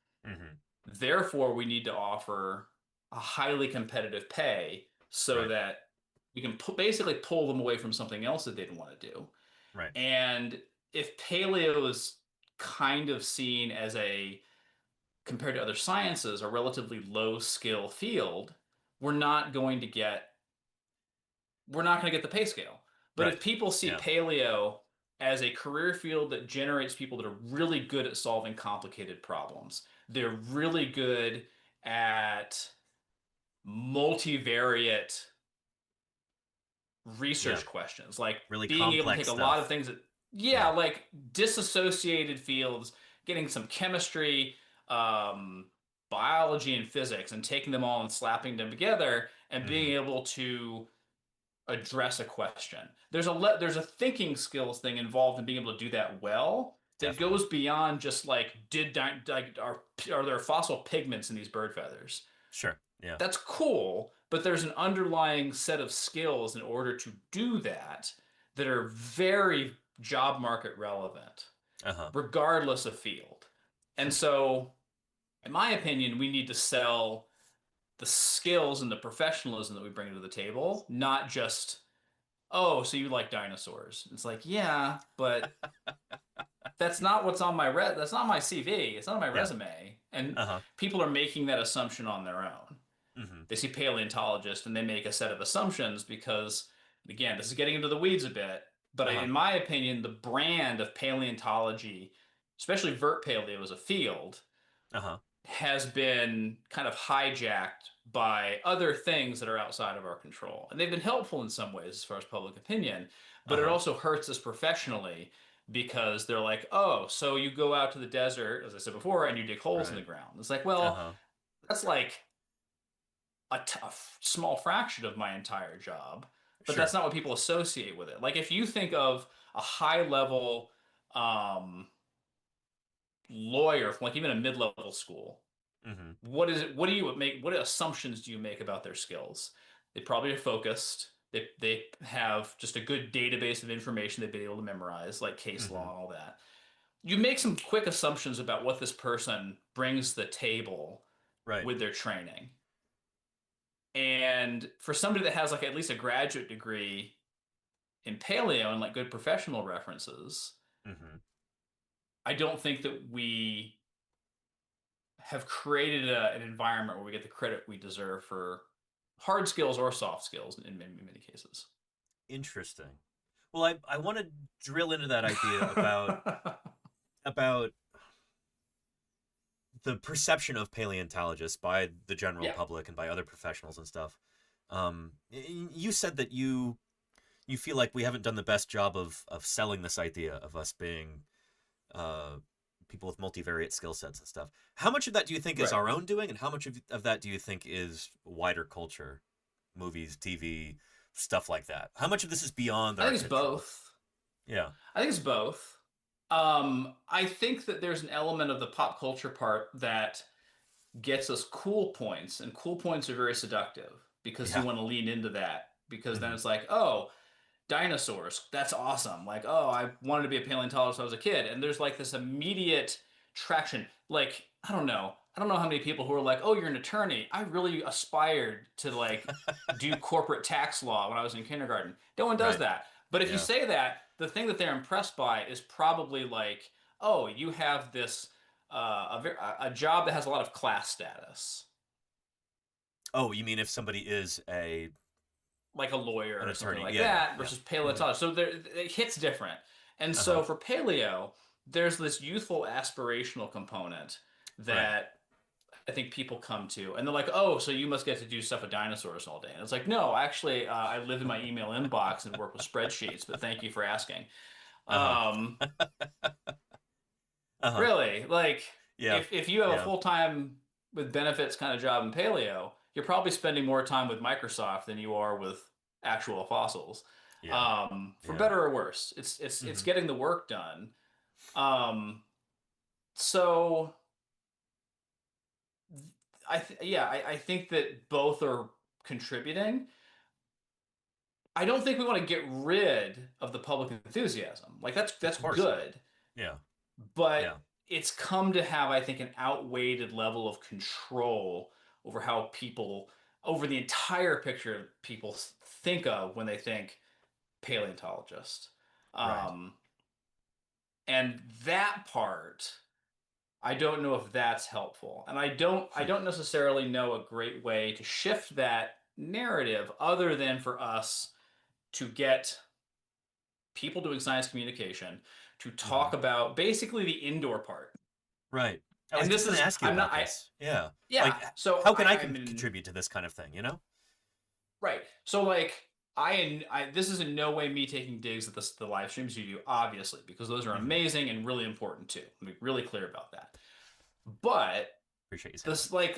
Therefore, we need to offer a highly competitive pay so that we can basically pull them away from something else that they didn't want to do. And if paleo is kind of seen as compared to other sciences, a relatively low skill field, we're not going to get the pay scale. But if people see paleo as a career field that generates people that are really good at solving complicated problems, they're really good at multivariate research questions, like really being able to take a lot of things that like disassociated fields, getting some chemistry, biology and physics and taking them all and slapping them together and being able to address a question. There's a thinking skills thing involved in being able to do that well that goes beyond just like are there fossil pigments in these bird feathers? That's cool, but there's an underlying set of skills in order to do that that are very job market relevant, regardless of field. And so In my opinion, we need to sell the skills and the professionalism that we bring to the table, not just, oh, so you like dinosaurs. It's like, yeah, but that's not what's on my that's not my CV. It's not on my resume. And people are making that assumption on their own. They see paleontologist and they make a set of assumptions because, again, this is getting into the weeds a bit, but in my opinion, the brand of paleontology, especially vert paleo as a field, has been kind of hijacked by other things that are outside of our control. And they've been helpful in some ways as far as public opinion, but it also hurts us professionally because they're like, oh, so you go out to the desert, as I said before, and you dig holes in the ground. It's like, well, that's like a small fraction of my entire job, but that's not what people associate with it. Like if you think of a high level lawyer from like even a mid-level school, what is it? What do you make? What assumptions do you make about their skills? They probably are focused. They have just a good database of information they've been able to memorize, like case law and all that. You make some quick assumptions about what this person brings to the table with their training. And for somebody that has like at least a graduate degree in paleo and like good professional references, I don't think that we have created an environment where we get the credit we deserve for hard skills or soft skills in many cases. Interesting. Well, I want to drill into that idea about the perception of paleontologists by the general public and by other professionals and stuff. You said that you feel like we haven't done the best job of selling this idea of us being people with multivariate skill sets and stuff. How much of that do you think is our own doing, and how much of that do you think is wider culture, movies, TV, stuff like that? How much of this is beyond our control? I think it's both. Yeah. I think it's both. I think that there's an element of the pop culture part that gets us cool points, and cool points are very seductive because you want to lean into that because then it's like, oh, dinosaurs, that's awesome. Like, oh, I wanted to be a paleontologist when I was a kid, and there's like this immediate traction. Like, I don't know how many people who are like, oh, you're an attorney. I really aspired to like do corporate tax law when I was in kindergarten. No one does that. But if you say that, the thing that they're impressed by is probably like, oh, you have this a job that has a lot of class status. Oh, you mean if somebody is like a lawyer or something like yeah, that versus paleontologist. So it hits different. And so for paleo, there's this youthful aspirational component that I think people come to. And they're like, oh, so you must get to do stuff with dinosaurs all day. And it's like, no, actually, I live in my email inbox and work with spreadsheets, but thank you for asking. Really, like, if you have a full-time with benefits kind of job in paleo, you're probably spending more time with Microsoft than you are with actual fossils. For better or worse, it's getting the work done. So I think that both are contributing. I don't think we want to get rid of the public enthusiasm. Like that's good. Yeah. But it's come to have, I think, an outweighed level of control over how people, over the entire picture people think of when they think paleontologist. And that part, I don't know if that's helpful. And I don't necessarily know a great way to shift that narrative other than for us to get people doing science communication to talk about basically the indoor part. Right. I was just going to ask you about this. Yeah. Like, so how can I contribute to this kind of thing, you know? Right. So like this is in no way me taking digs at the live streams you do, obviously, because those are amazing and really important too. Let me be really clear about that. But appreciate you saying this, like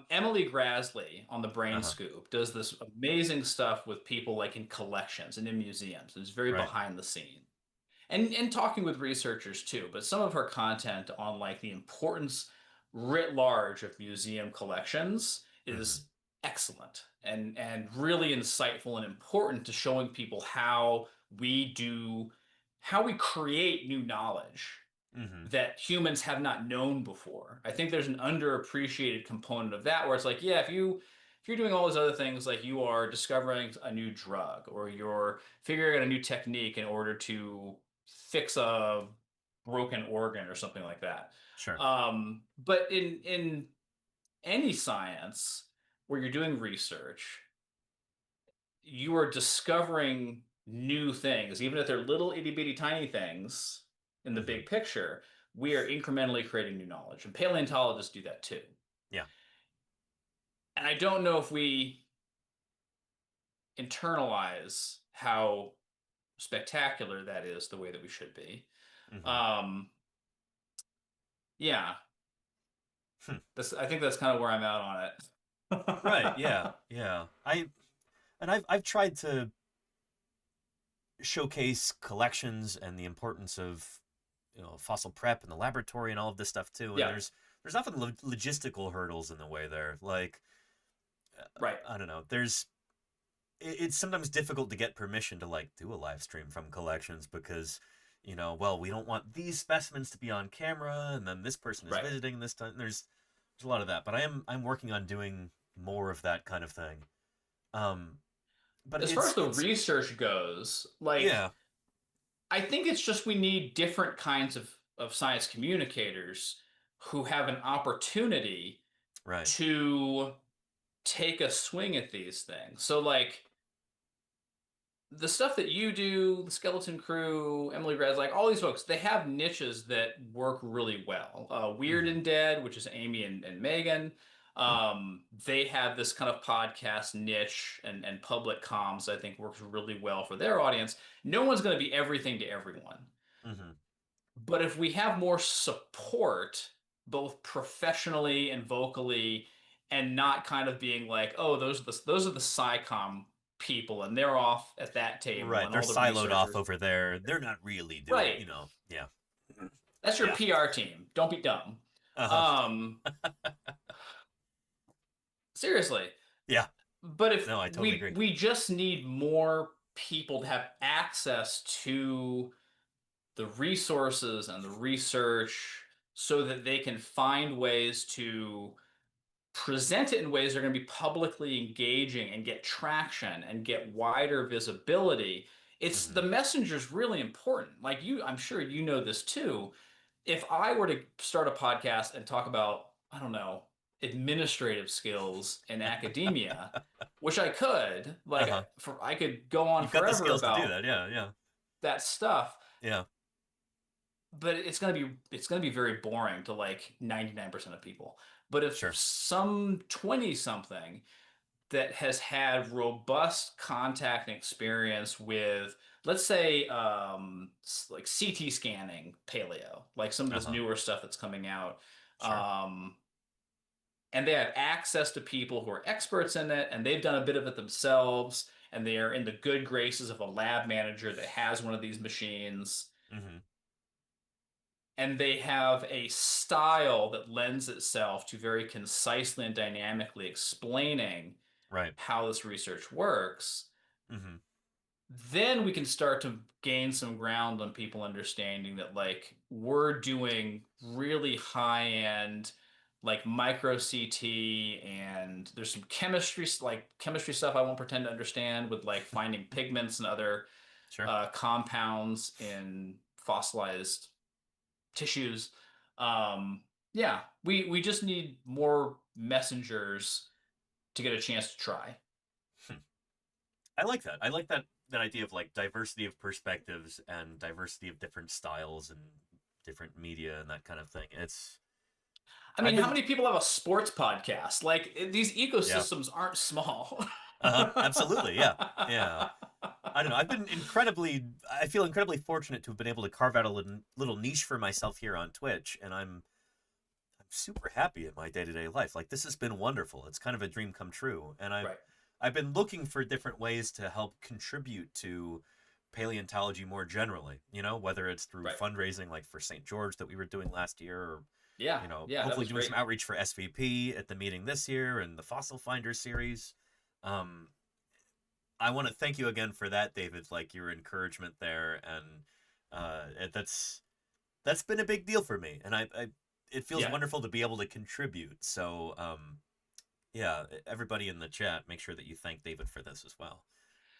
Emily Graslie on the Brain Scoop does this amazing stuff with people like in collections and in museums. It's very behind the scenes. And talking with researchers too, but some of her content on like the importance writ large of museum collections is excellent and really insightful and important to showing people how we create new knowledge that humans have not known before. I think there's an underappreciated component of that where it's like, yeah, if you're doing all those other things, like you are discovering a new drug or you're figuring out a new technique in order to fix a broken organ or something like that. Sure. But in any science where you're doing research, you are discovering new things, even if they're little itty bitty tiny things in the big picture. We are incrementally creating new knowledge, and paleontologists do that too. Yeah. And I don't know if we internalize how spectacular that is the way that we should be. Yeah. I think that's kind of where I'm at on it. Right. Yeah. Yeah. I've tried to showcase collections and the importance of fossil prep in the laboratory and all of this stuff too. And there's often logistical hurdles in the way there. Like, right. I don't know. It's sometimes difficult to get permission to like do a live stream from collections because, well, we don't want these specimens to be on camera, and then this person is visiting this time. There's a lot of that, but I'm working on doing more of that kind of thing. But as far as the research goes, like, I think it's just we need different kinds of science communicators who have an opportunity to take a swing at these things. So, like, the stuff that you do, the Skeleton Crew, Emily Graz, like all these folks, they have niches that work really well. Weird and Dead, which is Amy and Megan, they have this kind of podcast niche and public comms I think works really well for their audience. No one's going to be everything to everyone. But if we have more support, both professionally and vocally, and not kind of being like, oh, those are the SciComm people and they're off at that table. Right, and they're all the siloed off over there. They're not really doing, yeah. That's your PR team. Don't be dumb. Seriously. Yeah. But if I totally agree. We just need more people to have access to the resources and the research so that they can find ways to present it in ways that are going to be publicly engaging and get traction and get wider visibility. It's the messenger's really important. Like I'm sure you know this too. If I were to start a podcast and talk about, I don't know, administrative skills in academia, which I could, like, I could go on You've forever got the skills about to do that. Yeah. that stuff. Yeah. But it's gonna be very boring to like 99% of people. But if some 20-something that has had robust contact and experience with, let's say, like CT scanning paleo, like some of this newer stuff that's coming out, and they have access to people who are experts in it, and they've done a bit of it themselves, and they are in the good graces of a lab manager that has one of these machines. And they have a style that lends itself to very concisely and dynamically explaining how this research works, then we can start to gain some ground on people understanding that, like, we're doing really high-end, like, micro CT, and there's some chemistry stuff I won't pretend to understand with, like, finding pigments and other compounds in fossilized tissues. We just need more messengers to get a chance to try. I like that. I like that idea of like diversity of perspectives and diversity of different styles and different media and that kind of thing. How many people have a sports podcast? Like, these ecosystems aren't small. Absolutely. Yeah. I don't know. I feel incredibly fortunate to have been able to carve out a little niche for myself here on Twitch, and I'm super happy in my day-to-day life. Like, this has been wonderful. It's kind of a dream come true, and I've been looking for different ways to help contribute to paleontology more generally. Whether it's through fundraising, like for St. George that we were doing last year, or hopefully doing some outreach for SVP at the meeting this year and the Fossil Finder series. I want to thank you again for that, David, like your encouragement there. And that's been a big deal for me, and it feels Yeah. wonderful to be able to contribute. So, yeah, everybody in the chat, make sure that you thank David for this as well.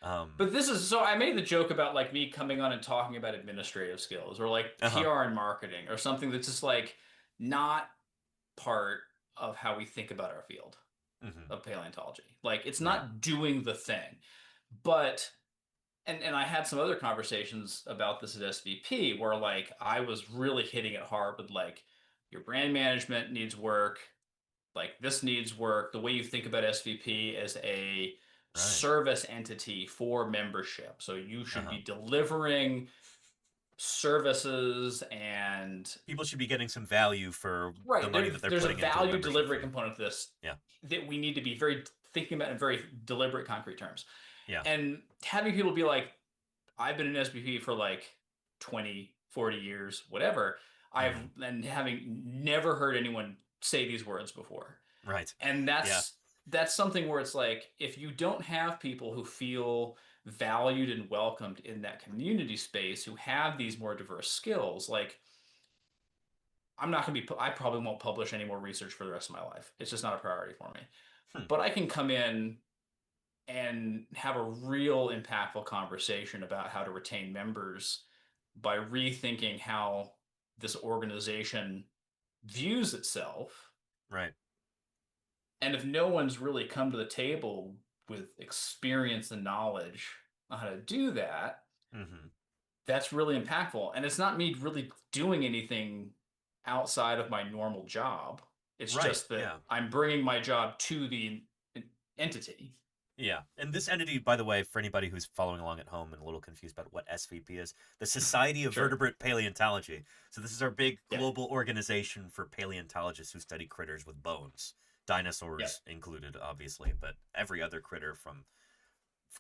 But this is, so I made the joke about like me coming on and talking about administrative skills or like PR and marketing or something that's just like not part of how we think about our field of paleontology. Like it's not doing the thing, but and I had some other conversations about this at SVP where like I was really hitting it hard with like your brand management needs work, like this needs work. The way you think about SVP as a service entity for membership. So you should be delivering services and people should be getting some value for the right. money that they're There's a putting into value membership delivery fee. component to this Yeah. that we need to be very thinking about in very deliberate, concrete terms. Yeah. And having people be like, I've been an SVP for like 20, 40 years, whatever. And having never heard anyone say these words before. Right. And that's something where it's like, if you don't have people who feel valued and welcomed in that community space, who have these more diverse skills, like I probably won't publish any more research for the rest of my life. It's just not a priority for me. But I can come in and have a real impactful conversation about how to retain members by rethinking how this organization views itself. Right. And if no one's really come to the table with experience and knowledge on how to do that, that's really impactful. And it's not me really doing anything outside of my normal job. It's just that I'm bringing my job to the entity. Yeah. And this entity, by the way, for anybody who's following along at home and a little confused about what SVP is, the Society of Vertebrate Paleontology. So this is our big global organization for paleontologists who study critters with bones. Dinosaurs included, obviously, but every other critter from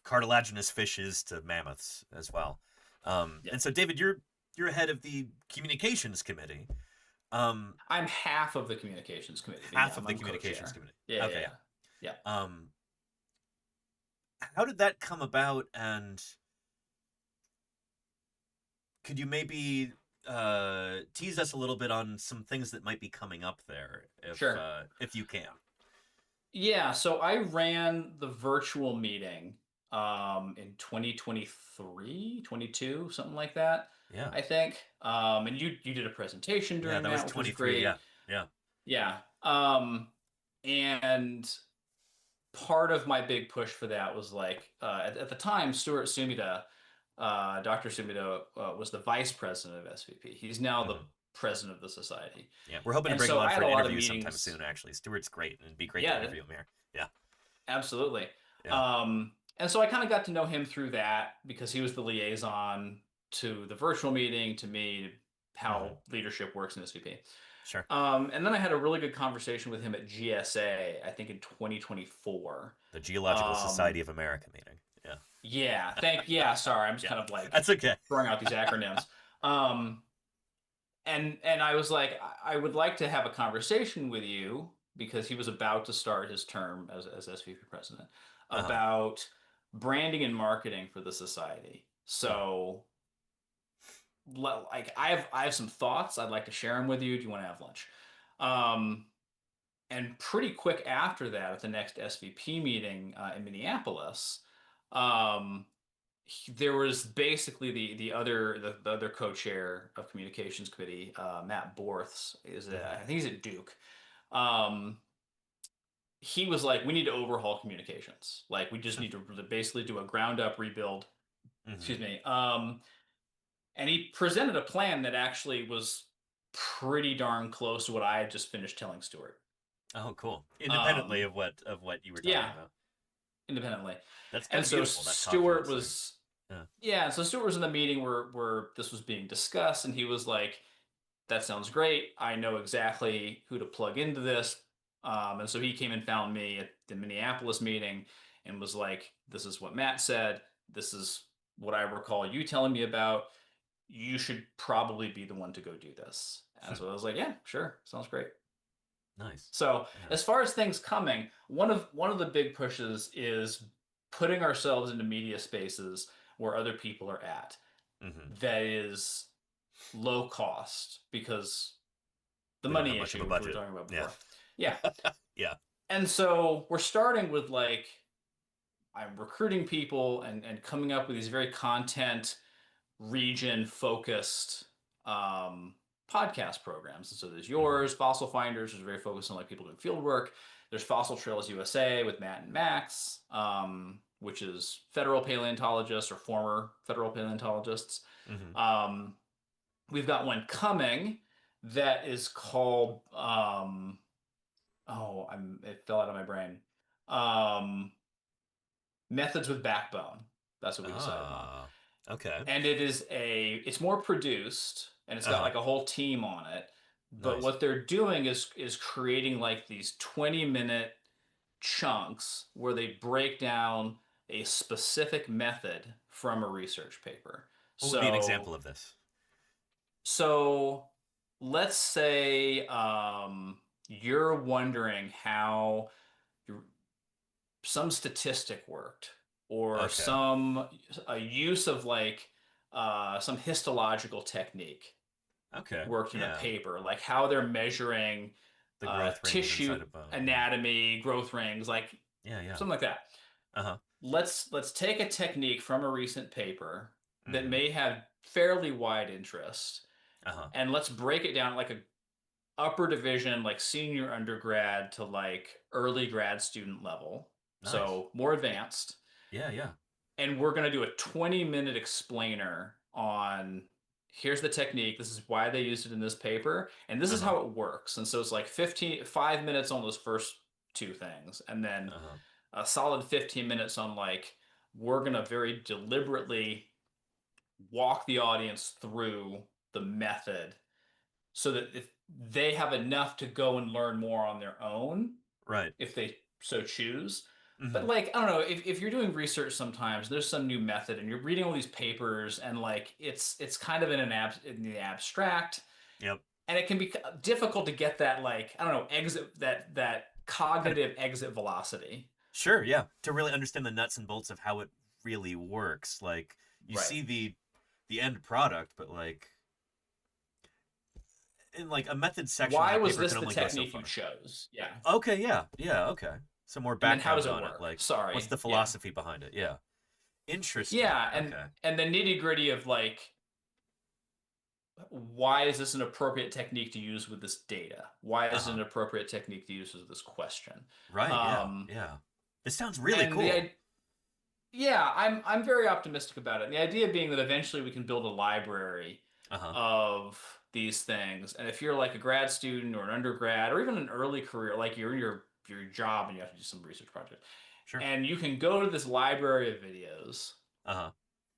cartilaginous fishes to mammoths as well. And so, David, you're head of the communications committee. I'm half of the communications committee. Half of the communications committee. Yeah. Okay. Yeah. How did that come about, and could you maybe tease us a little bit on some things that might be coming up there, if you can? Yeah, so I ran the virtual meeting in 2023, 22, something like that. Yeah. I think. And you did a presentation during that was 23, Yeah. And part of my big push for that was like, at the time, Stuart Sumida, Dr. Sumida was the vice president of SVP. He's now the president of the society. Yeah, we're hoping to bring him on for an interview sometime soon, actually. Stuart's great, and it'd be great to interview him here. Yeah. Absolutely. Yeah. And so I kind of got to know him through that because he was the liaison to the virtual meeting, to me, how leadership works in SVP. Sure. And then I had a really good conversation with him at GSA, I think in 2024. The Geological Society of America meeting. Yeah. Yeah. Sorry, I'm just kind of like that's okay. throwing out these acronyms. And I was like, I would like to have a conversation with you because he was about to start his term as SVP president about branding and marketing for the society. So, like, I have some thoughts. I'd like to share them with you. Do you want to have lunch? And pretty quick after that, at the next SVP meeting in Minneapolis, there was basically the other co-chair of communications committee, Matt Borths, I think he's at Duke. He was like, we need to overhaul communications. Like, we just need to basically do a ground up rebuild. Excuse me. And he presented a plan that actually was pretty darn close to what I had just finished telling Stuart. Oh, cool. Independently of what you were talking about. Independently. That's kind of so beautiful. That Stuart was so Stuart was in the meeting where this was being discussed, and he was like, that sounds great. I know exactly who to plug into this. And so he came and found me at the Minneapolis meeting and was like, this is what Matt said. This is what I recall you telling me about. You should probably be the one to go do this. And so I was like, yeah, sure. Sounds great. Nice. So as far as things coming, one of the big pushes is putting ourselves into media spaces where other people are at. That is low cost because the We don't have money much of issue, a which we were budget. talking about Yeah. before. Yeah. Yeah. And so we're starting with like, I'm recruiting people and coming up with these very content region focused podcast programs. And so there's yours, Fossil Finders, is very focused on like people doing field work. There's Fossil Trails USA with Matt and Max, which is federal paleontologists or former federal paleontologists. We've got one coming that is called it fell out of my brain. Methods with Backbone. That's what we decided on. Okay. And it's more produced and it's got like a whole team on it. But Nice. what they're doing is creating like these 20-minute chunks where they break down a specific method from a research paper. What would be an example of this? So let's say you're wondering how some statistic worked or a use of like some histological technique worked in a paper, like how they're measuring the growth rings tissue inside a bone. anatomy, growth rings, like something like that. Let's take a technique from a recent paper that may have fairly wide interest, and let's break it down like a upper division, like senior undergrad to like early grad student level. Nice. So more advanced. Yeah. And we're going to do a 20-minute explainer on here's the technique. This is why they used it in this paper. And this is how it works. And so it's like 5 minutes on those first two things. And then a solid 15 minutes on like, we're going to very deliberately walk the audience through the method so that if they have enough to go and learn more on their own, right, if they so choose. But like, I don't know, if you're doing research sometimes, there's some new method and you're reading all these papers and like it's kind of in the abstract. Yep. And it can be difficult to get that like, I don't know, exit that cognitive exit velocity. Sure, yeah. To really understand the nuts and bolts of how it really works. Like you see the end product, but like in like a method section. Why was this the technique you chose? Yeah. Okay, yeah, okay. Some more background how does it on work? it. Like, sorry, what's the philosophy behind it? Yeah. Interesting. Yeah, and the nitty gritty of like, why is this an appropriate technique to use with this data? Why is it an appropriate technique to use with this question? Right. Yeah. This sounds really cool. I'm very optimistic about it. And the idea being that eventually we can build a library of these things. And if you're like a grad student or an undergrad or even an early career, like you're in your job and you have to do some research project, and you can go to this library of videos,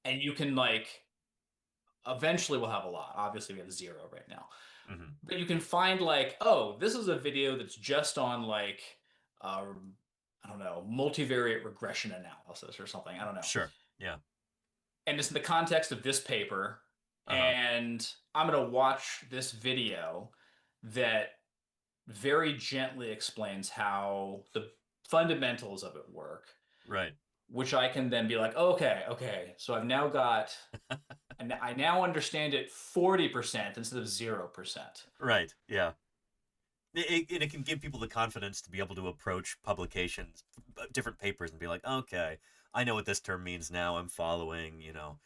and you can like, eventually we'll have a lot. Obviously we have 0 right now, but you can find like, oh, this is a video that's just on like, I don't know, multivariate regression analysis or something. I don't know. Sure. Yeah. And it's in the context of this paper, and I'm going to watch this video that very gently explains how the fundamentals of it work. Right. Which I can then be like, okay, so I've now got, and I now understand it 40% instead of 0%. Right, yeah. It can give people the confidence to be able to approach publications, different papers, and be like, okay, I know what this term means now, I'm following, you know.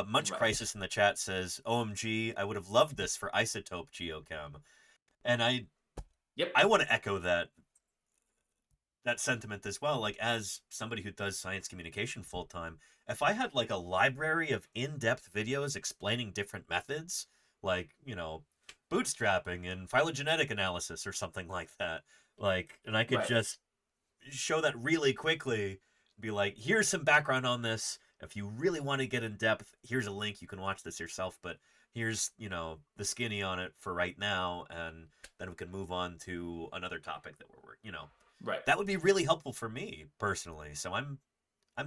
Munch Crisis in the chat says, OMG, I would have loved this for isotope geochem. And I want to echo that sentiment as well. Like, as somebody who does science communication full time, if I had like a library of in-depth videos explaining different methods, like, you know, bootstrapping and phylogenetic analysis or something like that, like, and I could just show that really quickly, be like, here's some background on this. If you really want to get in depth, here's a link. You can watch this yourself, but here's, you know, the skinny on it for right now, and then we can move on to another topic that we're, you know. Right. That would be really helpful for me personally. So I'm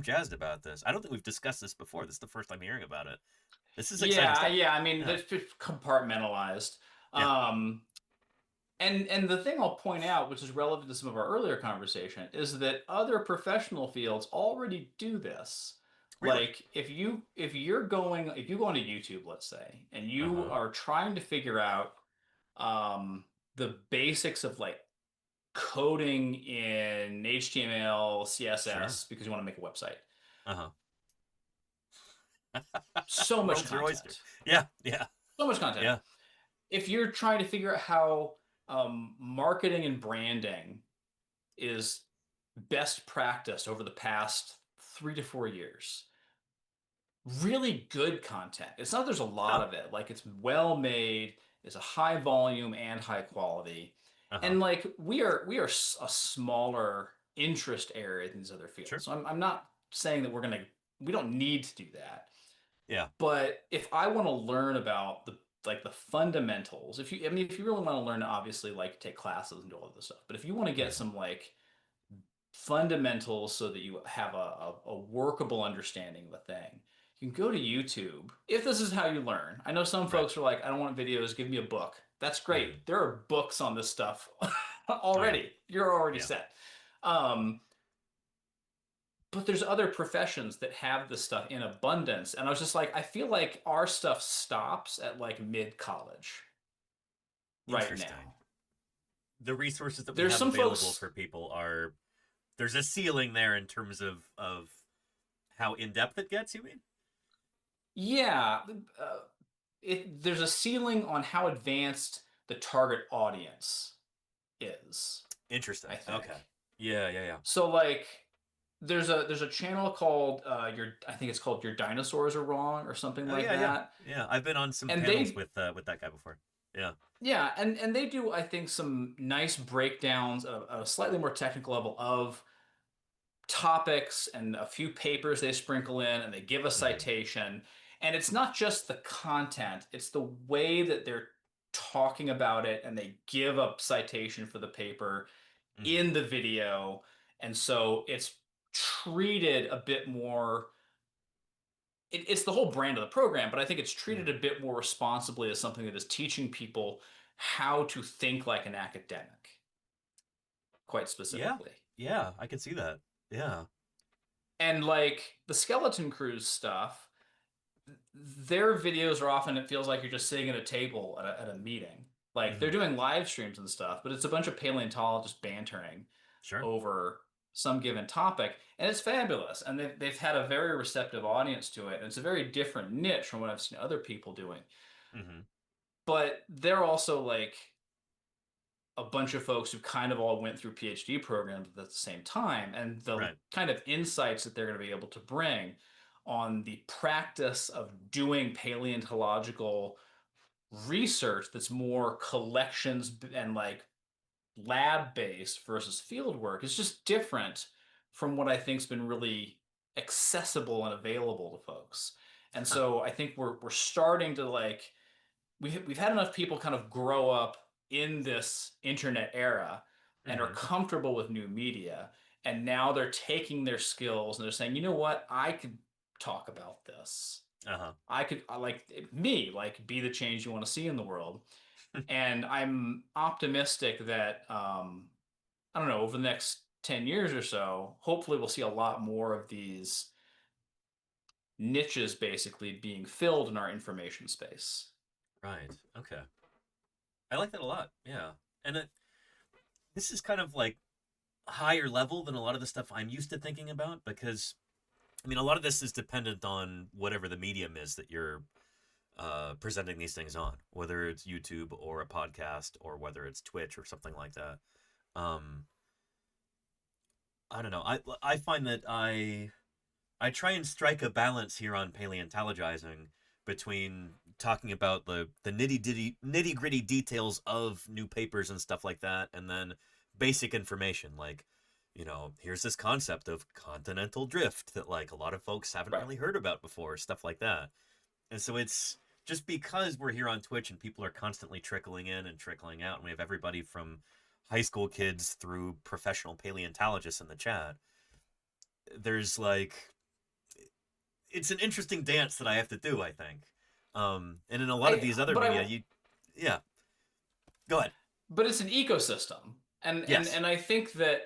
jazzed about this. I don't think we've discussed this before. This is the first time hearing about it. This is exciting stuff. Yeah. I mean, it's just compartmentalized. Yeah. And the thing I'll point out, which is relevant to some of our earlier conversation, is that other professional fields already do this. Really? Like if you go onto YouTube, let's say, and you are trying to figure out the basics of like coding in HTML, CSS because you want to make a website. So much World's your oyster. content. Yeah, yeah. So much content. Yeah. If you're trying to figure out how marketing and branding is best practiced over the past 3 to 4 years, really good content. It's not there's a lot of it. Like it's well made, it's a high volume and high quality. And like we are a smaller interest area than these other fields. Sure. So I'm not saying that we don't need to do that. Yeah. But if I want to learn about the fundamentals, if you really want to learn, obviously like take classes and do all of this stuff. But if you want to get some like fundamentals so that you have a workable understanding of a thing, you can go to YouTube. If this is how you learn, I know some folks are like, I don't want videos, give me a book. That's great. There are books on this stuff already. You're already set. But there's other professions that have this stuff in abundance. And I was just like, I feel like our stuff stops at like mid-college right now. The resources that we There's have some available folks- for people are, there's a ceiling there in terms of how in-depth it gets, you mean? Yeah. There's a ceiling on how advanced the target audience is. Interesting. I think. Okay. Yeah. So like there's a channel called I think it's called Your Dinosaurs Are Wrong or something like that. Yeah, I've been on some And panels with that guy before. Yeah. Yeah, and they do, I think, some nice breakdowns at a slightly more technical level of topics and a few papers they sprinkle in, and they give a citation. And it's not just the content, it's the way that they're talking about it, and they give a citation for the paper in the video. And so it's treated a bit more... It's the whole brand of the program, but I think it's treated a bit more responsibly as something that is teaching people how to think like an academic, quite specifically. Yeah, I can see that. Yeah. And like the Skeleton Cruise stuff, their videos are often, it feels like you're just sitting at a table at a meeting. Like they're doing live streams and stuff, but it's a bunch of paleontologists bantering over some given topic, and it's fabulous. And they've had a very receptive audience to it. And it's a very different niche from what I've seen other people doing. But they're also like a bunch of folks who kind of all went through PhD programs at the same time, and the kind of insights that they're going to be able to bring on the practice of doing paleontological research that's more collections and like lab based versus field work is just different from what I think's been really accessible and available to folks. And so I think we're starting to like we've had enough people kind of grow up in this internet era and are comfortable with new media, and now they're taking their skills and they're saying, you know what, I could talk about this. I could be the change you want to see in the world. And I'm optimistic that I don't know, over the next 10 years or so, hopefully we'll see a lot more of these niches basically being filled in our information space. Right. Okay. I like that a lot. Yeah. And this is kind of like higher level than a lot of the stuff I'm used to thinking about, because I mean, a lot of this is dependent on whatever the medium is that you're presenting these things on, whether it's YouTube or a podcast or whether it's Twitch or something like that. I don't know. I find that I try and strike a balance here on Paleontologizing between talking about the nitty gritty details of new papers and stuff like that, and then basic information like, you know, here's this concept of continental drift that like a lot of folks haven't really heard about before, stuff like that. And so it's just because we're here on Twitch and people are constantly trickling in and trickling out, and we have everybody from high school kids through professional paleontologists in the chat, there's like, it's an interesting dance that I have to do, I think. And in a lot of these other media, go ahead. But it's an ecosystem. And I think that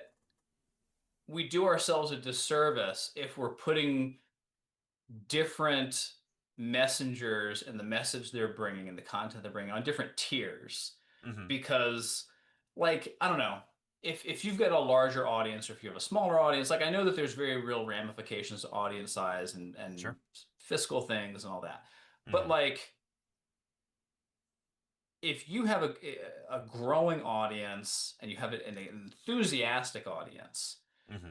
we do ourselves a disservice if we're putting different messengers and the message they're bringing and the content they're bringing on different tiers. Because, like, I don't know, if you've got a larger audience or if you have a smaller audience, like I know that there's very real ramifications to audience size and fiscal things and all that. But like, if you have a growing audience and you have an enthusiastic audience,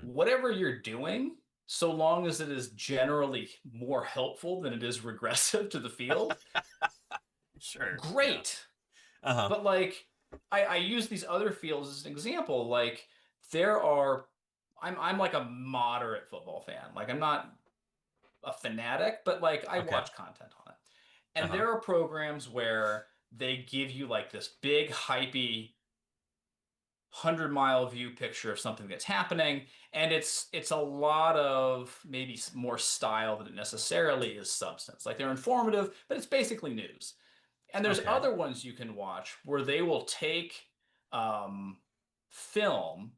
whatever you're doing, so long as it is generally more helpful than it is regressive to the field, great. But like, I use these other fields as an example. Like, I'm like a moderate football fan. Like, I'm not a fanatic, but like I watch content on it. And there are programs where they give you like this big hypey 100-mile view picture of something that's happening, and it's a lot of maybe more style than it necessarily is substance. Like, they're informative, but it's basically news. And there's other ones you can watch where they will take film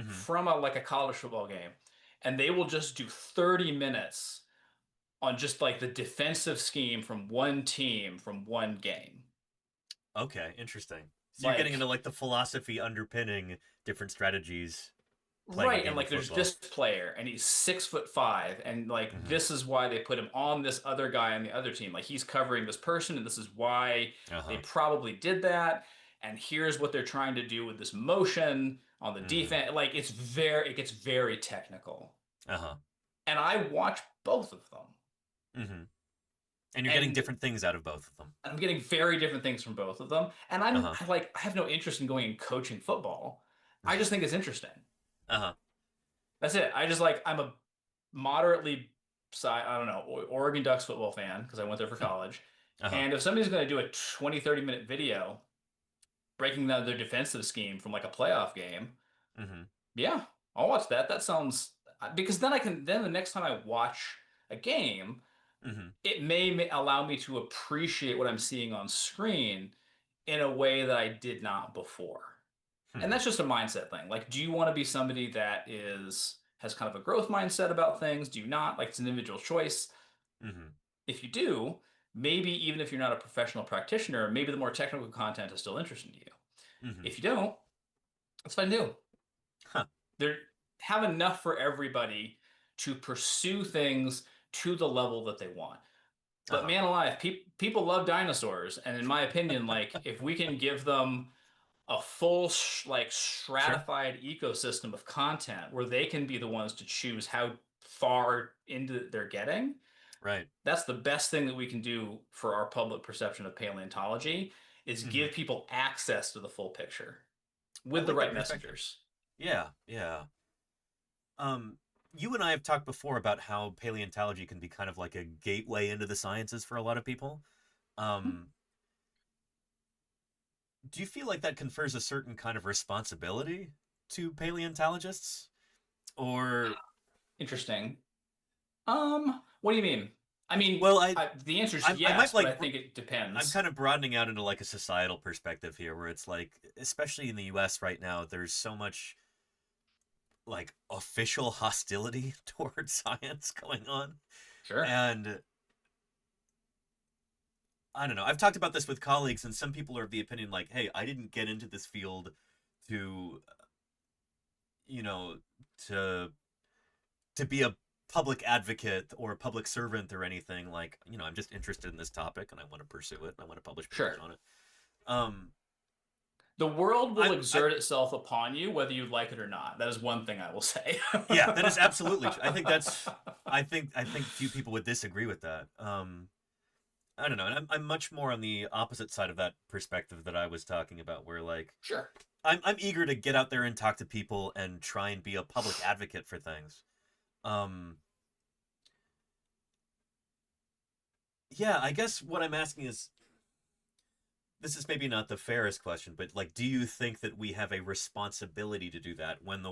from like a college football game, and they will just do 30 minutes on just like the defensive scheme from one team from one game. Okay, interesting. So you're getting into like the philosophy underpinning different strategies. Right, and like there's this player, and he's 6'5", and like this is why they put him on this other guy on the other team. Like, he's covering this person, and this is why they probably did that. And here's what they're trying to do with this motion on the defense. Like, it gets very technical. And I watch both of them. And you're getting different things out of both of them. I'm getting very different things from both of them. And I have no interest in going and coaching football. I just think it's interesting. That's it. I'm a moderately Oregon Ducks football fan because I went there for college. And if somebody's going to do a 20, 30-minute video breaking down their defensive scheme from like a playoff game, yeah, I'll watch that. That sounds, because then the next time I watch a game, it may allow me to appreciate what I'm seeing on screen in a way that I did not before. And that's just a mindset thing. Like, do you want to be somebody that has kind of a growth mindset about things? Do you not? Like, it's an individual choice. If you do, maybe even if you're not a professional practitioner, maybe the more technical content is still interesting to you. If you don't, that's fine too. They have enough for everybody to pursue things to the level that they want. But man alive, people love dinosaurs, and in my opinion, like, if we can give them a full stratified ecosystem of content where they can be the ones to choose how far into they're getting, that's the best thing that we can do for our public perception of paleontology, is give people access to the full picture with the right messengers. Yeah. You and I have talked before about how paleontology can be kind of like a gateway into the sciences for a lot of people. Do you feel like that confers a certain kind of responsibility to paleontologists? Or interesting. What do you mean? I mean, the answer is yes, but I think it depends. I'm kind of broadening out into like a societal perspective here, where it's like, especially in the US right now, there's so much like official hostility towards science going on. And I don't know. I've talked about this with colleagues, and some people are of the opinion like, hey, I didn't get into this field to, to be a public advocate or a public servant or anything. Like, I'm just interested in this topic and I want to pursue it and I want to publish papers on it. The world will exert itself upon you, whether you like it or not. That is one thing I will say. Yeah, that is absolutely true. I think few people would disagree with that. I don't know. And I'm much more on the opposite side of that perspective that I was talking about, where like, I'm eager to get out there and talk to people and try and be a public advocate for things. Yeah, I guess what I'm asking is, this is maybe not the fairest question, but like, do you think that we have a responsibility to do that when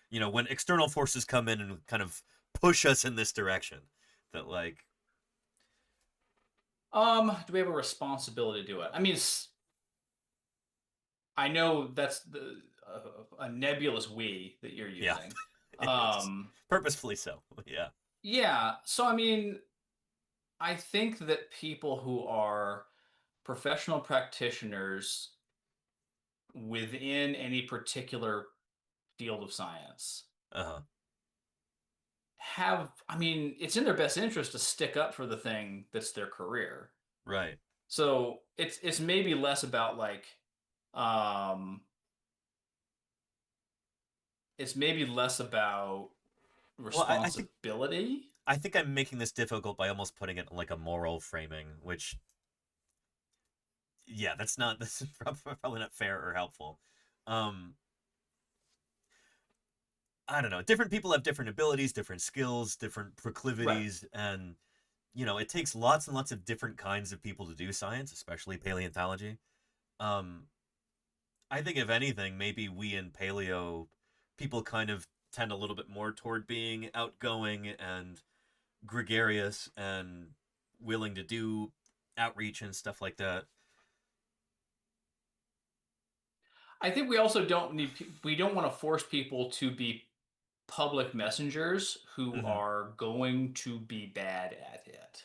when external forces come in and kind of push us in this direction? That like, do we have a responsibility to do it? I mean, I know that's a nebulous "we" that you're using. Purposefully so. Yeah. Yeah. So I mean, I think that people who are professional practitioners within any particular field of science I mean, it's in their best interest to stick up for the thing that's their career. Right. So it's maybe less about like, it's maybe less about responsibility. I think I'm making this difficult by almost putting it in like a moral framing, which, yeah, that's probably not fair or helpful. I don't know. Different people have different abilities, different skills, different proclivities, and it takes lots and lots of different kinds of people to do science, especially paleontology. I think if anything, maybe we in paleo people kind of tend a little bit more toward being outgoing and gregarious and willing to do outreach and stuff like that. I think we also we don't want to force people to be public messengers who are going to be bad at it.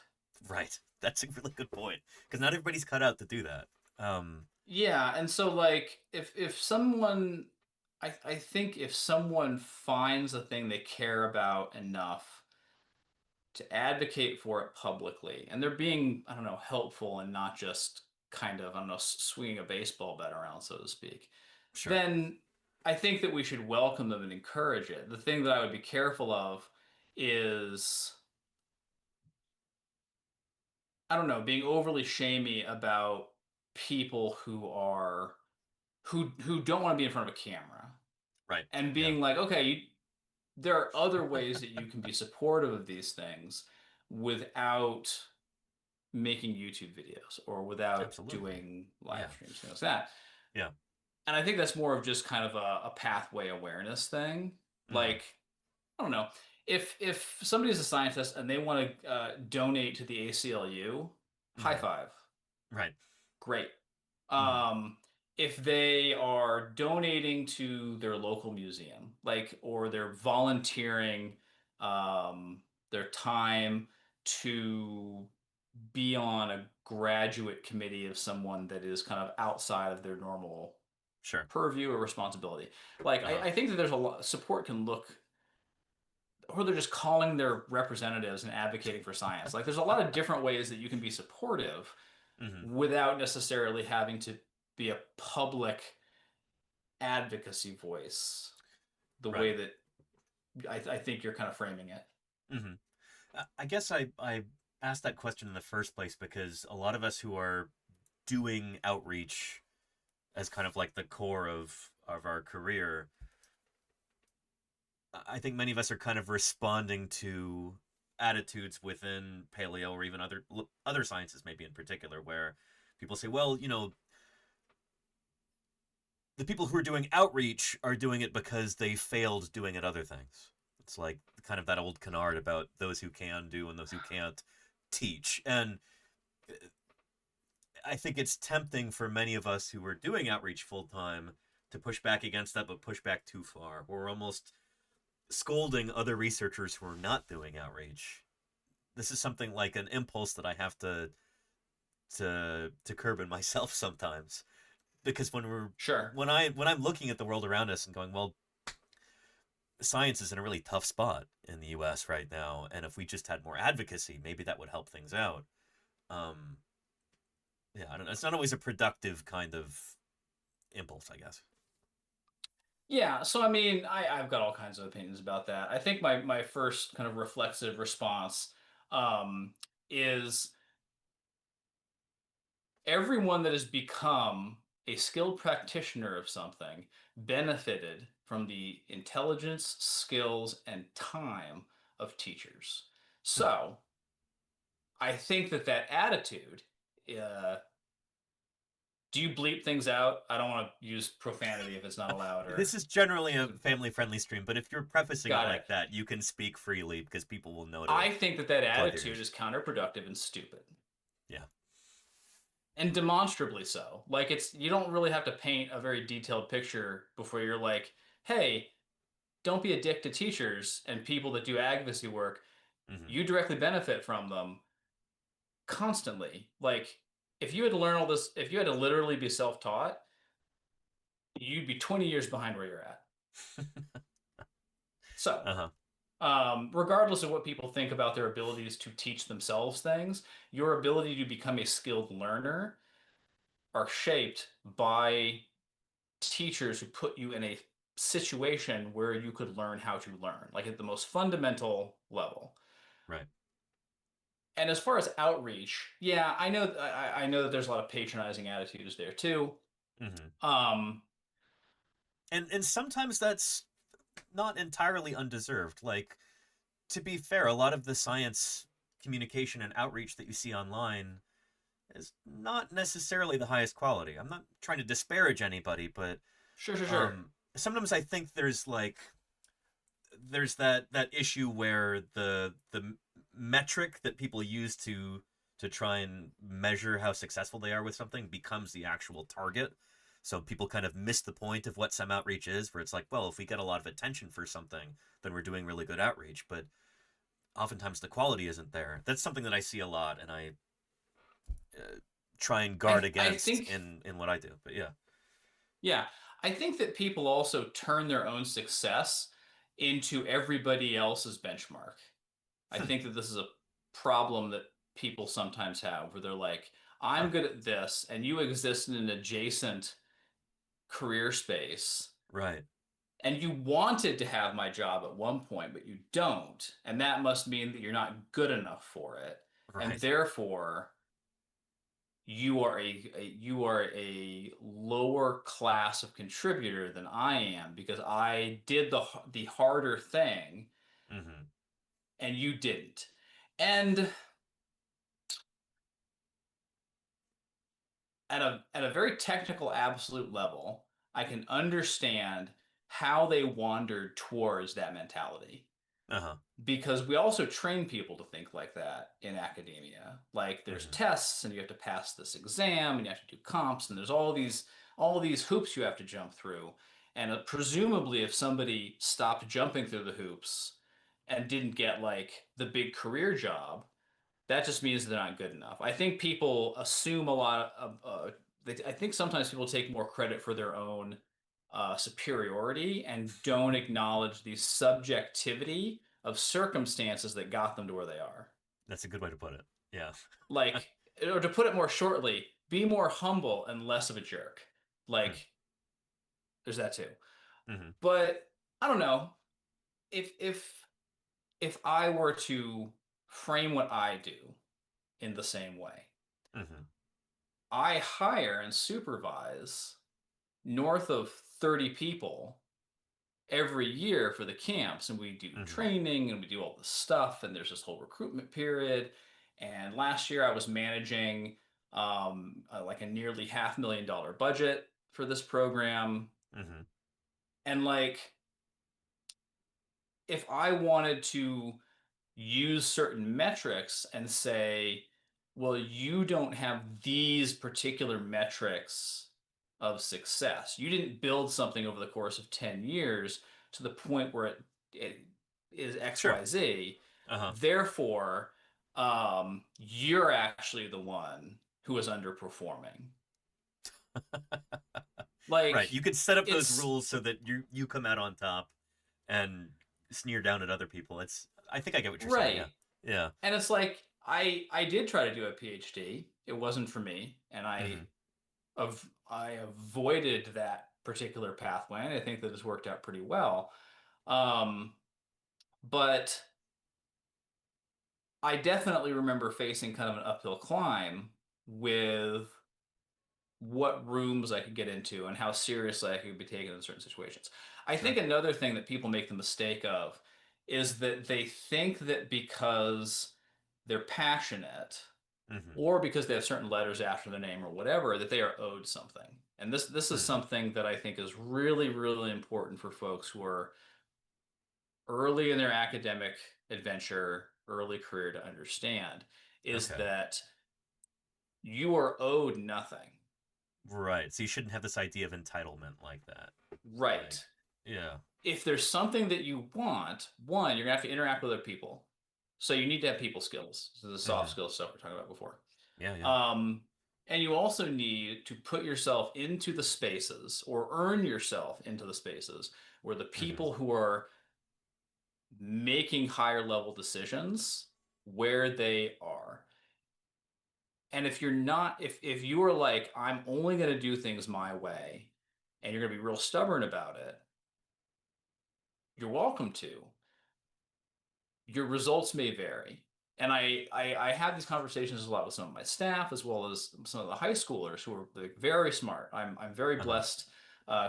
Right. That's a really good point, because not everybody's cut out to do that. Yeah, and so like if someone I think if someone finds a thing they care about enough to advocate for it publicly, and they're being, I don't know, helpful and not just kind of, I don't know, swinging a baseball bat around, so to speak, then I think that we should welcome them and encourage it. The thing that I would be careful of is, I don't know, being overly shamey about people who don't want to be in front of a camera. Right. And being like, okay, there are other ways that you can be supportive of these things without making YouTube videos or without doing live streams, things like that. Yeah. And I think that's more of just kind of a pathway awareness thing. Like, I don't know, if somebody's a scientist and they want to donate to the ACLU, high five. Right. Great. If they are donating to their local museum, like, or they're volunteering their time to be on a graduate committee of someone that is kind of outside of their normal purview or responsibility. Like, I think that there's a lot support can look, or they're just calling their representatives and advocating for science. Like, there's a lot of different ways that you can be supportive without necessarily having to be a public advocacy voice the way that I think you're kind of framing it. I guess I asked that question in the first place because a lot of us who are doing outreach as kind of like the core of our career, I think many of us are kind of responding to attitudes within paleo or even other sciences, maybe in particular, where people say, well, the people who are doing outreach are doing it because they failed doing it other things. It's like kind of that old canard about those who can do and those who can't teach. And I think it's tempting for many of us who are doing outreach full time to push back against that, but push back too far. We're almost scolding other researchers who are not doing outreach. This is something like an impulse that I have to curb in myself sometimes, because when I'm looking at the world around us and going, well, science is in a really tough spot in the U.S. right now, and if we just had more advocacy, maybe that would help things out. Yeah, I don't know. It's not always a productive kind of impulse, I guess. Yeah, so I mean, I've got all kinds of opinions about that. I think my first kind of reflexive response is everyone that has become a skilled practitioner of something benefited from the intelligence, skills, and time of teachers. So I think that attitude, do you bleep things out? I don't want to use profanity if it's not allowed. Or... This is generally a family-friendly stream, but if you're prefacing it like that, you can speak freely because people will know. I think that attitude is counterproductive and stupid. Yeah. And demonstrably so. Like, you don't really have to paint a very detailed picture before you're like, hey, don't be a dick to teachers and people that do advocacy work. You directly benefit from them. constantly. Like, if you had to learn all this, if you had to literally be self-taught, you'd be 20 years behind where you're at. So, regardless of what people think about their abilities to teach themselves things, your ability to become a skilled learner are shaped by teachers who put you in a situation where you could learn how to learn, like at the most fundamental level. Right. And as far as outreach, yeah, I know that there's a lot of patronizing attitudes there too. And sometimes that's not entirely undeserved. Like, to be fair, a lot of the science communication and outreach that you see online is not necessarily the highest quality. I'm not trying to disparage anybody, but sure. Sometimes I think there's that issue where the metric that people use to try and measure how successful they are with something becomes the actual target. So people kind of miss the point of what some outreach is, where it's like, well, if we get a lot of attention for something, then we're doing really good outreach. But oftentimes the quality isn't there. That's something that I see a lot, and I try and guard against in what I do. But yeah, I think that people also turn their own success into everybody else's benchmark. I think that this is a problem that people sometimes have, where they're like, I'm good at this, and you exist in an adjacent career space. Right. And you wanted to have my job at one point, but you don't. And that must mean that you're not good enough for it. Right. And therefore, you are a lower class of contributor than I am, because I did the harder thing, and you didn't. And at a very technical, absolute level, I can understand how they wandered towards that mentality. Because we also train people to think like that in academia. Like, there's tests, and you have to pass this exam, and you have to do comps, and there's all these hoops you have to jump through. And presumably, if somebody stopped jumping through the hoops and didn't get like the big career job, that just means they're not good enough. I think people assume a lot of. I think sometimes people take more credit for their own superiority and don't acknowledge the subjectivity of circumstances that got them to where they are. That's a good way to put it. Yeah. Like, or to put it more shortly, be more humble and less of a jerk. Like, there's that too. But I don't know. If I were to frame what I do in the same way, I hire and supervise north of 30 people every year for the camps, and we do training, and we do all this stuff, and there's this whole recruitment period. And last year I was managing like a nearly $500,000 budget for this program. And like, if I wanted to use certain metrics and say, well, you don't have these particular metrics of success. You didn't build something over the course of 10 years to the point where it is X, Y, Z. Therefore, you're actually the one who is underperforming. Like, right. You could set up those rules so that you come out on top and sneer down at other people. I think I get what you're saying. Yeah. And it's like, I did try to do a PhD. It wasn't for me, and I avoided that particular pathway, and I think that it's worked out pretty well. But I definitely remember facing kind of an uphill climb with what rooms I could get into and how seriously I could be taken in certain situations. I think another thing that people make the mistake of is that they think that because they're passionate or because they have certain letters after their name or whatever, that they are owed something. And this is something that I think is really, really important for folks who are early in their academic adventure, early career, to understand, is that you are owed nothing. Right. So you shouldn't have this idea of entitlement like that. Right. Like, yeah. If there's something that you want, one, you're going to have to interact with other people. So you need to have people skills. So the soft skills stuff we're talking about before. Yeah. And you also need to put yourself into the spaces or earn yourself into the spaces where the people who are making higher level decisions, where they are. And if you're not, if you are like, I'm only going to do things my way, and you're going to be real stubborn about it, you're welcome to. Your results may vary. And I have these conversations a lot with some of my staff, as well as some of the high schoolers who are like very smart. I'm very blessed,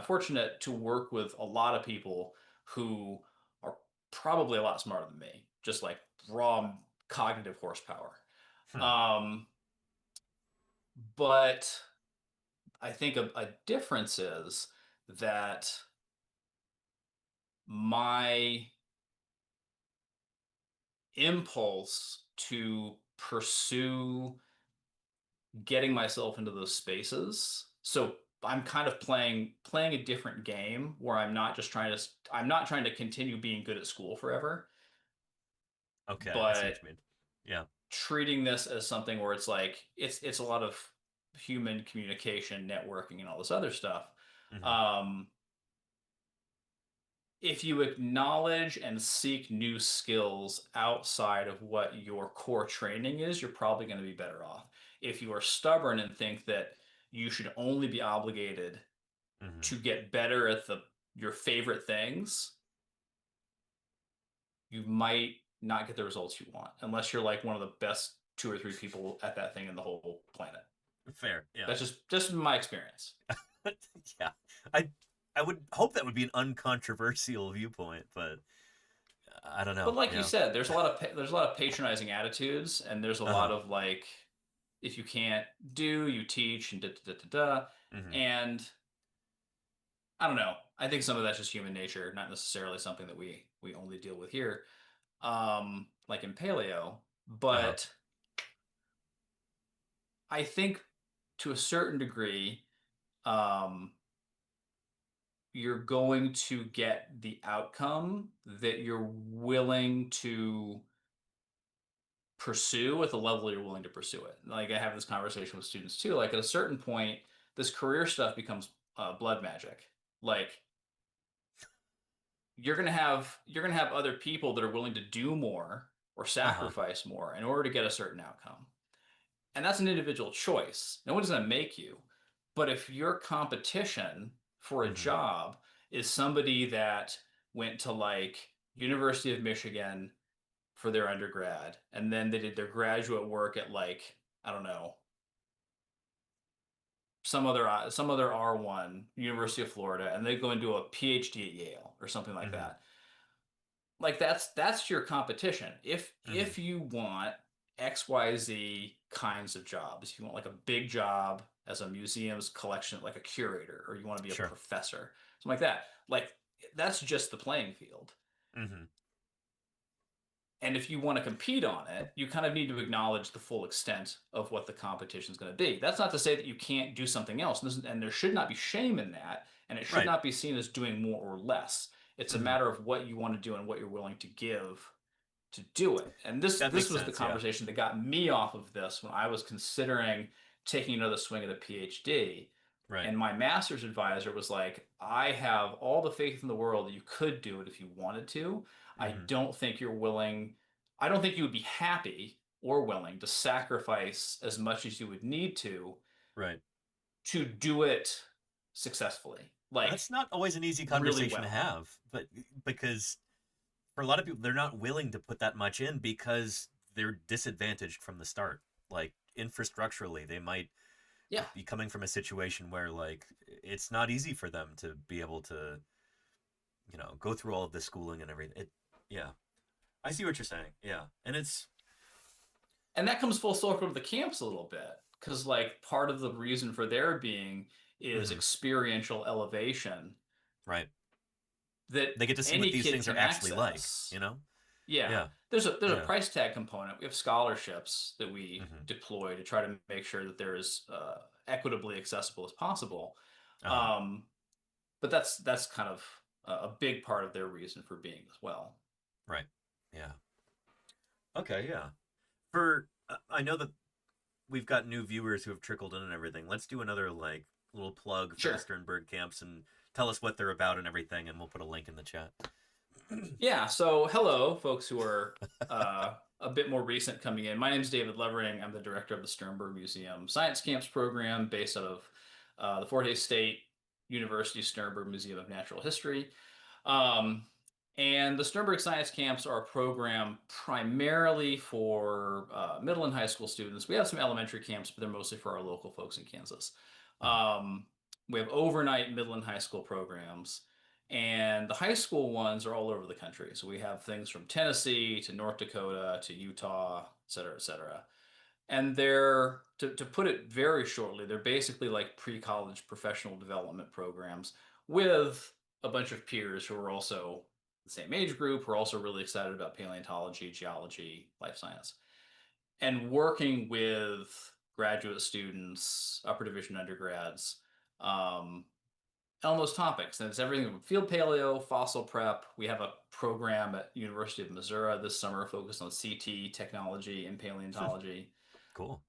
fortunate to work with a lot of people who are probably a lot smarter than me, just like raw cognitive horsepower. But I think a difference is that my impulse to pursue getting myself into those spaces. So I'm kind of playing a different game where I'm not trying to continue being good at school forever. Okay, But I see what you mean. Yeah. Treating this as something where it's like it's a lot of human communication, networking, and all this other stuff. If you acknowledge and seek new skills outside of what your core training is, you're probably going to be better off. If you are stubborn and think that you should only be obligated to get better at your favorite things, you might not get the results you want unless you're like one of the best 2 or 3 people at that thing in the whole planet. Fair, yeah. That's just my experience. Yeah, I would hope that would be an uncontroversial viewpoint, but I don't know. But like you said, there's a lot of patronizing attitudes, and there's a lot of like, if you can't do, you teach, and and I don't know. I think some of that's just human nature, not necessarily something that we only deal with here, like in paleo. But I think to a certain degree, you're going to get the outcome that you're willing to pursue at the level you're willing to pursue it. Like I have this conversation with students too. Like at a certain point, this career stuff becomes blood magic. Like you're gonna have other people that are willing to do more or sacrifice more in order to get a certain outcome. And that's an individual choice. No one's gonna make you. But if your competition for a job is somebody that went to like University of Michigan for their undergrad, and then they did their graduate work at like, I don't know, some other R1, University of Florida, and they go and do a PhD at Yale or something like that. Like that's your competition. If you want XYZ kinds of jobs, if you want like a big job as a museum's collection, like a curator, or you want to be a professor, something like that. Like that's just the playing field. And if you want to compete on it, you kind of need to acknowledge the full extent of what the competition is going to be. That's not to say that you can't do something else, and there should not be shame in that, and it should not be seen as doing more or less. It's a matter of what you want to do and what you're willing to give to do it. And this was the conversation that got me off of this when I was considering taking another swing at a PhD. And my master's advisor was like, I have all the faith in the world that you could do it if you wanted to. I don't think you're willing. I don't think you would be happy or willing to sacrifice as much as you would need to do it successfully. Like that's not always an easy conversation to have, but because for a lot of people, they're not willing to put that much in because they're disadvantaged from the start. Like infrastructurally, they might be coming from a situation where like it's not easy for them to be able to, go through all of this schooling and everything. I see what you're saying. Yeah, and that comes full circle to the camps a little bit, because like part of the reason for their being is experiential elevation. Right. That they get to see what these things are actually like, Yeah. There's a price tag component. We have scholarships that we deploy to try to make sure that they're as equitably accessible as possible. But that's kind of a big part of their reason for being as well. Right. Yeah. Okay, yeah. For I know that we've got new viewers who have trickled in and everything. Let's do another like little plug for the Sternberg camps and tell us what they're about and everything, and we'll put a link in the chat. Yeah, so hello, folks who are a bit more recent coming in. My name is David Levering. I'm the director of the Sternberg Museum Science Camps program based out of the Forte State University Sternberg Museum of Natural History. And the Sternberg Science Camps are a program primarily for middle and high school students. We have some elementary camps, but they're mostly for our local folks in Kansas. We have overnight middle and high school programs. And the high school ones are all over the country. So we have things from Tennessee to North Dakota to Utah, et cetera, et cetera. And they're, to put it very shortly, they're basically like pre-college professional development programs with a bunch of peers who are also the same age group, who are also really excited about paleontology, geology, life science. And working with graduate students, upper division undergrads, on those topics. And it's everything from field paleo, fossil prep. We have a program at University of Missouri this summer focused on CT technology and paleontology. Cool.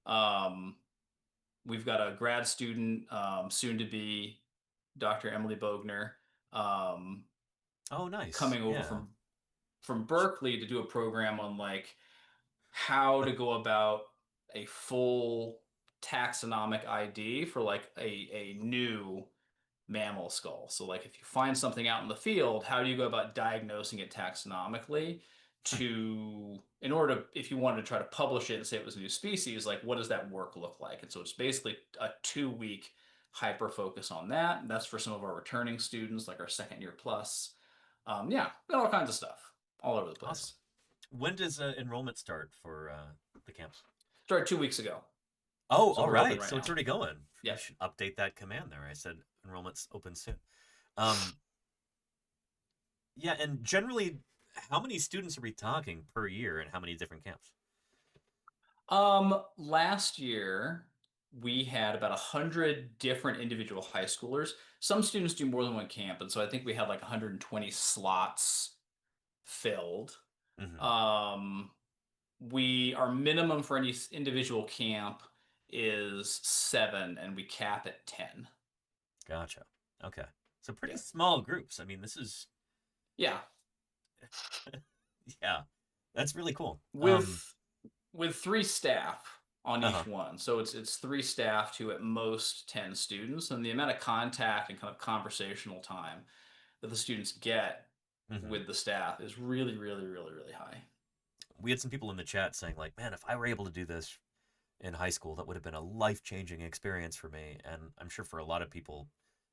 We've got a grad student, soon to be Dr. Emily Bogner. Oh, nice. Coming over from Berkeley to do a program on like how to go about a full taxonomic ID for like a new mammal skull. So like if you find something out in the field, how do you go about diagnosing it taxonomically in order to, if you wanted to try to publish it and say it was a new species, like what does that work look like? And so it's basically a 2-week hyper focus on that. And that's for some of our returning students, like our second year plus. Yeah, got all kinds of stuff all over the place. Awesome. When does enrollment start for the camps? Started 2 weeks ago. Oh, So all we're open right. right So now. it's already going. Yeah. I should update that command there. I said enrollment's open soon. Yeah, and generally, how many students are we talking per year and how many different camps? Last year we had about 100 different individual high schoolers. Some students do more than one camp, and so I think we had like 120 slots filled. Our minimum for any individual camp is 7, and we cap at 10. Gotcha. Okay. So pretty small groups. I mean, this is... Yeah. Yeah. That's really cool. With 3 staff on each one. So it's 3 staff to at most 10 students, and the amount of contact and kind of conversational time that the students get with the staff is really, really, really, really high. We had some people in the chat saying like, man, if I were able to do this in high school, that would have been a life-changing experience for me. And I'm sure for a lot of people,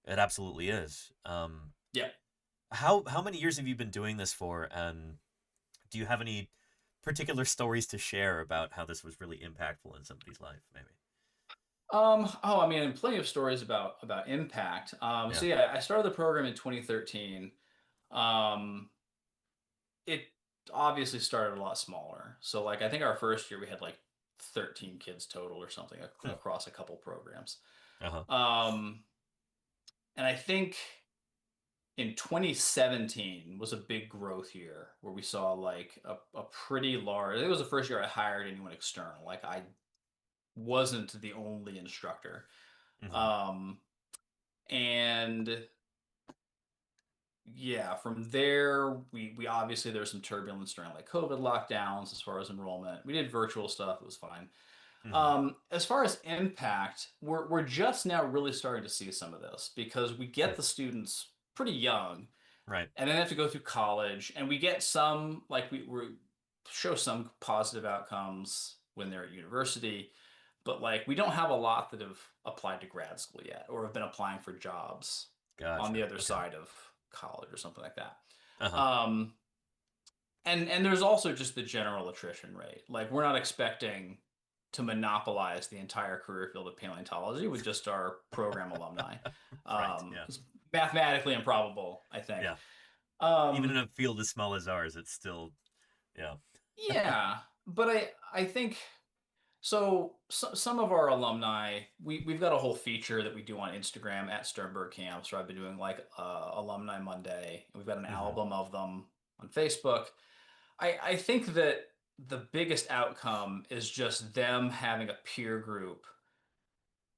it absolutely is. Yeah. How many years have you been doing this for? And do you have any particular stories to share about how this was really impactful in somebody's life, maybe? I mean, plenty of stories about impact. So yeah, I started the program in 2013. It obviously started a lot smaller. So like I think our first year we had like 13 kids total or something across a couple programs. And I think in 2017 was a big growth year where we saw like a pretty large, it was the first year I hired anyone external. Like I wasn't the only instructor. And yeah, from there, we obviously there's some turbulence during like COVID lockdowns as far as enrollment. We did virtual stuff, it was fine. As far as impact, we're just now really starting to see some of this because we get the students pretty young, right? And then they have to go through college, and we get some like we show some positive outcomes when they're at university, but like we don't have a lot that have applied to grad school yet or have been applying for jobs on the other side of college or something like that. And there's also just the general attrition rate. Like we're not expecting to monopolize the entire career field of paleontology with just our program alumni. It's mathematically improbable, I think. Even in a field as small as ours, it's still, yeah, but I think so. Some of our alumni, we've got a whole feature that we do on Instagram at Sternberg Camps, where I've been doing like Alumni Monday. We've got an album of them on Facebook. I think that the biggest outcome is just them having a peer group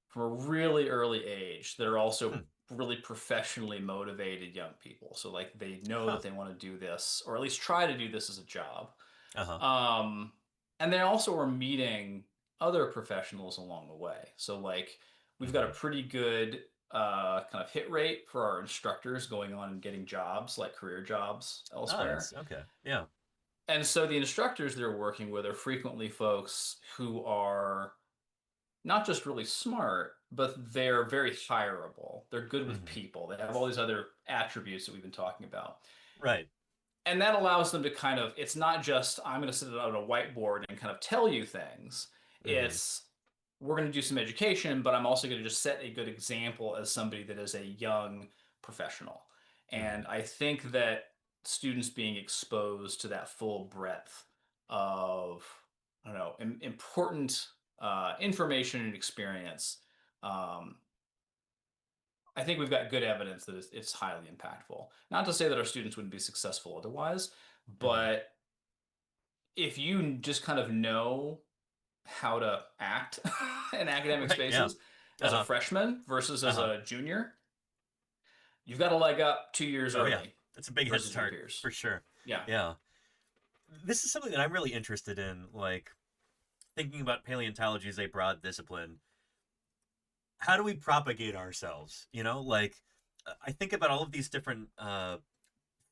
from a really early age that are also really professionally motivated young people. So like they know that they want to do this, or at least try to do this as a job. And they also are meeting other professionals along the way. So like we've got a pretty good kind of hit rate for our instructors going on and getting jobs, like career jobs elsewhere. Okay. Yeah. And so the instructors they're working with are frequently folks who are not just really smart, but they're very hireable. They're good with people. They have all these other attributes that we've been talking about. Right. And that allows them to kind of, it's not just, I'm going to sit on a whiteboard and kind of tell you things. It's, we're going to do some education, but I'm also going to just set a good example as somebody that is a young professional. And I think that students being exposed to that full breadth of, I don't know, important information and experience, I think we've got good evidence that it's highly impactful. Not to say that our students wouldn't be successful otherwise, but if you just kind of know how to act in academic spaces as a freshman versus as a junior, you've got a leg up 2 years early. Yeah. That's a big head start for sure. Yeah. Yeah. This is something that I'm really interested in, like thinking about paleontology as a broad discipline. How do we propagate ourselves? You know, like I think about all of these different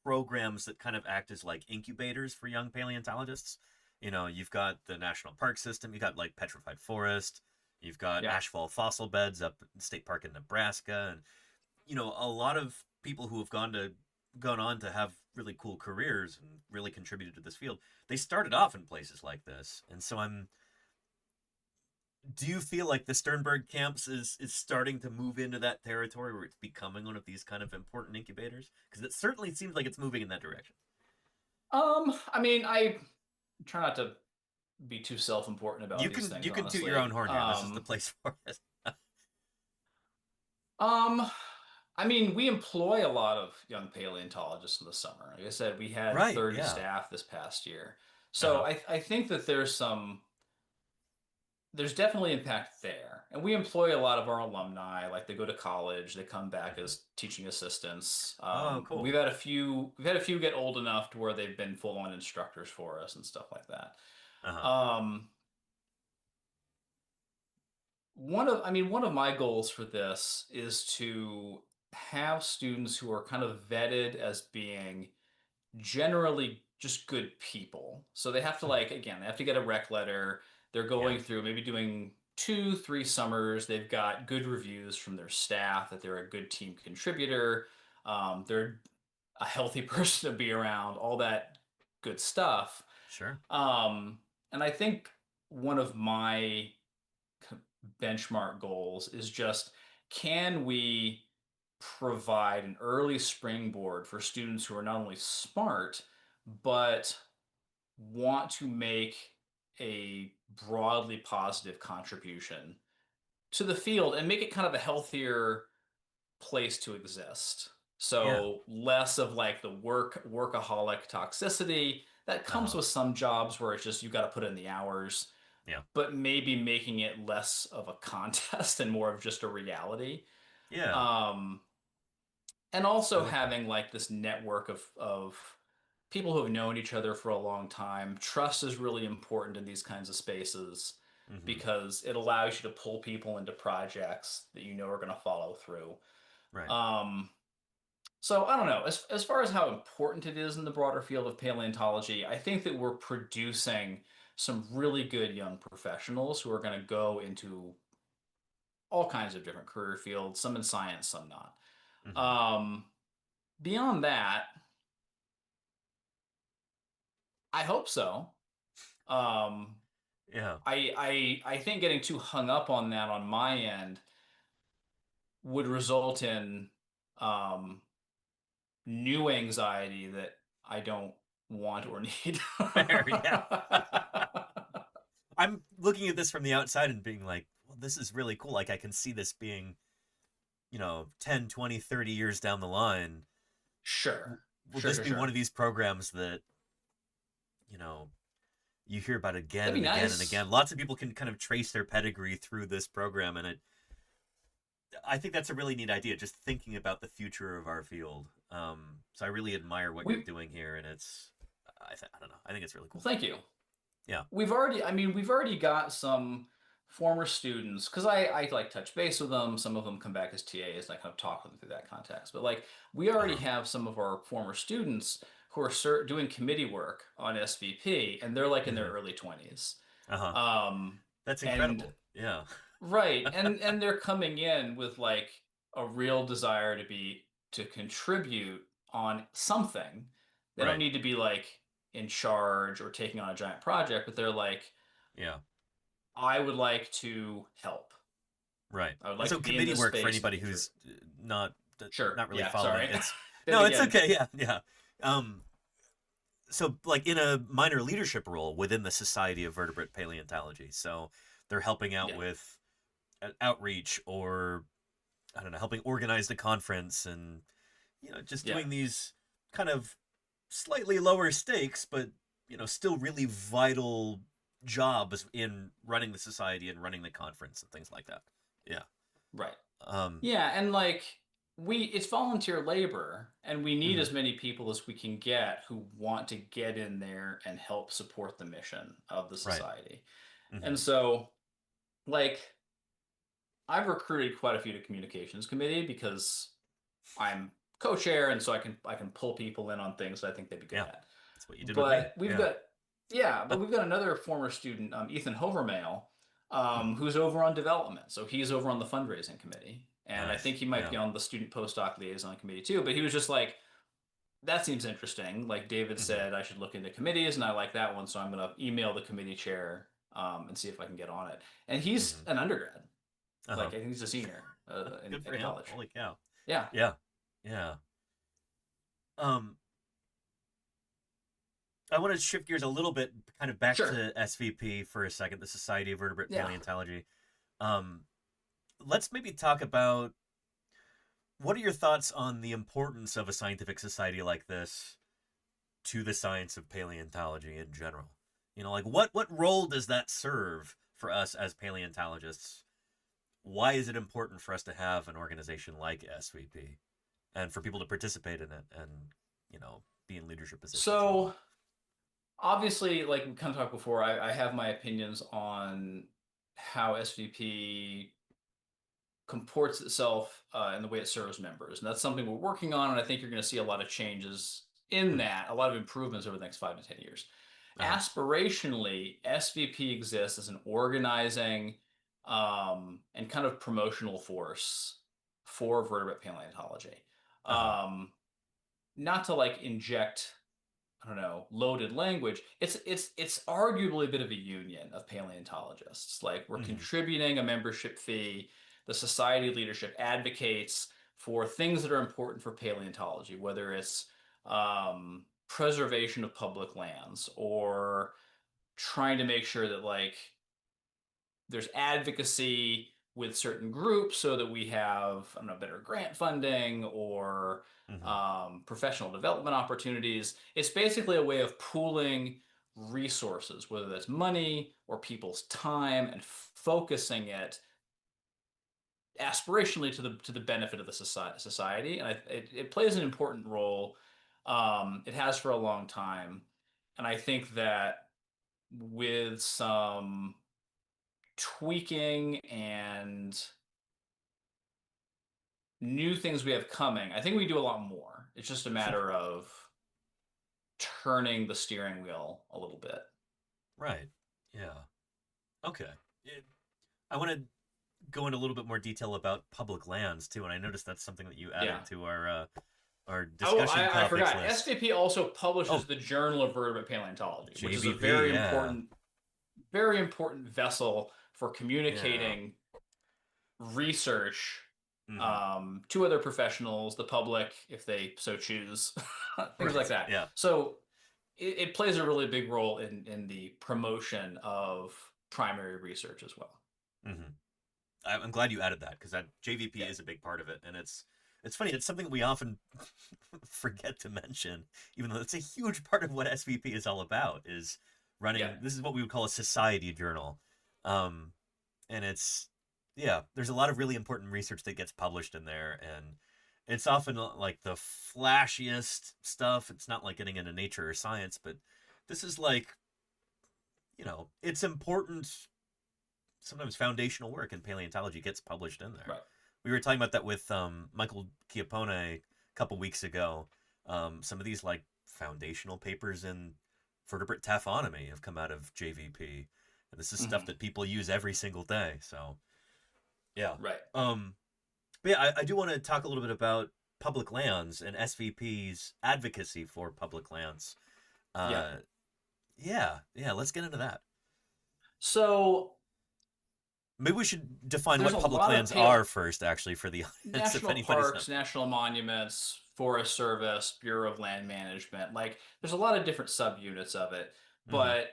programs that kind of act as like incubators for young paleontologists. You know, you've got the National Park System, you got like Petrified Forest, you've got Ashfall Fossil Beds up in State Park in Nebraska, and you know, a lot of people who have gone on to have really cool careers and really contributed to this field. They started off in places like this, and so do you feel like the Sternberg camps is starting to move into that territory where it's becoming one of these kind of important incubators? Because it certainly seems like it's moving in that direction. I mean, I try not to be too self-important about these things. You can toot your own horn here. This is the place for it. I mean, we employ a lot of young paleontologists in the summer. Like I said, we had 30 staff this past year. So I think that there's definitely impact there. And we employ a lot of our alumni, like they go to college, they come back as teaching assistants. Cool. We've had a few get old enough to where they've been full-on instructors for us and stuff like that. One of my goals for this is to have students who are kind of vetted as being generally just good people. So they have to they have to get a rec letter. They're going through maybe doing 2-3 summers. They've got good reviews from their staff that they're a good team contributor. They're a healthy person to be around, all that good stuff. Sure. And I think one of my benchmark goals is just, can we provide an early springboard for students who are not only smart, but want to make a broadly positive contribution to the field and make it kind of a healthier place to exist. So less of like the workaholic toxicity that comes with some jobs where it's just, you got to put in the hours, but maybe making it less of a contest and more of just a reality. And also having like this network of people who have known each other for a long time. Trust is really important in these kinds of spaces because it allows you to pull people into projects that you know are going to follow through. Right. So I don't know, as far as how important it is in the broader field of paleontology, I think that we're producing some really good young professionals who are going to go into all kinds of different career fields, some in science, some not. Beyond that, I hope so. I think getting too hung up on that on my end would result in new anxiety that I don't want or need. Fair, I'm looking at this from the outside and being like, well, this is really cool. Like I can see this being, 10, 20, 30 years down the line. Sure. Will this be one of these programs that, you hear about it again That'd and be again nice. and again. Lots of people can kind of trace their pedigree through this program, and I think that's a really neat idea, just thinking about the future of our field. So I really admire what you're doing here, and I don't know, I think it's really cool. Well, thank you. Yeah. We've already got some former students, because I like touch base with them. Some of them come back as TAs, and I kind of talk with them through that context. But like, we already have some of our former students who are doing committee work on SVP, and they're like in their early 20s. That's incredible. Yeah. Right. And they're coming in with like a real desire to contribute on something. They don't need to be like in charge or taking on a giant project, but they're like, yeah, I would like to help. Right. I would like so to be committee in this work for space anybody who's not really yeah, following. sorry. It's Then no, it's again. okay. Yeah. So like in a minor leadership role within the Society of Vertebrate Paleontology. So they're helping out with outreach, or I don't know, helping organize the conference, and just doing these kind of slightly lower stakes, but still really vital jobs in running the society and running the conference and things like that. Yeah. Right. Yeah, and like it's volunteer labor, and we need as many people as we can get who want to get in there and help support the mission of the society. And so, like, I've recruited quite a few to communications committee because I'm co-chair, and so I can pull people in on things that I think they'd be good at. That's what you did But with me. we've got another former student, Ethan Hovermail, who's over on development. So he's over on the fundraising committee, and I think he might be on the student postdoc liaison committee too. But he was just like, that seems interesting. Like David said, I should look into committees, and I like that one, so I'm going to email the committee chair and see if I can get on it. And he's an undergrad. Like, I think he's a senior in college. Holy cow. Yeah. I want to shift gears a little bit, kind of back to SVP for a second, the Society of Vertebrate Paleontology. Let's maybe talk about, what are your thoughts on the importance of a scientific society like this to the science of paleontology in general? Like what role does that serve for us as paleontologists? Why is it important for us to have an organization like SVP and for people to participate in it and, be in leadership positions? So obviously, like we kind of talked before, I have my opinions on how SVP comports itself in the way it serves members. And that's something we're working on, and I think you're going to see a lot of changes in that, a lot of improvements over the next 5 to 10 years. Aspirationally, SVP exists as an organizing and kind of promotional force for vertebrate paleontology. Not to like inject, I don't know, loaded language. It's arguably a bit of a union of paleontologists. Like, we're contributing a membership fee. The society leadership advocates for things that are important for paleontology, whether it's preservation of public lands, or trying to make sure that like there's advocacy with certain groups so that we have, I don't know, better grant funding or professional development opportunities. It's basically a way of pooling resources, whether that's money or people's time, and focusing it aspirationally to the benefit of the society. And it plays an important role. It has for a long time. And I think that with some tweaking and new things we have coming, I think we do a lot more. It's just a matter of turning the steering wheel a little bit. Right. Yeah. Okay. I want to go into a little bit more detail about public lands too, and I noticed that's something that you added to our discussion topics I forgot. list. SVP also publishes the Journal of Vertebrate Paleontology, which is a JVP, very important vessel for communicating research to other professionals, the public, if they so choose, things like that. Yeah. So it plays a really big role in the promotion of primary research as well. I'm glad you added that, because that JVP is a big part of it, and it's funny. It's something we often forget to mention, even though it's a huge part of what SVP is all about, is running. Yeah. This is what we would call a society journal, and it's there's a lot of really important research that gets published in there, and it's often like the flashiest stuff. It's not like getting into Nature or Science, but this is like, it's important. Sometimes foundational work in paleontology gets published in there. Right. We were talking about that with Michael Chiappone a couple weeks ago. Some of these like foundational papers in vertebrate taphonomy have come out of JVP, and this is stuff that people use every single day. So, yeah. Right. But yeah, I do want to talk a little bit about public lands and SVP's advocacy for public lands. Yeah. Let's get into that. So maybe we should define there's what a public lot of lands are first, actually, for the audience. national parks, national monuments, Forest Service, Bureau of Land Management. Like, there's a lot of different subunits of it, but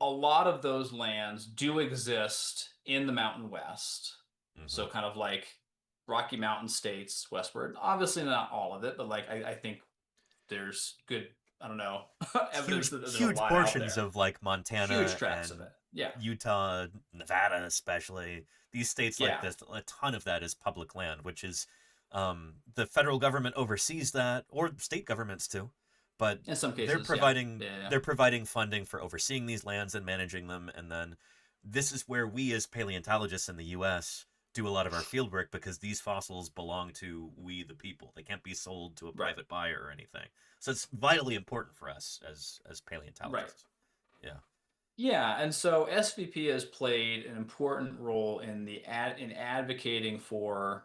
a lot of those lands do exist in the Mountain West. So kind of like Rocky Mountain states westward. Obviously not all of it, but like I think there's good, I don't know, evidence that there's huge a lot portions out there. of like Montana, Huge tracts and of it. Yeah. Utah, Nevada, especially these states like Yeah. this. A ton of that is public land, which is the federal government oversees that, or state governments too. But in some cases, they're providing yeah. they're providing funding for overseeing these lands and managing them, and then this is where we as paleontologists in the U.S. do a lot of our field work, because these fossils belong to we the people. They can't be sold to a private buyer or anything. So it's vitally important for us as paleontologists. Yeah. Yeah, and so SVP has played an important role in in advocating for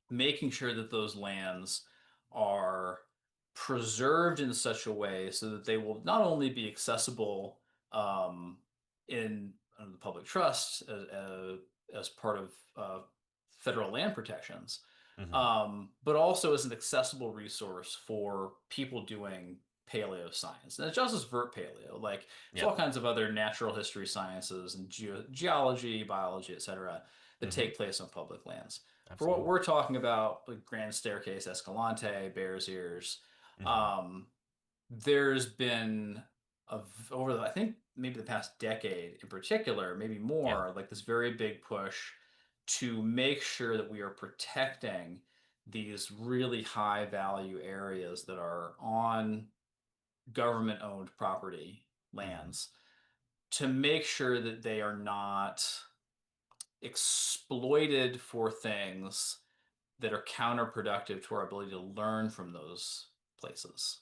making sure that those lands are preserved in such a way so that they will not only be accessible in under the public trust as part of federal land protections, but also as an accessible resource for people doing paleo science. And it's just as vert paleo, like there's all kinds of other natural history sciences and geology, biology, etc., that take place on public lands. For what we're talking about, like Grand Staircase, Escalante, Bears Ears, there's been over I think maybe the past decade in particular, maybe more, like this very big push to make sure that we are protecting these really high value areas that are on government owned property lands, to make sure that they are not exploited for things that are counterproductive to our ability to learn from those places.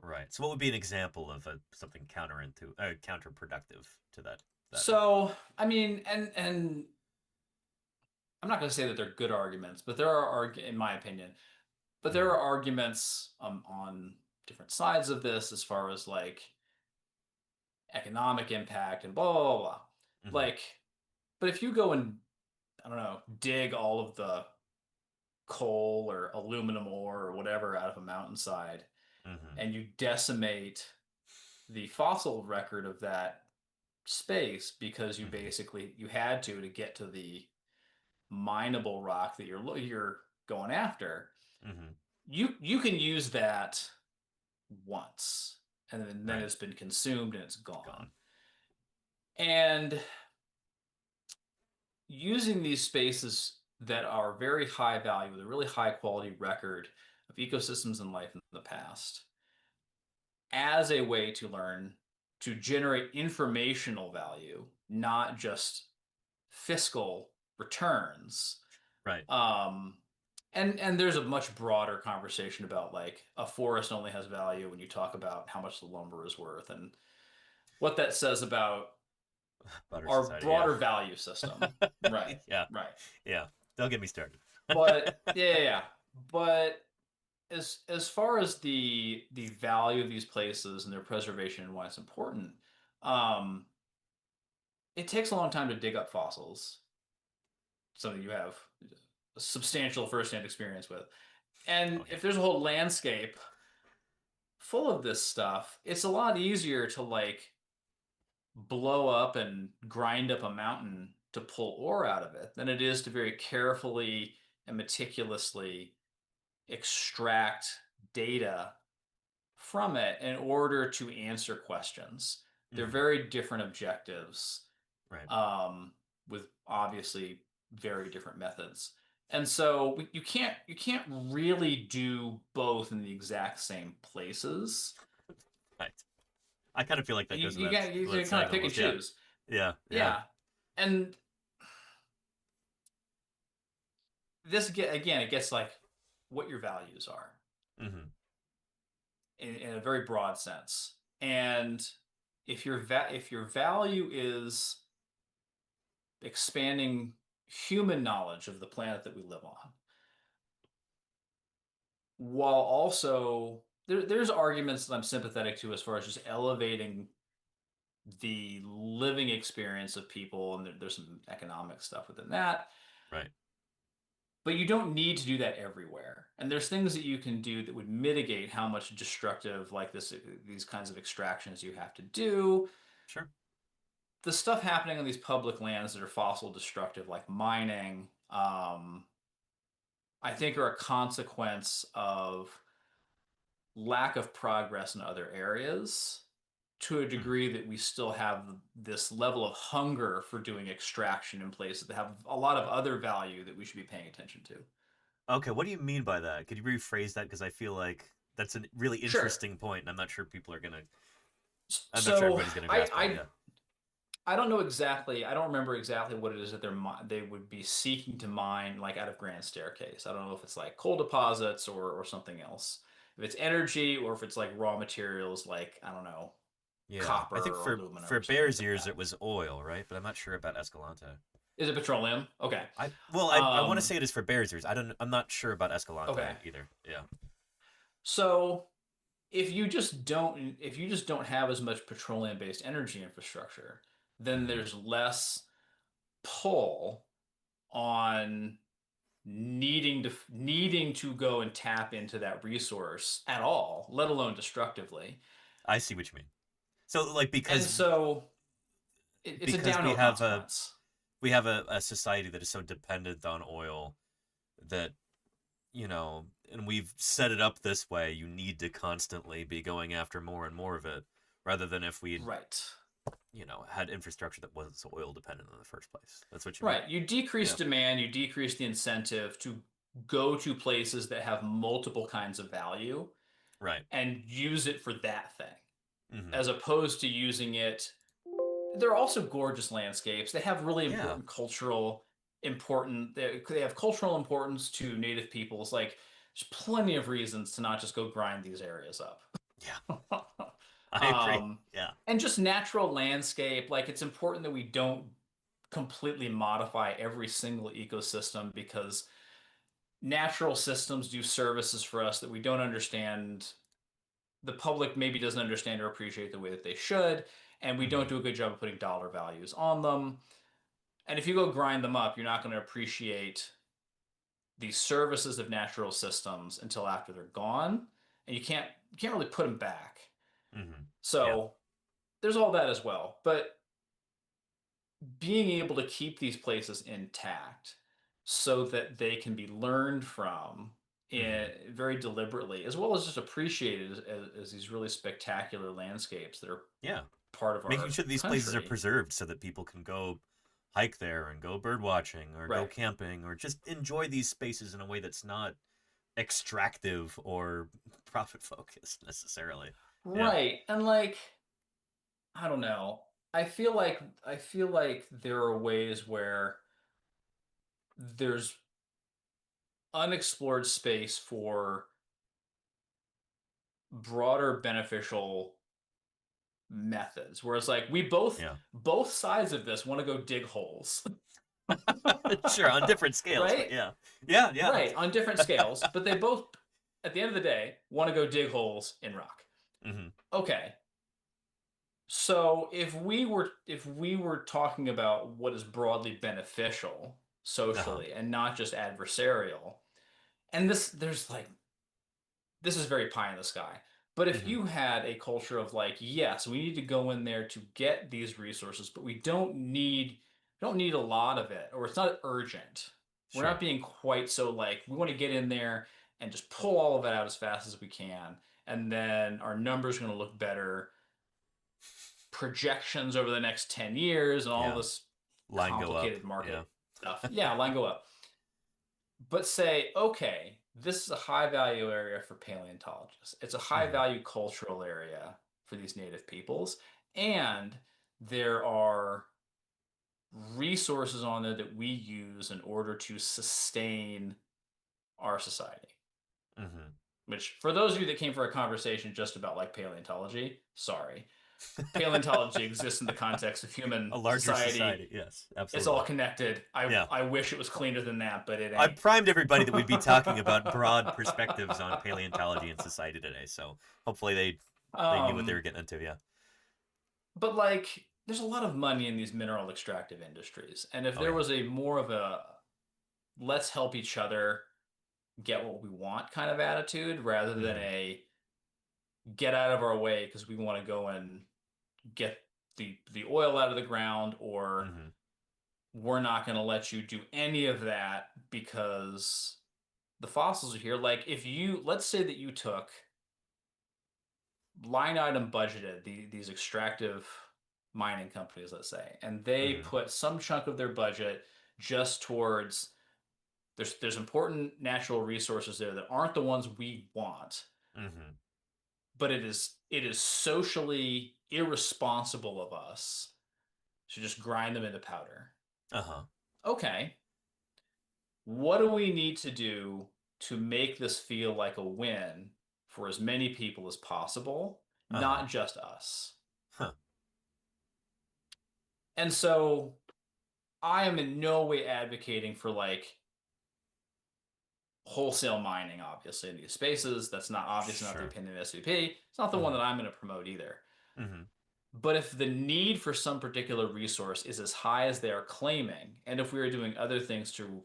Right. So what would be an example of something counterproductive to that? So, I mean, and I'm not going to say that they're good arguments, but there are, in my opinion, but there are arguments on different sides of this as far as like economic impact and blah, blah, blah. Like, but if you go and, I don't know, dig all of the coal or aluminum ore or whatever out of a mountainside, and you decimate the fossil record of that space because you basically you had to get to the mineable rock that you're going after, you can use that once, and then it's been consumed and it's gone. And using these spaces that are very high value with a really high quality record of ecosystems and life in the past as a way to learn to generate informational value, not just fiscal returns. Right. And there's a much broader conversation about like a forest only has value when you talk about how much the lumber is worth and what that says about our society, broader value system. Right. Right. Yeah. Don't get me started. But yeah. But as far as the value of these places and their preservation and why it's important, it takes a long time to dig up fossils. Something you have a substantial firsthand experience with. And if there's a whole landscape full of this stuff, it's a lot easier to like blow up and grind up a mountain to pull ore out of it than it is to very carefully and meticulously extract data from it in order to answer questions. They're very different objectives. Right. With obviously very different methods. And so you can't really do both in the exact same places. Right. I kind of feel like that goes You without kind of saying pick and almost. Yeah. choose. Yeah. Yeah. And this again, it gets like what your values are. Mm-hmm. In a very broad sense. And if your value is expanding human knowledge of the planet that we live on, while also there's arguments that I'm sympathetic to as far as just elevating the living experience of people, and there's some economic stuff within that. Right. But you don't need to do that everywhere. And there's things that you can do that would mitigate how much destructive like these kinds of extractions you have to do. Sure. The stuff happening on these public lands that are fossil destructive, like mining, I think are a consequence of lack of progress in other areas to a degree that we still have this level of hunger for doing extraction in places that have a lot of other value that we should be paying attention to. Okay, what do you mean by that? Could you rephrase that? Because I feel like that's a really interesting point, and I'm not sure people are gonna. I'm not sure everybody's gonna grasp it. I don't know exactly. I don't remember exactly what it is that they would be seeking to mine, like out of Grand Staircase. I don't know if it's like coal deposits or something else. If it's energy or if it's like raw materials, like I don't know, copper. I think or aluminum for or something Bear's like Ears that. it was oil, right? But I'm not sure about Escalante. Is it petroleum? Okay. I want to say it is for Bear's Ears. I'm not sure about Escalante either. Yeah. So if you just don't have as much petroleum based energy infrastructure, then there's less pull on needing to go and tap into that resource at all, let alone destructively. I see what you mean. So like because and so it's a downhill consequence. We have a society that is so dependent on oil that, you know, and we've set it up this way, you need to constantly be going after more and more of it, rather than if we you know, had infrastructure that wasn't so oil dependent in the first place. That's what you mean. Right. You decrease demand, you decrease the incentive to go to places that have multiple kinds of value. Right. And use it for that thing. As opposed to using it. They're also gorgeous landscapes. They have really important they have cultural importance to native peoples. Like there's plenty of reasons to not just go grind these areas up. Yeah. I agree. Yeah. And just natural landscape, like it's important that we don't completely modify every single ecosystem, because natural systems do services for us that we don't understand. The public maybe doesn't understand or appreciate the way that they should, and we don't do a good job of putting dollar values on them. And if you go grind them up, you're not going to appreciate the services of natural systems until after they're gone, and you can't really put them back. So there's all that as well. But being able to keep these places intact so that they can be learned from very deliberately, as well as just appreciated as these really spectacular landscapes that are part of our making sure these country. places are preserved so that people can go hike there and go bird watching or go camping or just enjoy these spaces in a way that's not extractive or profit focused necessarily. Right. And like, I don't know. I feel like there are ways where there's unexplored space for broader beneficial methods. Whereas like we both sides of this want to go dig holes. Sure, on different scales. Right? Yeah. Right, on different scales. But they both, at the end of the day, want to go dig holes in rock. Okay. So if we were talking about what is broadly beneficial socially and not just adversarial, and this is very pie in the sky. But if you had a culture of like, yes, we need to go in there to get these resources, but we don't need a lot of it, or it's not urgent. We're not being quite so like, we want to get in there and just pull all of it out as fast as we can, and then our numbers are going to look better projections over the next 10 years and all this Line go up. complicated market stuff. Yeah, line go up. But say, okay, this is a high value area for paleontologists. It's a high value cultural area for these native peoples. And there are resources on there that we use in order to sustain our society. Which, for those of you that came for a conversation just about like paleontology, sorry. Paleontology exists in the context of human A larger society. Yes, absolutely. It's all connected. I wish it was cleaner than that, but it ain't. I primed everybody that we'd be talking about broad perspectives on paleontology and society today, so hopefully they knew what they were getting into, yeah. But like, there's a lot of money in these mineral extractive industries, and if there was a more of a let's help each other get what we want kind of attitude, rather than a get out of our way because we want to go and get the oil out of the ground, or we're not going to let you do any of that because the fossils are here. Like, if you, let's say that you took line item budgeted these extractive mining companies, let's say, and they put some chunk of their budget just towards there's important natural resources there that aren't the ones we want, but it is socially irresponsible of us to just grind them into powder. Okay, what do we need to do to make this feel like a win for as many people as possible, not just us? And so I am in no way advocating for like wholesale mining, obviously, in these spaces. That's not obviously not the opinion of SVP. It's not the one that I'm going to promote either. But if the need for some particular resource is as high as they are claiming, and if we are doing other things to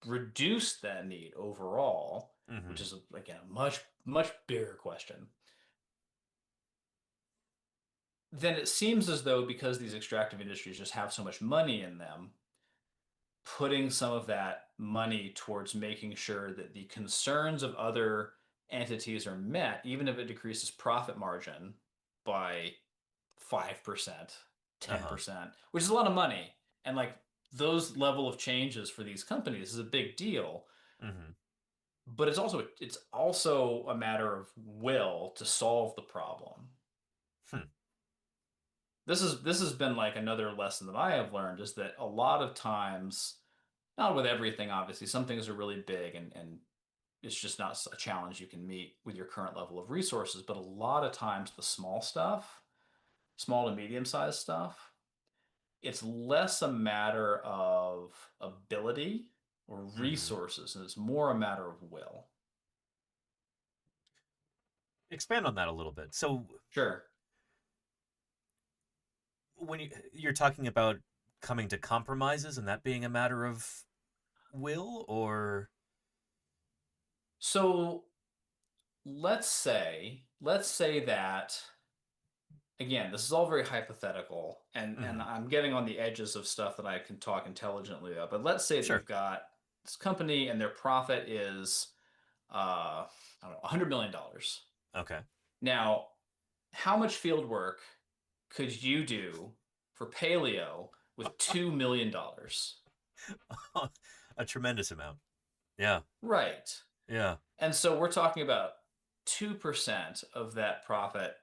reduce that need overall, which is, again, a much, much bigger question, then it seems as though, because these extractive industries just have so much money in them, putting some of that money towards making sure that the concerns of other entities are met, even if it decreases profit margin by 5%, 10%, which is a lot of money. And like, those level of changes for these companies is a big deal. But it's also a matter of will to solve the problem. This has been like another lesson that I have learned, is that a lot of times, not with everything, obviously, some things are really big and it's just not a challenge you can meet with your current level of resources. But a lot of times the small stuff, small to medium-sized stuff, it's less a matter of ability or resources, and it's more a matter of will. Expand on that a little bit. So sure. When you're talking about coming to compromises and that being a matter of will, or? So let's say that, again, this is all very hypothetical, and I'm getting on the edges of stuff that I can talk intelligently about, but let's say that you've got this company and their profit is, I don't know, $100 million. Okay. Now, how much field work could you do for paleo with $2 million? A tremendous amount. Yeah. Right. Yeah. And so we're talking about 2% of that profit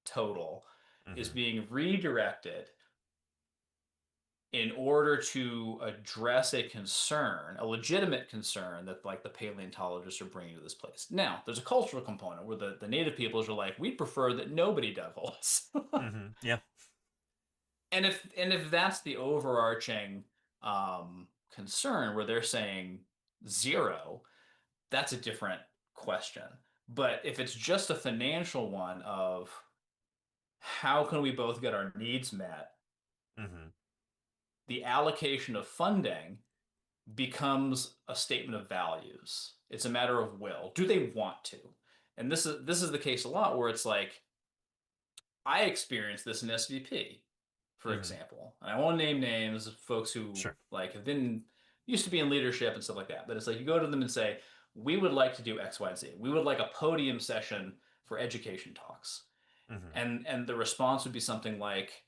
total is being redirected in order to address a concern, a legitimate concern that like the paleontologists are bringing to this place. Now, there's a cultural component where the native peoples are like, we prefer that nobody dug holes. Yeah. And if that's the overarching concern, where they're saying zero, that's a different question. But if it's just a financial one of how can we both get our needs met, the allocation of funding becomes a statement of values. It's a matter of will. Do they want to? And this is the case a lot, where it's like, I experienced this in SVP, for example. And I won't name names of folks who like have been used to be in leadership and stuff like that. But it's like, you go to them and say, we would like to do X, Y, and Z. We would like a podium session for education talks. And the response would be something like,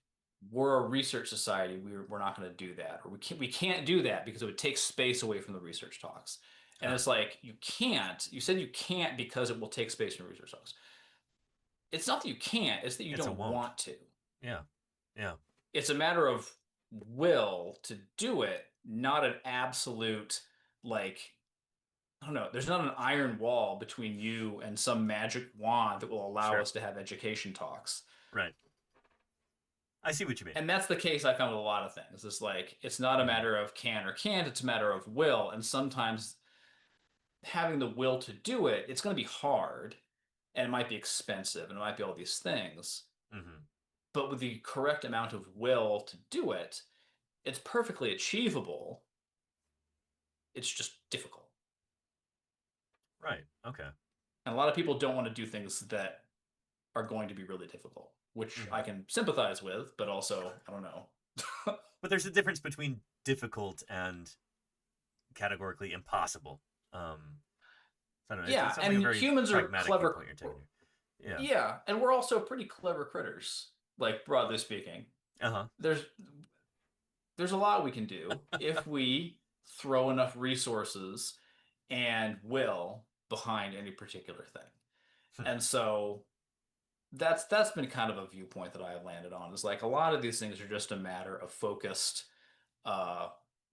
we're a research society, we're not going to do that, or we can't do that because it would take space away from the research talks. And it's like, you said you can't because it will take space from research talks. It's not that you can't, it's that you don't want to. Yeah. It's a matter of will to do it, not an absolute, like, I don't know, there's not an iron wall between you and some magic wand that will allow us to have education talks. Right. I see what you mean. And that's the case I found with a lot of things. It's like, it's not a matter of can or can't, it's a matter of will. And sometimes having the will to do it, it's going to be hard, and it might be expensive, and it might be all these things. But with the correct amount of will to do it, it's perfectly achievable. It's just difficult. Right. Okay. And a lot of people don't want to do things that are going to be really difficult, which I can sympathize with, but also, I don't know. But there's a difference between difficult and categorically impossible. I don't know. Yeah, and humans are clever. Yeah, and we're also pretty clever critters, like, broadly speaking. There's a lot we can do if we throw enough resources and will behind any particular thing. And so that's been kind of a viewpoint that I've landed on, is like, a lot of these things are just a matter of focused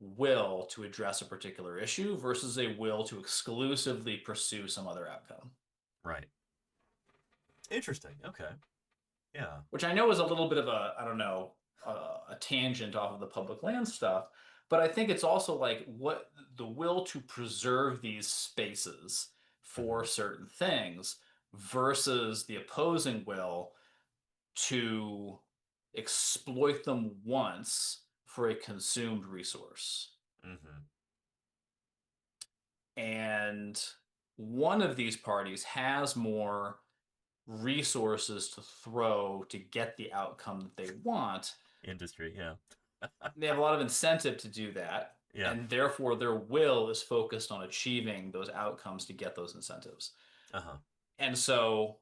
will to address a particular issue versus a will to exclusively pursue some other outcome. Right. Interesting. Okay. Yeah. Which I know is a little bit of a, I don't know, a tangent off of the public land stuff, but I think it's also like what the will to preserve these spaces for certain things versus the opposing will to exploit them once for a consumed resource. And one of these parties has more resources to throw to get the outcome that they want. Industry, yeah. They have a lot of incentive to do that. Yeah. And therefore their will is focused on achieving those outcomes to get those incentives. And so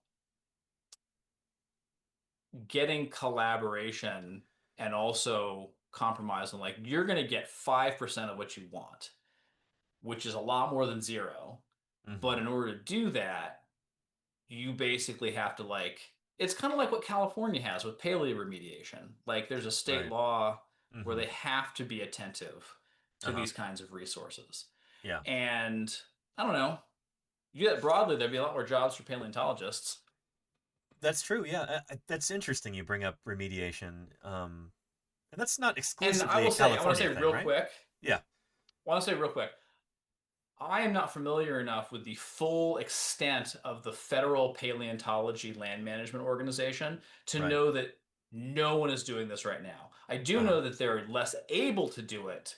getting collaboration and also compromise on, like, you're going to get 5% of what you want, which is a lot more than 0. But in order to do that, you basically have to, like, it's kind of like what California has with paleo remediation. Like, there's a state law where they have to be attentive to these kinds of resources. Yeah. And I don't know, you do that broadly, there'd be a lot more jobs for paleontologists. That's true. Yeah. That's interesting. You bring up remediation. And that's not exclusively I want to say real quick. Yeah. I want to say real quick. I am not familiar enough with the full extent of the Federal Paleontology Land Management Organization to know that no one is doing this right now. I do know that they're less able to do it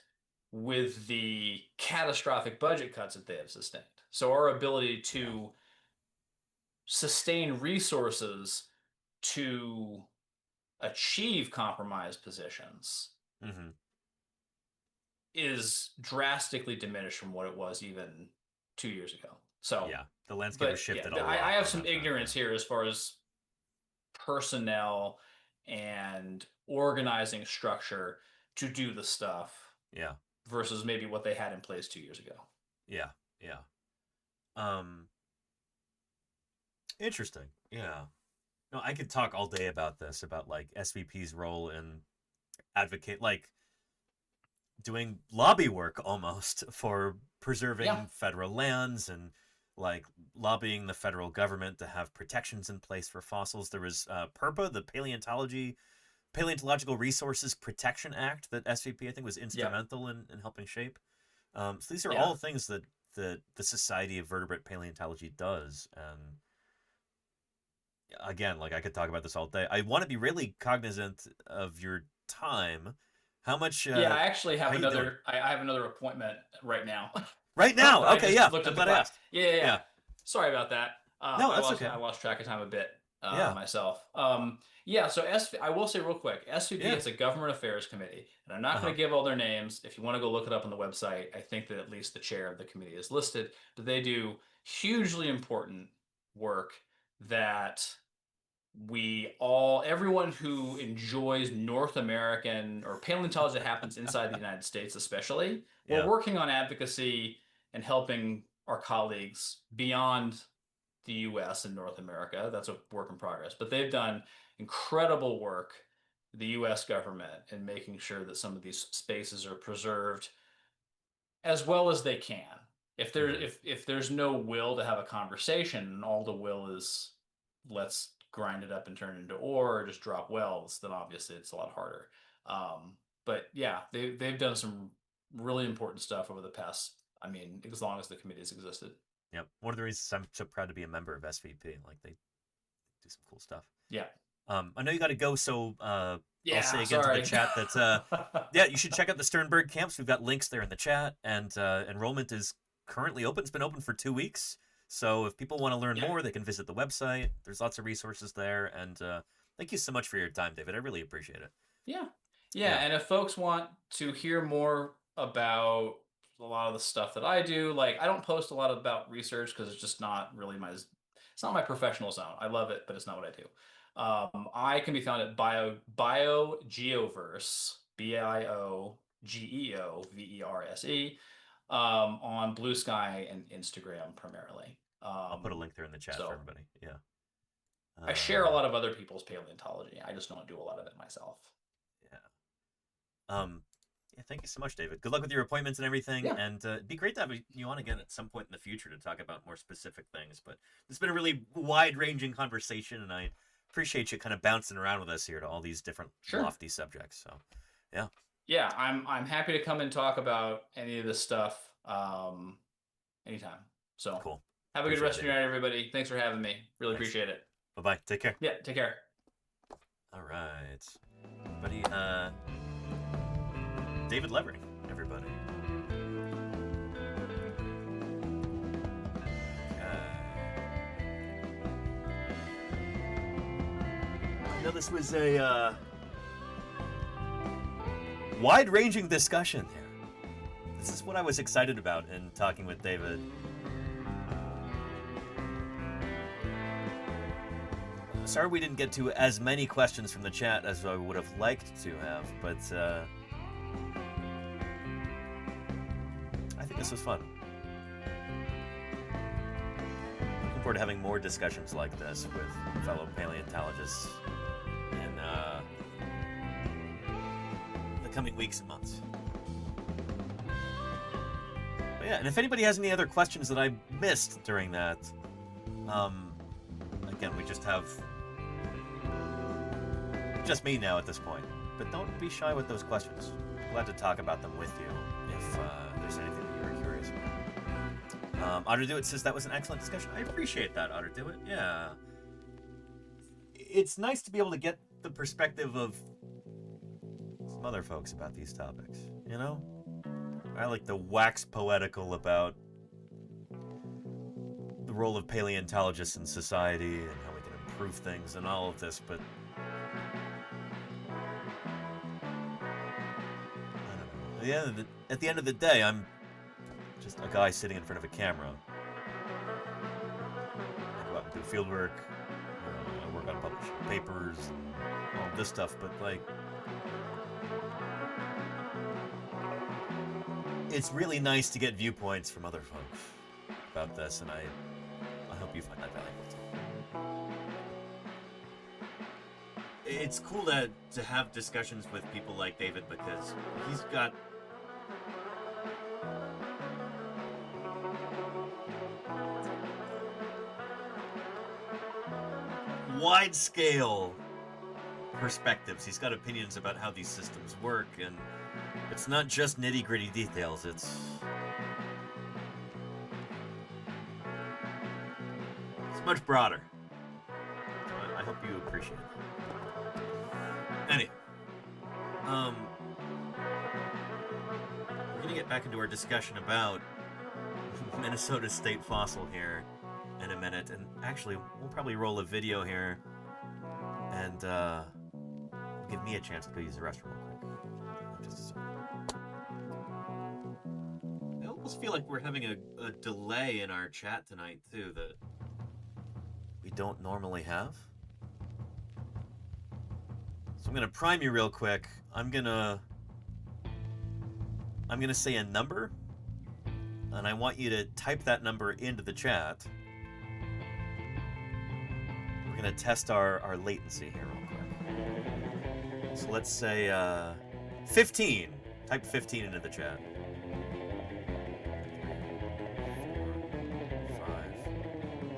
with the catastrophic budget cuts that they have sustained. So our ability to sustain resources to achieve compromised positions is drastically diminished from what it was even 2 years ago. So yeah, the landscape has shifted a lot. I have some ignorance here as far as personnel and organizing structure to do the stuff. Yeah. Versus maybe what they had in place 2 years ago. Yeah. Yeah. Interesting. Yeah. No, I could talk all day about this, about like SVP's role in advocate, like doing lobby work almost for preserving federal lands and like lobbying the federal government to have protections in place for fossils. There was PERPA, the Paleontological Resources Protection Act, that SVP I think was instrumental in helping shape. So these are all things that the Society of Vertebrate Paleontology does. And again, like I could talk about this all day. I want to be really cognizant of your time. How much? I actually have another. I have another appointment right now. Right now? Okay, yeah. Looked at the class. Yeah. Sorry about that. No, that's okay. I lost track of time a bit myself. So I will say real quick, SVP is a government affairs committee, and I'm not going to give all their names. If you want to go look it up on the website, I think that at least the chair of the committee is listed. But they do hugely important work that everyone who enjoys North American or paleontology that happens inside the United States, especially, we're working on advocacy and helping our colleagues beyond the U.S. and North America. That's a work in progress, but they've done incredible work, the U.S. government, in making sure that some of these spaces are preserved as well as they can. If there's no will to have a conversation, and all the will is let's grind it up and turn it into ore or just drop wells, then obviously it's a lot harder. But yeah, they've done some really important stuff over the past, I mean, as long as the committee's existed. Yep. One of the reasons I'm so proud to be a member of SVP. Like, they do some cool stuff. Yeah. I know you got to go, so I'll say again sorry. to the chat that yeah, you should check out the Sternberg camps. We've got links there in the chat, and enrollment is currently open. It's been open for 2 weeks, so if people want to learn more, they can visit the website. There's lots of resources there, and thank you so much for your time, David. I really appreciate it. Yeah, and if folks want to hear more about a lot of the stuff that I do, like, I don't post a lot about research because it's just not really it's not my professional zone. I love it, but it's not what I do. I can be found at BioGeoverse, BioGeoverse, on Blue Sky and Instagram primarily. I'll put a link there in the chat for everybody. Yeah. I share a lot of other people's paleontology. I just don't do a lot of it myself. Yeah, thank you so much, David. Good luck with your appointments and everything. Yeah. And it'd be great to have you on again at some point in the future to talk about more specific things. But it's been a really wide-ranging conversation, and I appreciate you kind of bouncing around with us here to all these different lofty subjects. So, yeah. Yeah, I'm happy to come and talk about any of this stuff anytime. So cool. Have a good rest of your night, everybody. Thanks for having me. Really appreciate it. Bye-bye. Take care. Yeah, take care. All right. Everybody, David Levering, everybody. I know this was a wide-ranging discussion here. This is what I was excited about in talking with David. Sorry we didn't get to as many questions from the chat as I would have liked to have, but I think this was fun. Looking forward to having more discussions like this with fellow paleontologists in the coming weeks and months. But yeah, and if anybody has any other questions that I missed during that, again, we just have just me now at this point. But don't be shy with those questions. Glad to talk about them with you if there's anything that you're curious about. Otter Do It says that was an excellent discussion. I appreciate that, Otter Do It. Yeah. It's nice to be able to get the perspective of some other folks about these topics, you know? I like to wax poetical about the role of paleontologists in society and how we can improve things and all of this, but at the end of the day, I'm just a guy sitting in front of a camera. I go out and do field work. I work on publishing papers and all this stuff, but like, it's really nice to get viewpoints from other folks about this, and I hope you find that valuable too. It's cool to have discussions with people like David because he's got wide-scale perspectives. He's got opinions about how these systems work, and it's not just nitty-gritty details. It's much broader. So I hope you appreciate it. Anyway, we're gonna get back into our discussion about Minnesota State Fossil here in a minute, and actually we'll probably roll a video here and give me a chance to go use the restroom real quick. Just a second. I almost feel like we're having a delay in our chat tonight too that we don't normally have. I'm gonna prime you real quick. I'm gonna say a number, and I want you to type that number into the chat. We're gonna test our latency here real quick. So let's say 15. Type 15 into the chat.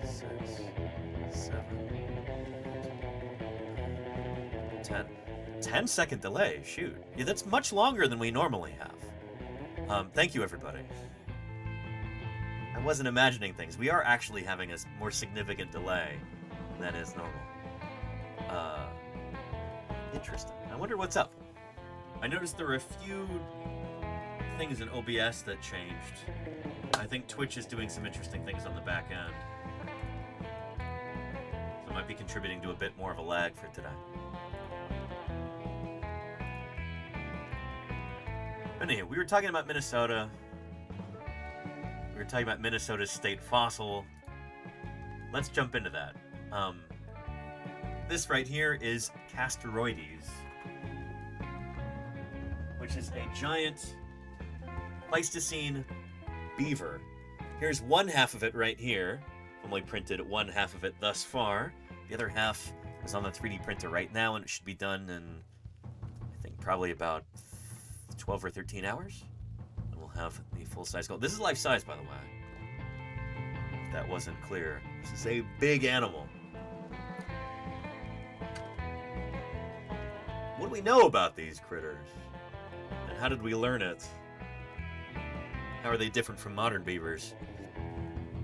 5, 6, 7, 10. 10-second delay. Shoot. Yeah, that's much longer than we normally have. Thank you, everybody. I wasn't imagining things. We are actually having a more significant delay than is normal. Interesting. I wonder what's up. I noticed there were a few things in OBS that changed. I think Twitch is doing some interesting things on the back end. So it might be contributing to a bit more of a lag for today. Anyway, we were talking about Minnesota. We were talking about Minnesota's state fossil. Let's jump into that. This right here is Castoroides, which is a giant Pleistocene beaver. Here's one half of it right here. I'm only printed one half of it thus far. The other half is on the 3D printer right now, and it should be done in, I think, probably about 12 or 13 hours. And we'll have the full-size skull. This is life-size, by the way. If that wasn't clear. This is a big animal. What do we know about these critters? And how did we learn it? How are they different from modern beavers?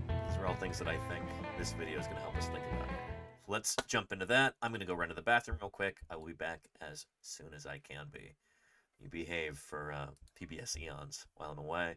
These are all things that I think this video is going to help us think about. So let's jump into that. I'm going to go run to the bathroom real quick. I will be back as soon as I can be. You behave for PBS eons while I'm away.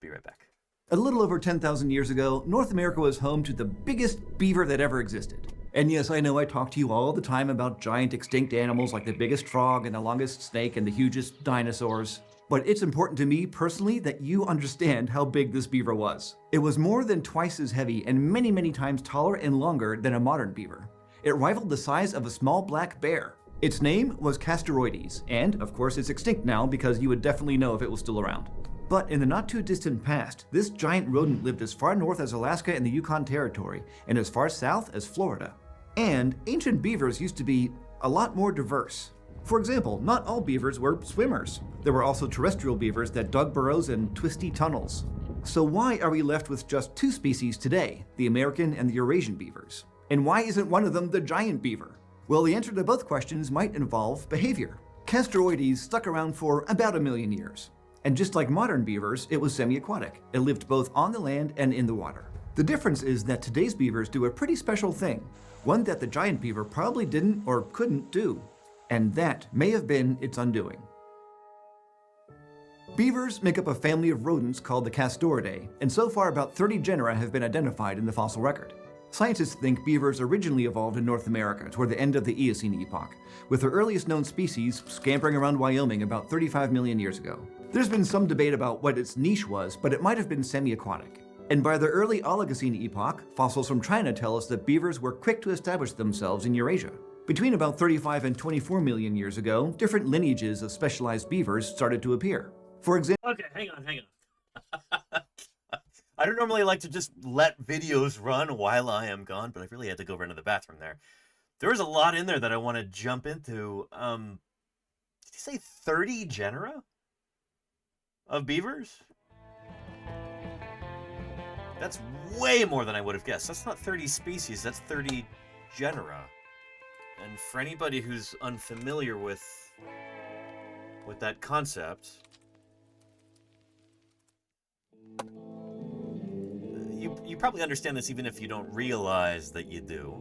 Be right back. A little over 10,000 years ago, North America was home to the biggest beaver that ever existed. And yes, I know I talk to you all the time about giant extinct animals like the biggest frog and the longest snake and the hugest dinosaurs. But it's important to me personally that you understand how big this beaver was. It was more than twice as heavy and many, many times taller and longer than a modern beaver. It rivaled the size of a small black bear. Its name was Castoroides, and of course it's extinct now because you would definitely know if it was still around. But in the not too distant past, this giant rodent lived as far north as Alaska and the Yukon Territory, and as far south as Florida. And ancient beavers used to be a lot more diverse. For example, not all beavers were swimmers. There were also terrestrial beavers that dug burrows and twisty tunnels. So why are we left with just two species today, the American and the Eurasian beavers? And why isn't one of them the giant beaver? Well, the answer to both questions might involve behavior. Castoroides stuck around for about 1 million years. And just like modern beavers, it was semi-aquatic. It lived both on the land and in the water. The difference is that today's beavers do a pretty special thing, one that the giant beaver probably didn't or couldn't do. And that may have been its undoing. Beavers make up a family of rodents called the Castoridae, and so far about 30 genera have been identified in the fossil record. Scientists think beavers originally evolved in North America toward the end of the Eocene epoch, with their earliest known species scampering around Wyoming about 35 million years ago. There's been some debate about what its niche was, but it might have been semi-aquatic. And by the early Oligocene epoch, fossils from China tell us that beavers were quick to establish themselves in Eurasia. Between about 35 and 24 million years ago, different lineages of specialized beavers started to appear. For example... Okay, hang on. I don't normally like to just let videos run while I am gone, but I really had to go run to the bathroom there. There was a lot in there that I want to jump into. Did you say 30 genera of beavers? That's way more than I would have guessed. That's not 30 species, that's 30 genera. And for anybody who's unfamiliar with that concept, you probably understand this even if you don't realize that you do.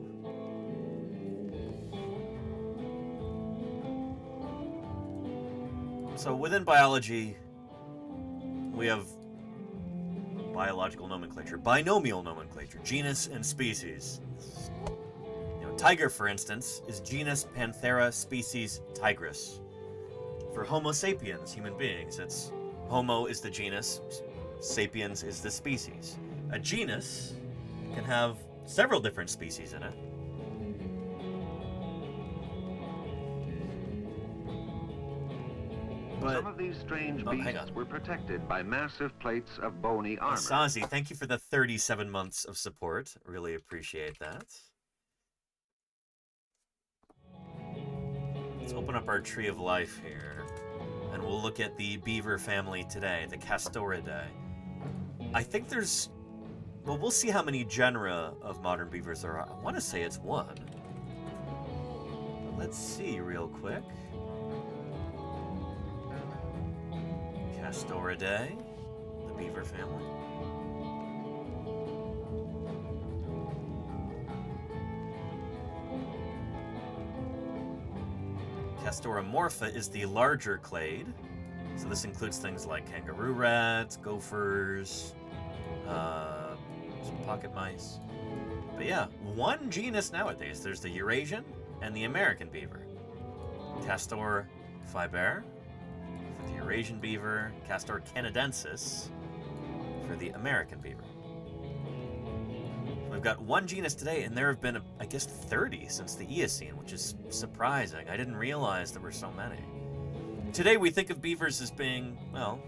So within biology, we have biological nomenclature, binomial nomenclature, genus and species. Tiger, for instance, is genus Panthera, species Tigris. For Homo sapiens, human beings, it's Homo is the genus, sapiens is the species. A genus can have several different species in it. Some of these strange beasts were protected by massive plates of bony armor. Sazi, thank you for the 37 months of support. Really appreciate that. Let's open up our tree of life here, and we'll look at the beaver family today, the Castoridae. I think there's... Well, we'll see how many genera of modern beavers there are. I want to say it's one. But let's see real quick. Castoridae, the beaver family. Castoramorpha is the larger clade. So this includes things like kangaroo rats, gophers, some pocket mice. But yeah, one genus nowadays. There's the Eurasian and the American beaver. Castor fiber for the Eurasian beaver, Castor canadensis for the American beaver. We've got one genus today, and there have been, I guess, 30 since the Eocene, which is surprising. I didn't realize there were so many. Today we think of beavers as being, well,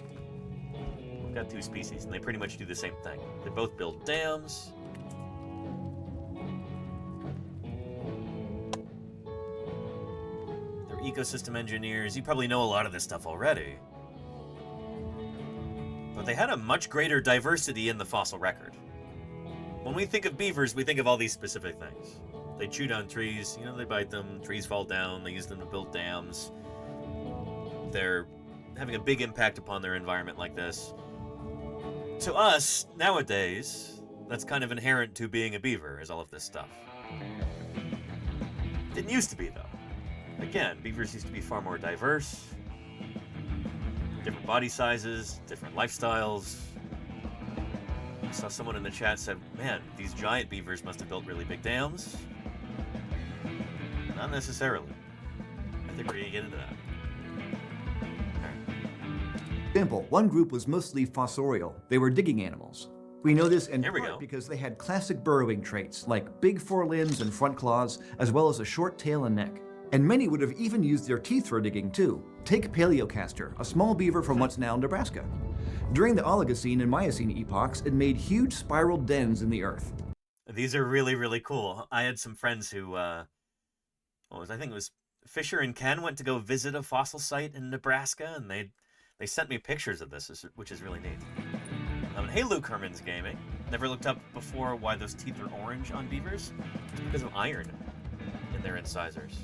we've got two species, and they pretty much do the same thing. They both build dams. They're ecosystem engineers. You probably know a lot of this stuff already. But they had a much greater diversity in the fossil record. When we think of beavers, we think of all these specific things. They chew down trees, you know, they bite them, trees fall down, they use them to build dams. They're having a big impact upon their environment like this. To us, nowadays, that's kind of inherent to being a beaver, is all of this stuff. Didn't used to be, though. Again, beavers used to be far more diverse. Different body sizes, different lifestyles. I saw someone in the chat said, man, these giant beavers must have built really big dams. Not necessarily. I think we're going to get into that. Example, one group was mostly fossorial. They were digging animals. We know this in Here we part go. because they had classic burrowing traits, like big forelimbs and front claws, as well as a short tail and neck. And many would have even used their teeth for digging too. Take Paleocaster, a small beaver from what's now Nebraska. During the Oligocene and Miocene epochs, it made huge spiral dens in the earth. These are really, really cool. I had some friends who, I think it was Fisher and Ken went to go visit a fossil site in Nebraska, and they sent me pictures of this, which is really neat. Hey, Luke Herman's Gaming. Never looked up before why those teeth are orange on beavers. It's because of iron in their incisors.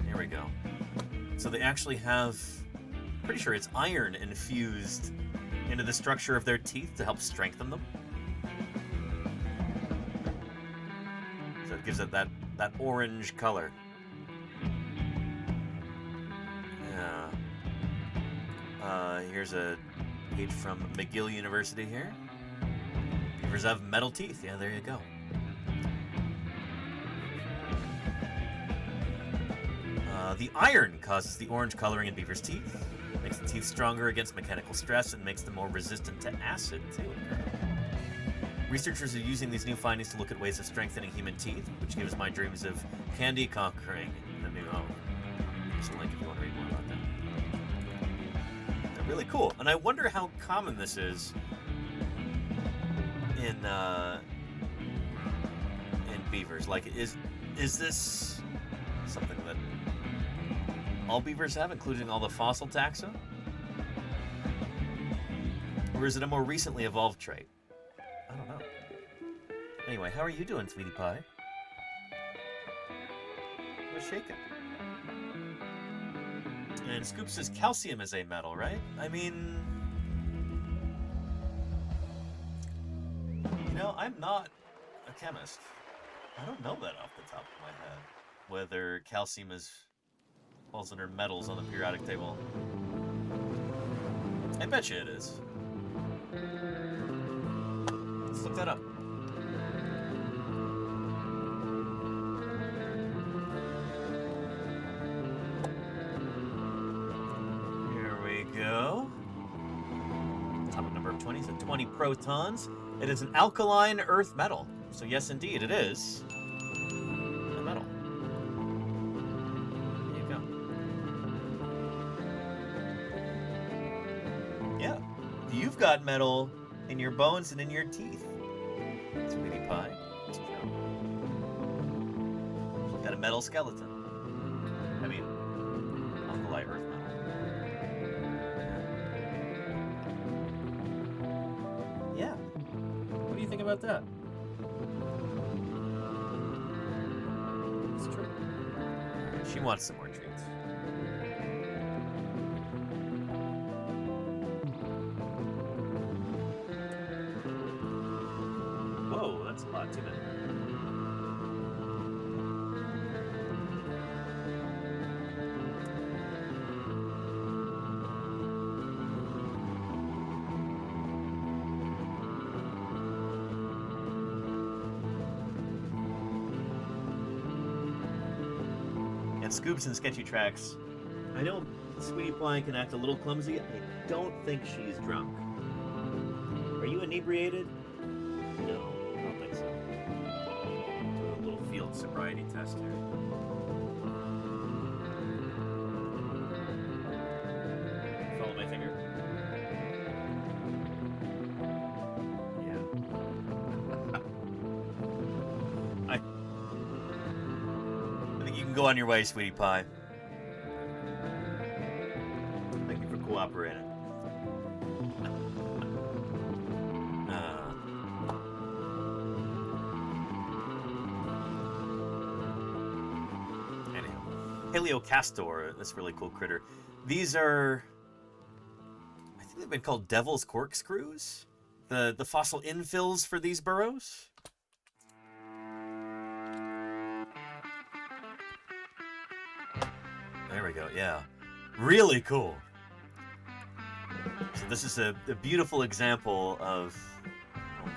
Here we go. So they actually have, pretty sure it's iron infused into the structure of their teeth to help strengthen them. So it gives it that orange color. Yeah. Here's a page from McGill University here. Beavers have metal teeth. Yeah, there you go. The iron causes the orange coloring in beavers' teeth, makes the teeth stronger against mechanical stress, and makes them more resistant to acid, too. Researchers are using these new findings to look at ways of strengthening human teeth, which gives my dreams of candy conquering the new home. There's a link if you want to read more about that. They're really cool, and I wonder how common this is in beavers. Like, is this something that all beavers have, including all the fossil taxa? Or is it a more recently evolved trait? I don't know. Anyway, how are you doing, sweetie pie? What's shaking? And Scoop says calcium is a metal, right? I mean, you know, I'm not a chemist. I don't know that off the top of my head, whether calcium falls under metals on the periodic table. I bet you it is. Let's look that up. Here we go. Atomic number of 20 is at 20 protons. It is an alkaline earth metal. So yes, indeed, it is a metal. There you go. got metal in your bones and in your teeth. Sweetie pie. She's got a metal skeleton. I mean, alkali earth metal. Yeah. What do you think about that? It's true. She wants some more treats. Whoa, that's a lot too many. And Scoops and Sketchy Tracks. I know Sweetie Pie can act a little clumsy. I don't think she's drunk. Are you inebriated? No, I don't think so. Do a little field sobriety test here. Follow my finger. Yeah. I think you can go on your way, Sweetie Pie. Thank you for cooperating. Paleocastor, this really cool critter. These are, I think they've been called devil's corkscrews. The fossil infills for these burrows. There we go, yeah. Really cool. So this is a beautiful example of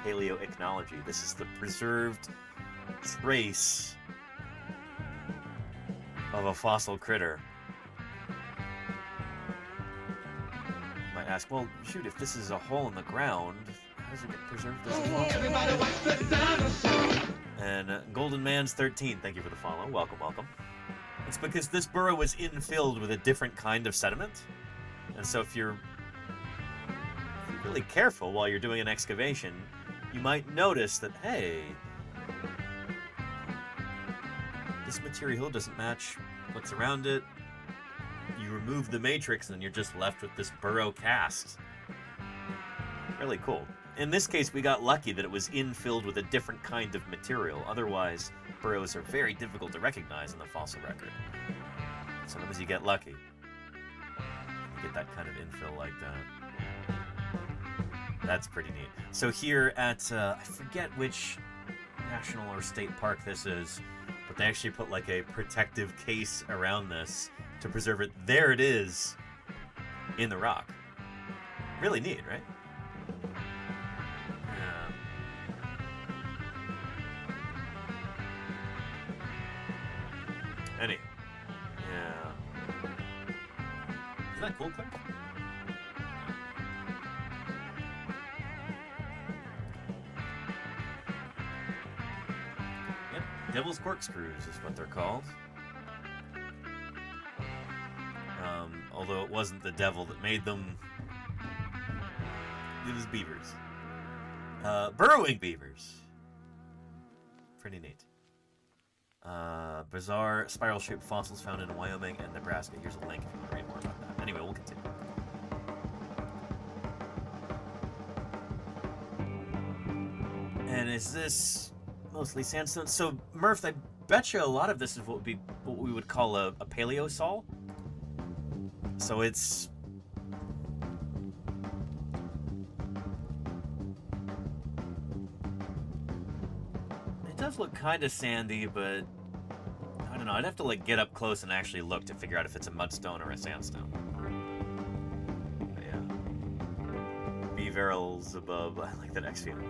paleoichnology. This is the preserved trace of a fossil critter. You might ask, well, shoot, if this is a hole in the ground, how does it get preserved as a fossil? And Golden Man's 13, thank you for the follow. Welcome, welcome. It's because this burrow was infilled with a different kind of sediment. And so if you're really careful while you're doing an excavation, you might notice that, hey, this material doesn't match what's around it. You remove the matrix and you're just left with this burrow cast. Really cool. In this case, we got lucky that it was infilled with a different kind of material. Otherwise, burrows are very difficult to recognize in the fossil record. Sometimes you get lucky. You get that kind of infill like that. That's pretty neat. So here at, I forget which national or state park this is, but they actually put like a protective case around this to preserve it. There it is in the rock. Really neat, right? Anyway, yeah. Isn't that cool, Claire? Yep, devil's corkscrews is what they're called. Although it wasn't the devil that made them. It was beavers. Burrowing beavers. Pretty neat. Bizarre spiral-shaped fossils found in Wyoming and Nebraska. Here's a link if you want to read more about that. Anyway, we'll continue. And is this mostly sandstone? So, Murph, I bet you a lot of this is what we would call a paleosol. So it's... It does look kind of sandy, but I don't know. I'd have to like get up close and actually look to figure out if it's a mudstone or a sandstone. But yeah. Bevelzebub. I like that X feeling.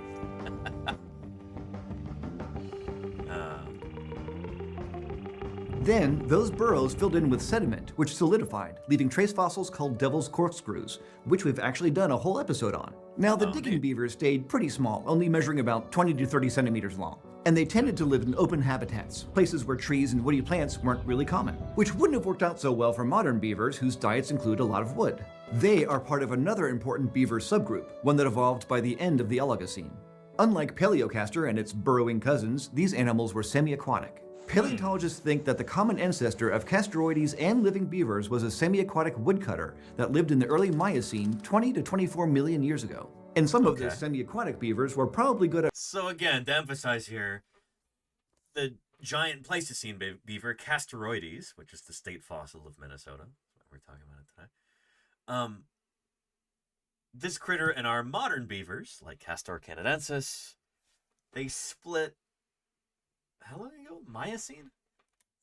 Then, those burrows filled in with sediment, which solidified, leaving trace fossils called devil's corkscrews, which we've actually done a whole episode on. Now, the digging beavers stayed pretty small, only measuring about 20 to 30 centimeters long. And they tended to live in open habitats, places where trees and woody plants weren't really common, which wouldn't have worked out so well for modern beavers whose diets include a lot of wood. They are part of another important beaver subgroup, one that evolved by the end of the Oligocene. Unlike Paleocastor and its burrowing cousins, these animals were semi-aquatic. Paleontologists think that the common ancestor of Castoroides and living beavers was a semi-aquatic woodcutter that lived in the early Miocene 20 to 24 million years ago. And some of the semi-aquatic beavers were probably good at— So again, to emphasize here, the giant Pleistocene beaver, Castoroides, which is the state fossil of Minnesota, that's what we're talking about it today. This critter and our modern beavers, like Castor canadensis, they split, how long ago? Miocene?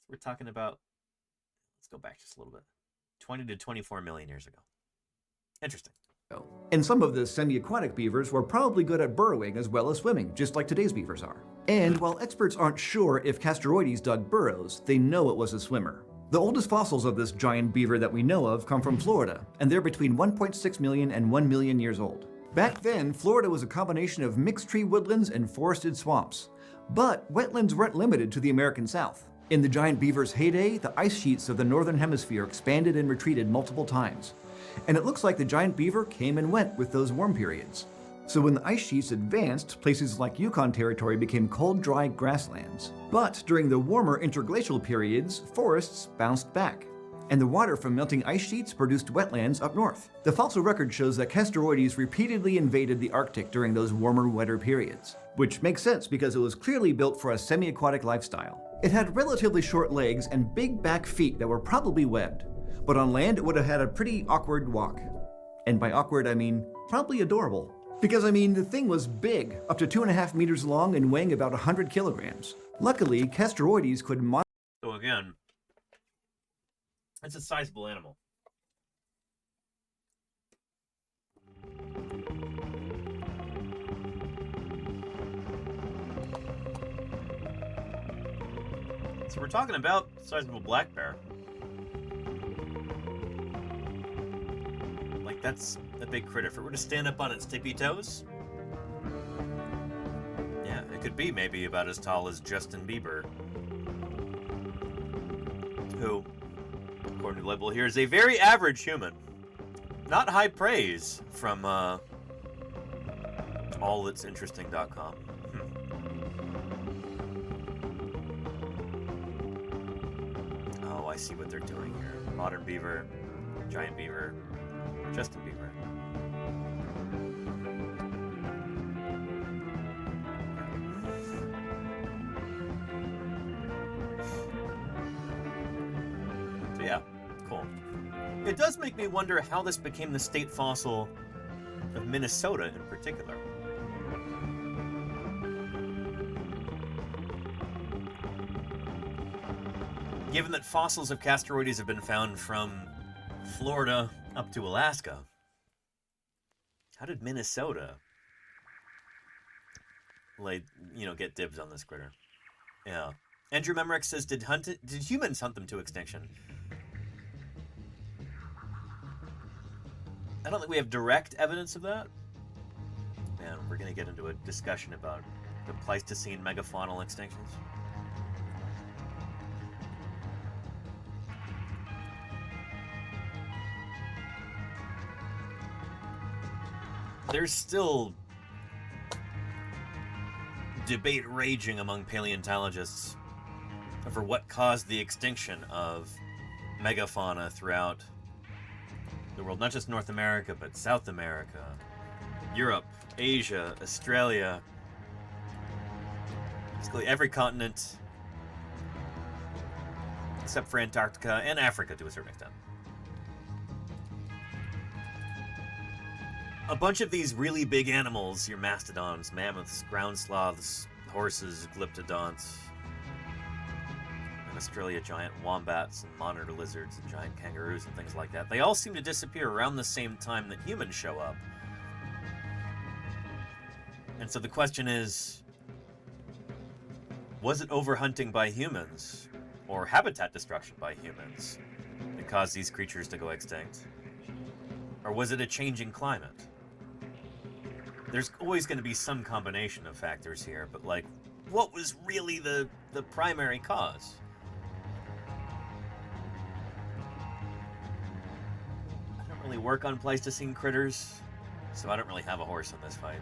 We're talking about, let's go back just a little bit, 20 to 24 million years ago. Interesting. And some of the semi-aquatic beavers were probably good at burrowing as well as swimming, just like today's beavers are. And while experts aren't sure if Castoroides dug burrows, they know it was a swimmer. The oldest fossils of this giant beaver that we know of come from Florida, and they're between 1.6 million and 1 million years old. Back then, Florida was a combination of mixed tree woodlands and forested swamps. But wetlands weren't limited to the American South. In the giant beaver's heyday, the ice sheets of the northern hemisphere expanded and retreated multiple times. And it looks like the giant beaver came and went with those warm periods. So when the ice sheets advanced, places like Yukon Territory became cold, dry grasslands. But during the warmer interglacial periods, forests bounced back, and the water from melting ice sheets produced wetlands up north. The fossil record shows that Castoroides repeatedly invaded the Arctic during those warmer, wetter periods, which makes sense because it was clearly built for a semi-aquatic lifestyle. It had relatively short legs and big back feet that were probably webbed, but on land it would have had a pretty awkward walk. And by awkward, I mean probably adorable. Because, I mean, the thing was big, up to 2.5 meters long and weighing about 100 kilograms. Luckily, Castoroides could So again, it's a sizable animal. So we're talking about sizable black bear. Like, that's a big critter. If it were to stand up on its tippy toes, yeah, it could be maybe about as tall as Justin Bieber, who, according to the label here, is a very average human. Not high praise from allthat'sinteresting.com. Oh, I see what they're doing here. Modern beaver, giant beaver, Justin Bieber. So yeah, cool. It does make me wonder how this became the state fossil of Minnesota in particular. Given that fossils of Castoroides have been found from Florida up to Alaska, how did Minnesota get dibs on this critter? Yeah. Andrew Memrick says, did humans hunt them to extinction? I don't think we have direct evidence of that. And we're going to get into a discussion about the Pleistocene megafaunal extinctions. There's still debate raging among paleontologists over what caused the extinction of megafauna throughout the world. Not just North America, but South America, Europe, Asia, Australia, basically every continent except for Antarctica and Africa to a certain extent. A bunch of these really big animals, your mastodons, mammoths, ground sloths, horses, glyptodonts, in Australia, giant wombats and monitor lizards and giant kangaroos and things like that, they all seem to disappear around the same time that humans show up. And so the question is, was it overhunting by humans or habitat destruction by humans that caused these creatures to go extinct? Or was it a changing climate? There's always going to be some combination of factors here, but like, what was really the primary cause? I don't really work on Pleistocene critters, so I don't really have a horse in this fight.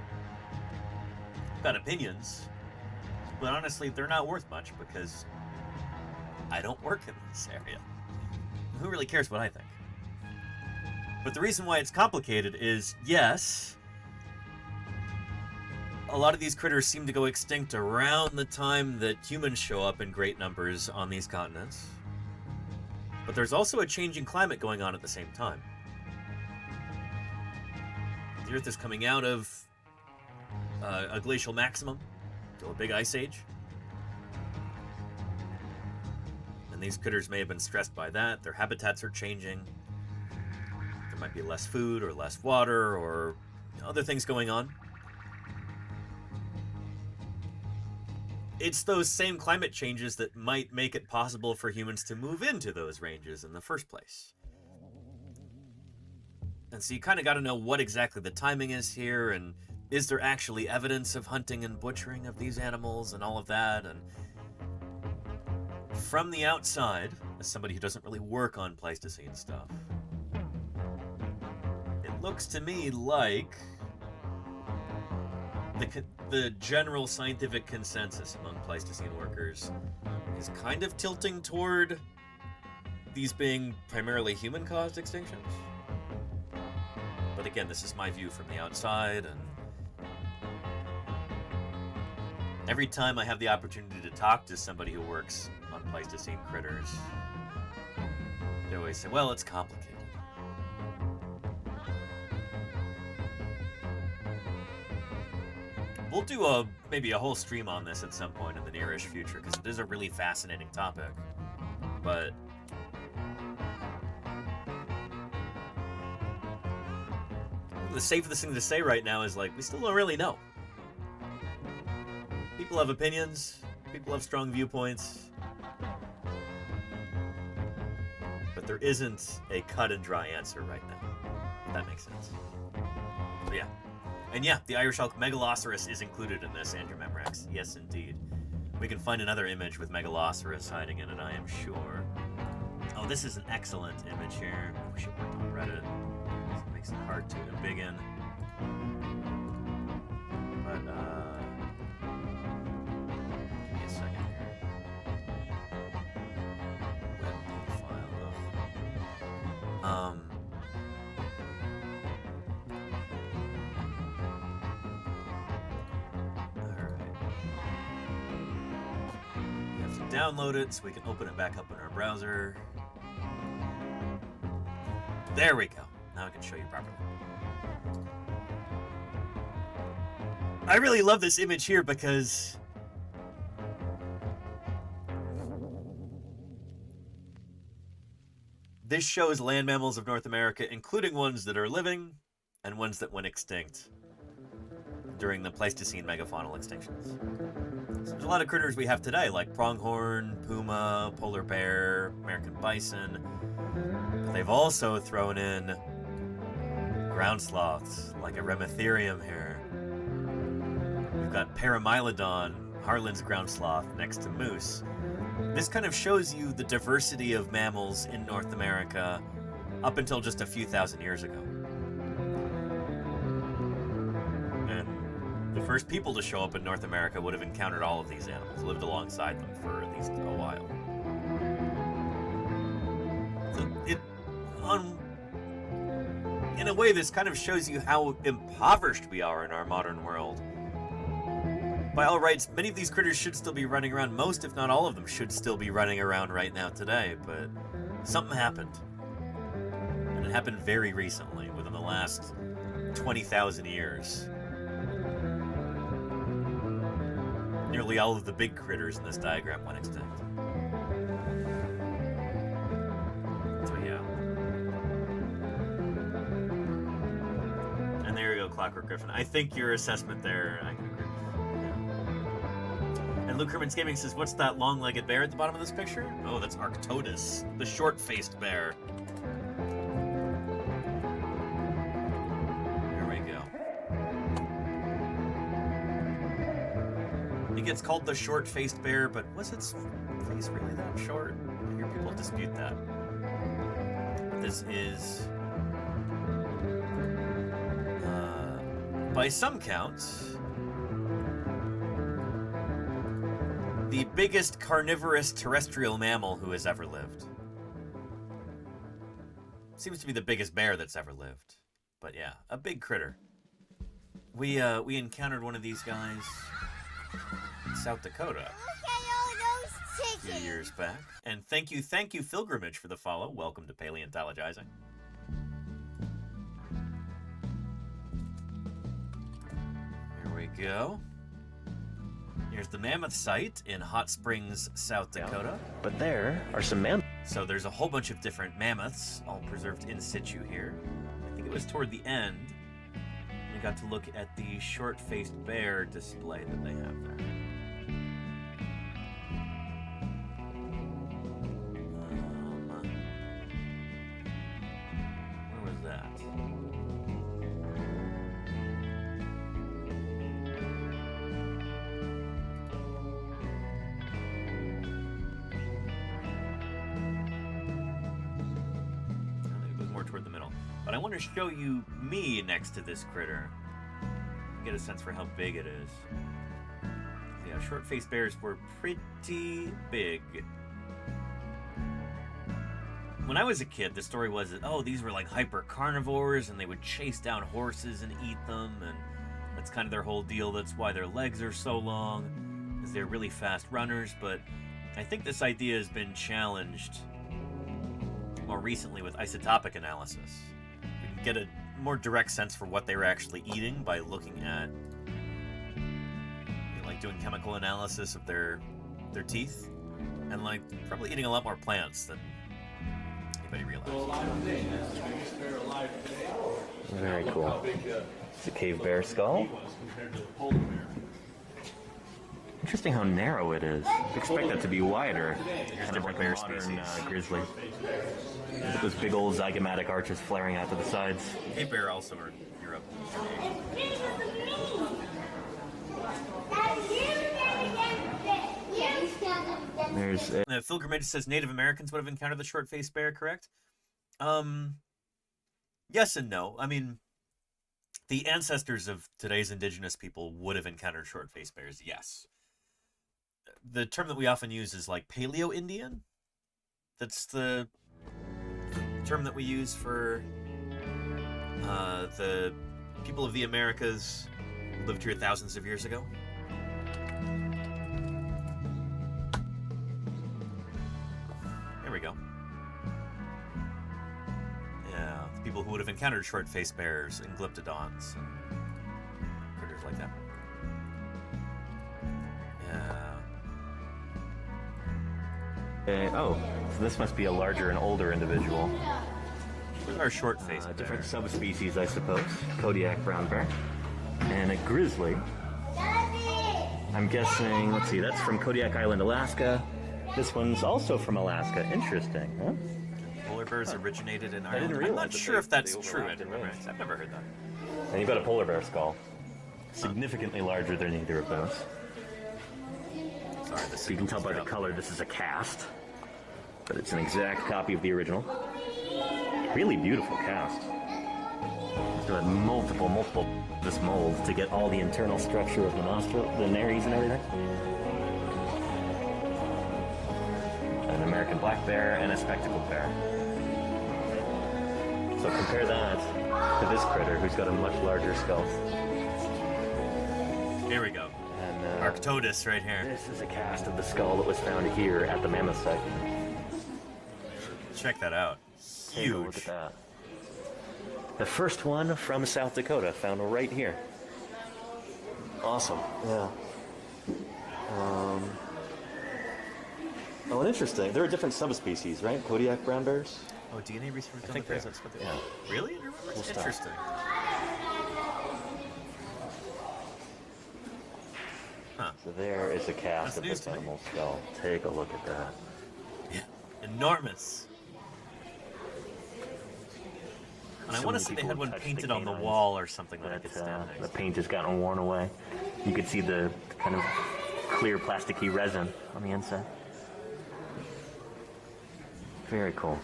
I've got opinions, but honestly, they're not worth much because I don't work in this area. Who really cares what I think? But the reason why it's complicated is, yes, a lot of these critters seem to go extinct around the time that humans show up in great numbers on these continents. But there's also a changing climate going on at the same time. The Earth is coming out of a glacial maximum, so a big ice age. And these critters may have been stressed by that. Their habitats are changing. There might be less food or less water or other things going on. It's those same climate changes that might make it possible for humans to move into those ranges in the first place. And so you kind of got to know what exactly the timing is here, and is there actually evidence of hunting and butchering of these animals and all of that. And from the outside, as somebody who doesn't really work on Pleistocene stuff, it looks to me like the general scientific consensus among Pleistocene workers is kind of tilting toward these being primarily human-caused extinctions. But again, this is my view from the outside, and every time I have the opportunity to talk to somebody who works on Pleistocene critters, they always say, well, it's complicated. We'll do maybe a whole stream on this at some point in the nearish future, because it is a really fascinating topic. But the safest thing to say right now is, like, we still don't really know. People have opinions, people have strong viewpoints, but there isn't a cut and dry answer right now, if that makes sense. So yeah. And yeah, the Irish elk Megaloceros is included in this, Andrew Memrex. Yes, indeed. We can find another image with Megaloceros hiding in it, I am sure. Oh, this is an excellent image here. I wish it worked on Reddit. It makes it hard to embiggen. But, give me a second here. Web profile, though. Download it so we can open it back up in our browser. There we go. Now I can show you properly. I really love this image here because this shows land mammals of North America, including ones that are living and ones that went extinct during the Pleistocene megafaunal extinctions. So there's a lot of critters we have today, like pronghorn, puma, polar bear, American bison. But they've also thrown in ground sloths, like a Remetherium here. We've got Paramylodon, Harlan's ground sloth, next to moose. This kind of shows you the diversity of mammals in North America up until just a few thousand years ago. The first people to show up in North America would have encountered all of these animals, lived alongside them for at least a while. So in a way, this kind of shows you how impoverished we are in our modern world. By all rights, many of these critters should still be running around. Most, if not all of them, should still be running around right now today, but something happened. And it happened very recently, within the last 20,000 years. Nearly all of the big critters in this diagram went extinct. So yeah. And there you go, Clockwork Griffin. I think your assessment there, I can agree with. Yeah. And Luke Herman's Gaming says, what's that long-legged bear at the bottom of this picture? Oh, that's Arctodus, the short-faced bear. It gets called the short-faced bear, but was its face really that short? I hear people dispute that. This is by some counts, the biggest carnivorous terrestrial mammal who has ever lived. Seems to be the biggest bear that's ever lived. But yeah, a big critter. We encountered one of these guys in South Dakota a few years back. And thank you, Pilgrimage, for the follow. Welcome to Paleontologizing. Here we go. Here's the mammoth site in Hot Springs, South Dakota. But there are some mammoths. So there's a whole bunch of different mammoths, all preserved in situ here. I think it was toward the end we got to look at the short-faced bear display that they have there. Where was that? Toward the middle. But I want to show you me next to this critter. Get a sense for how big it is. Yeah, short-faced bears were pretty big. When I was a kid, the story was that, oh, these were like hyper carnivores and they would chase down horses and eat them, and that's kind of their whole deal. That's why their legs are so long, because they're really fast runners. But I think this idea has been challenged more recently with isotopic analysis. We can get a more direct sense for what they were actually eating by looking at, like doing chemical analysis of their teeth, and like probably eating a lot more plants than anybody realized. Very cool. It's a cave bear skull. Interesting how narrow it is. You'd expect that to be wider. Here's different bear species. Grizzly. Look at those big old zygomatic arches flaring out to the sides. Cave bear also are Europe. There's Pilgrimage says Native Americans would have encountered the short-faced bear, correct? Yes and no. I mean, the ancestors of today's indigenous people would have encountered short-faced bears, yes. The term that we often use is like Paleo-Indian. That's the term that we use for the people of the Americas who lived here thousands of years ago. There we go. Yeah, the people who would have encountered short-faced bears and glyptodons and critters like that. Yeah. Oh, so this must be a larger and older individual. What are short-faced bears? Different subspecies, I suppose. Kodiak brown bear. And a grizzly. I'm guessing, let's see, that's from Kodiak Island, Alaska. This one's also from Alaska. Interesting, huh? Polar bears originated in Ireland. didn't realize I'm not that sure if that's they true. overlapped in range. I've never heard that. And you've got a polar bear skull. Significantly larger than either of those. Sorry, so you can tell by the color this is a cast. But it's an exact copy of the original. Really beautiful cast. So had multiple this mold to get all the internal structure of the nostril, the nares and everything. An American black bear and a spectacled bear. So compare that to this critter who's got a much larger skull. Here we go. And Arctodus right here. This is a cast of the skull that was found here at the mammoth site. Check that out. Take a Huge. look at that. The first one from South Dakota, found right here. Awesome. Yeah. Oh, and interesting. There are different subspecies, right? Kodiak brown bears. Oh, DNA research on think the bears. they- That's what they yeah. Really? Cool stuff. Interesting. Huh. So there is a cast That's of news this to me. animal skull. Take a look at that. Enormous. And I So want to many say they people had one touch the painted on the canines. wall or something that I could But, stand next the to. paint has gotten worn away. You could see the kind of clear plasticky resin on the inside. Very cool.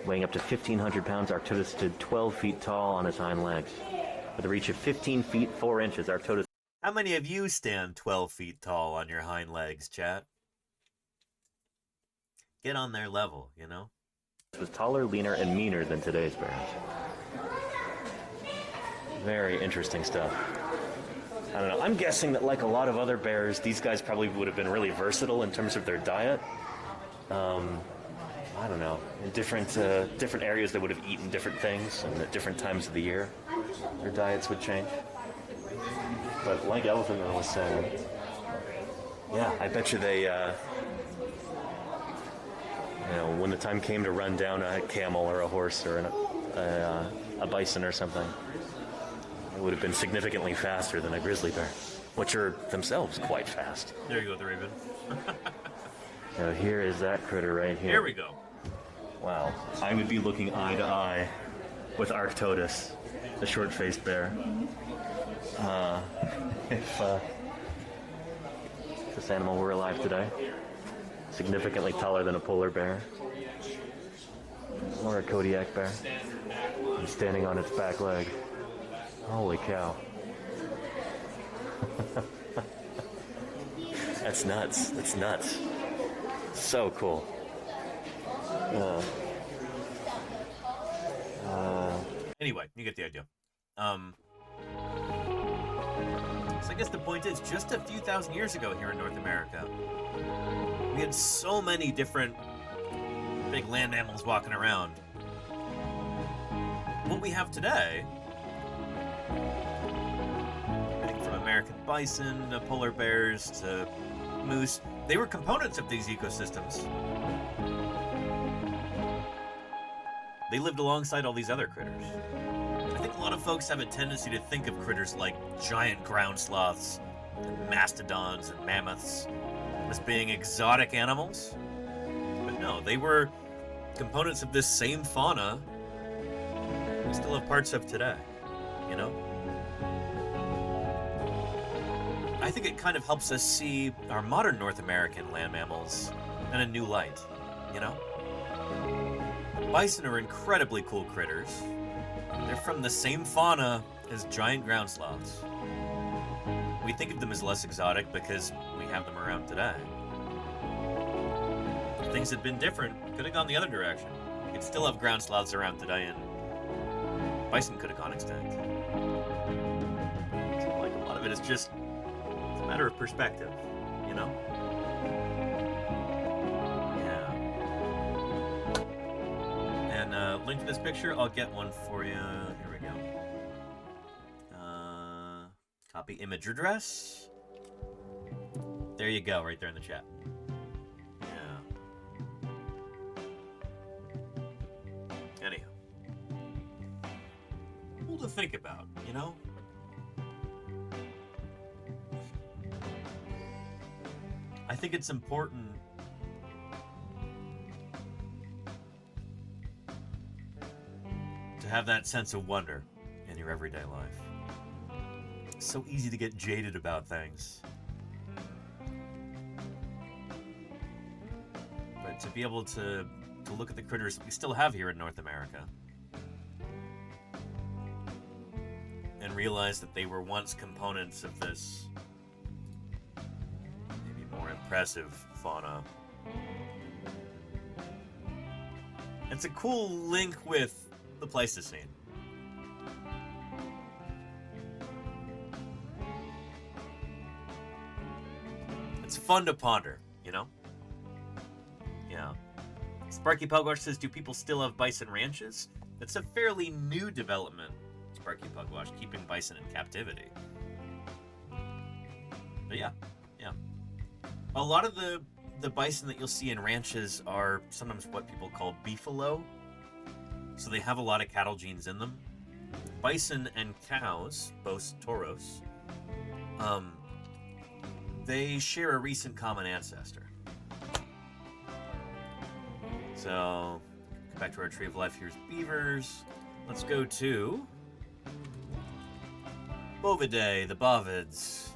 Weighing up to 1,500 pounds, Arctodus stood 12 feet tall on his hind legs. With a reach of 15 feet 4 inches, Arctodus... How many of you stand 12 feet tall on your hind legs, chat? Get on their level, you know? was taller, leaner, and meaner than today's bears. Very interesting stuff. I don't know. I'm guessing that like a lot of other bears, these guys probably would have been really versatile in terms of their diet. I don't know. In different areas, they would have eaten different things, and at different times of the year, their diets would change. But like Elephant was saying, yeah, I bet you they, when the time came to run down a camel or a horse or a bison or something, it would have been significantly faster than a grizzly bear, which are themselves quite fast. There you go, the raven. So here is that critter right here. Here we go. Wow. I would be looking eye to eye with Arctodus, the short-faced bear. If this animal were alive today. Significantly taller than a polar bear. Or a Kodiak bear. And standing on its back leg. Holy cow. That's nuts. That's nuts. So cool. Anyway, you get the idea. So I guess the point is, just a few thousand years ago here in North America, we had so many different big land animals walking around. What we have today, everything from American bison to polar bears to moose, they were components of these ecosystems. They lived alongside all these other critters. I think a lot of folks have a tendency to think of critters like giant ground sloths, and mastodons, and mammoths as being exotic animals. But no, they were components of this same fauna we still have parts of today, you know? I think it kind of helps us see our modern North American land mammals in a new light, you know? Bison are incredibly cool critters. They're from the same fauna as giant ground sloths. We think of them as less exotic because we have them around today. If things had been different, we could have gone the other direction. We could still have ground sloths around today and bison could have gone extinct. So like a lot of it is just, it's a matter of perspective, you know? Link to this picture, I'll get one for you. Here we go. Copy image address. There you go, right there in the chat. Yeah. Anyhow. Cool to think about, you know? I think it's important have that sense of wonder in your everyday life. It's so easy to get jaded about things. But to be able to look at the critters we still have here in North America and realize that they were once components of this maybe more impressive fauna. It's a cool link with the Pleistocene. It's fun to ponder, you know? Yeah. Sparky Pugwash says, do people still have bison ranches? That's a fairly new development, Sparky Pugwash, keeping bison in captivity. But yeah. A lot of the bison that you'll see in ranches are sometimes what people call beefalo. So they have a lot of cattle genes in them. Bison and cows, both tauros, they share a recent common ancestor. So, back to our tree of life. Here's beavers. Let's go to Bovidae, the bovids.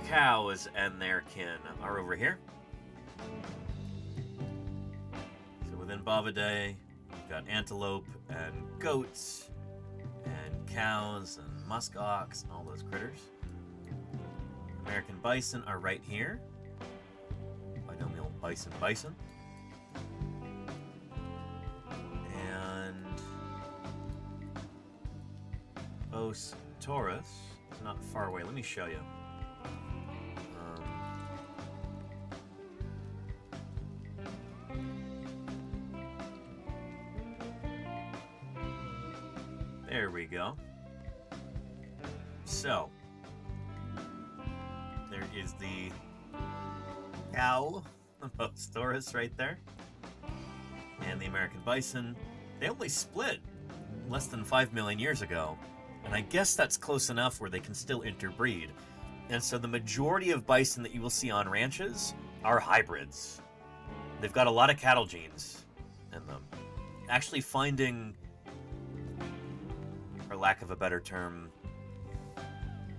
Cows and their kin are over here. So within Bovidae, got antelope and goats and cows and musk ox and all those critters. American bison are right here. Binomial bison. And Os Taurus is not far away. Let me show you. There we go. So, there is the cow, Os Taurus right there, and the American bison. They only split less than 5 million years ago, and I guess that's close enough where they can still interbreed. And so the majority of bison that you will see on ranches are hybrids. They've got a lot of cattle genes in them. Actually finding, for lack of a better term,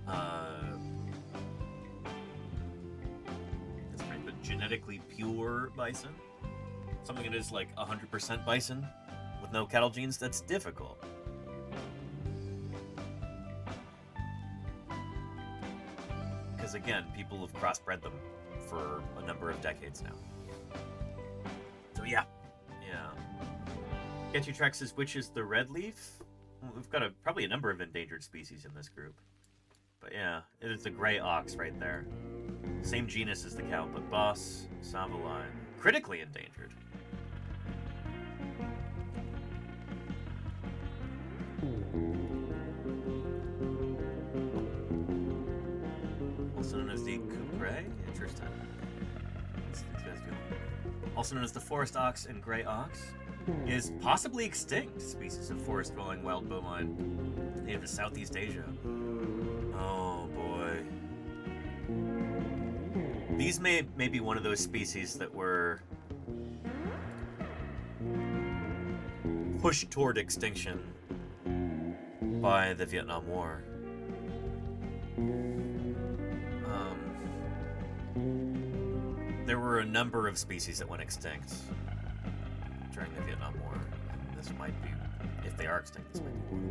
that's right, but genetically pure bison, something that is like 100% bison with no cattle genes, that's difficult. Because again, people have crossbred them for a number of decades now. So yeah. Get Your Track says, which is the red leaf? Well, we've got probably a number of endangered species in this group. But yeah, it is the gray ox right there. Same genus as the cow, but Bos Savaline. Critically endangered. Also known as the Coupre. Interesting. What's these guys doing? Also known as the forest ox and gray ox, is possibly extinct species of forest-dwelling wild bovine native to Southeast Asia. Oh boy. These may be one of those species that were pushed toward extinction by the Vietnam War. There were a number of species that went extinct during the Vietnam War, and this might be, if they are extinct, this might be one.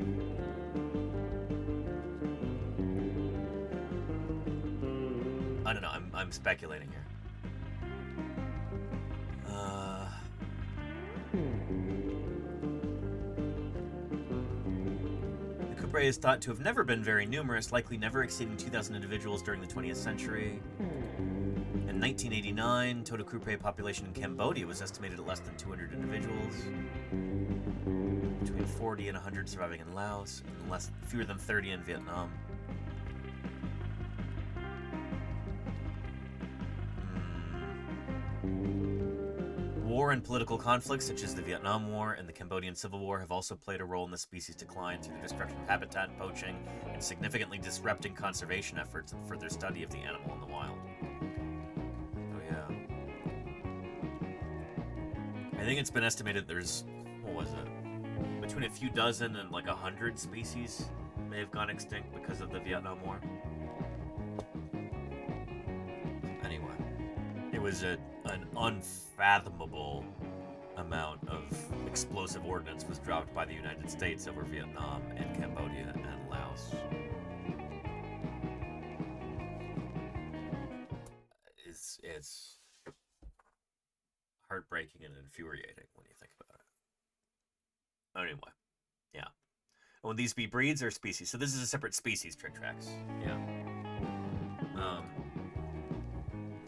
I don't know, I'm speculating here. The Coupre is thought to have never been very numerous, likely never exceeding 2,000 individuals during the 20th century. In 1989, total Coupre population in Cambodia was estimated at less than 200 individuals, between 40 and 100 surviving in Laos, and fewer than 30 in Vietnam. War and political conflicts such as the Vietnam War and the Cambodian Civil War have also played a role in the species' decline through the destruction of habitat, poaching, and significantly disrupting conservation efforts and further study of the animal in the wild. I think it's been estimated there's, what was it, between a few dozen and like 100 species may have gone extinct because of the Vietnam War. Anyway, it was an unfathomable amount of explosive ordnance was dropped by the United States over Vietnam and Cambodia and Laos. It's heartbreaking and infuriating when you think about it. Anyway, yeah. Will these be breeds or species? So this is a separate species, Trick Tracks. Yeah.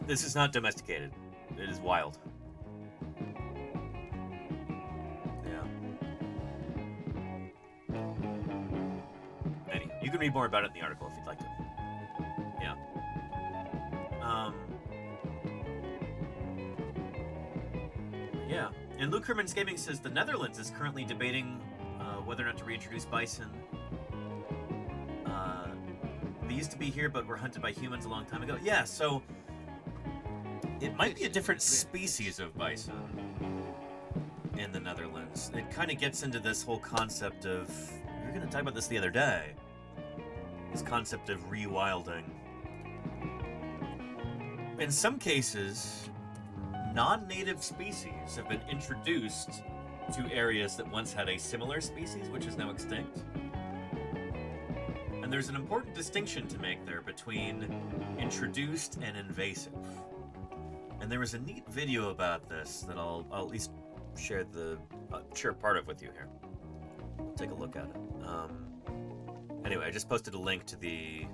This is not domesticated. It is wild. Yeah. Anyway, you can read more about it in the article if you'd like to. Yeah. Yeah, and Luke Herman's Gaming says the Netherlands is currently debating whether or not to reintroduce bison. They used to be here, but were hunted by humans a long time ago. Yeah, so it might be a different species of bison in the Netherlands. It kind of gets into this whole concept of, we were going to talk about this the other day, this concept of rewilding. In some cases, non-native species have been introduced to areas that once had a similar species, which is now extinct. And there's an important distinction to make there between introduced and invasive. And there was a neat video about this that I'll at least share part of with you here. Take a look at it. Anyway, I just posted a link to the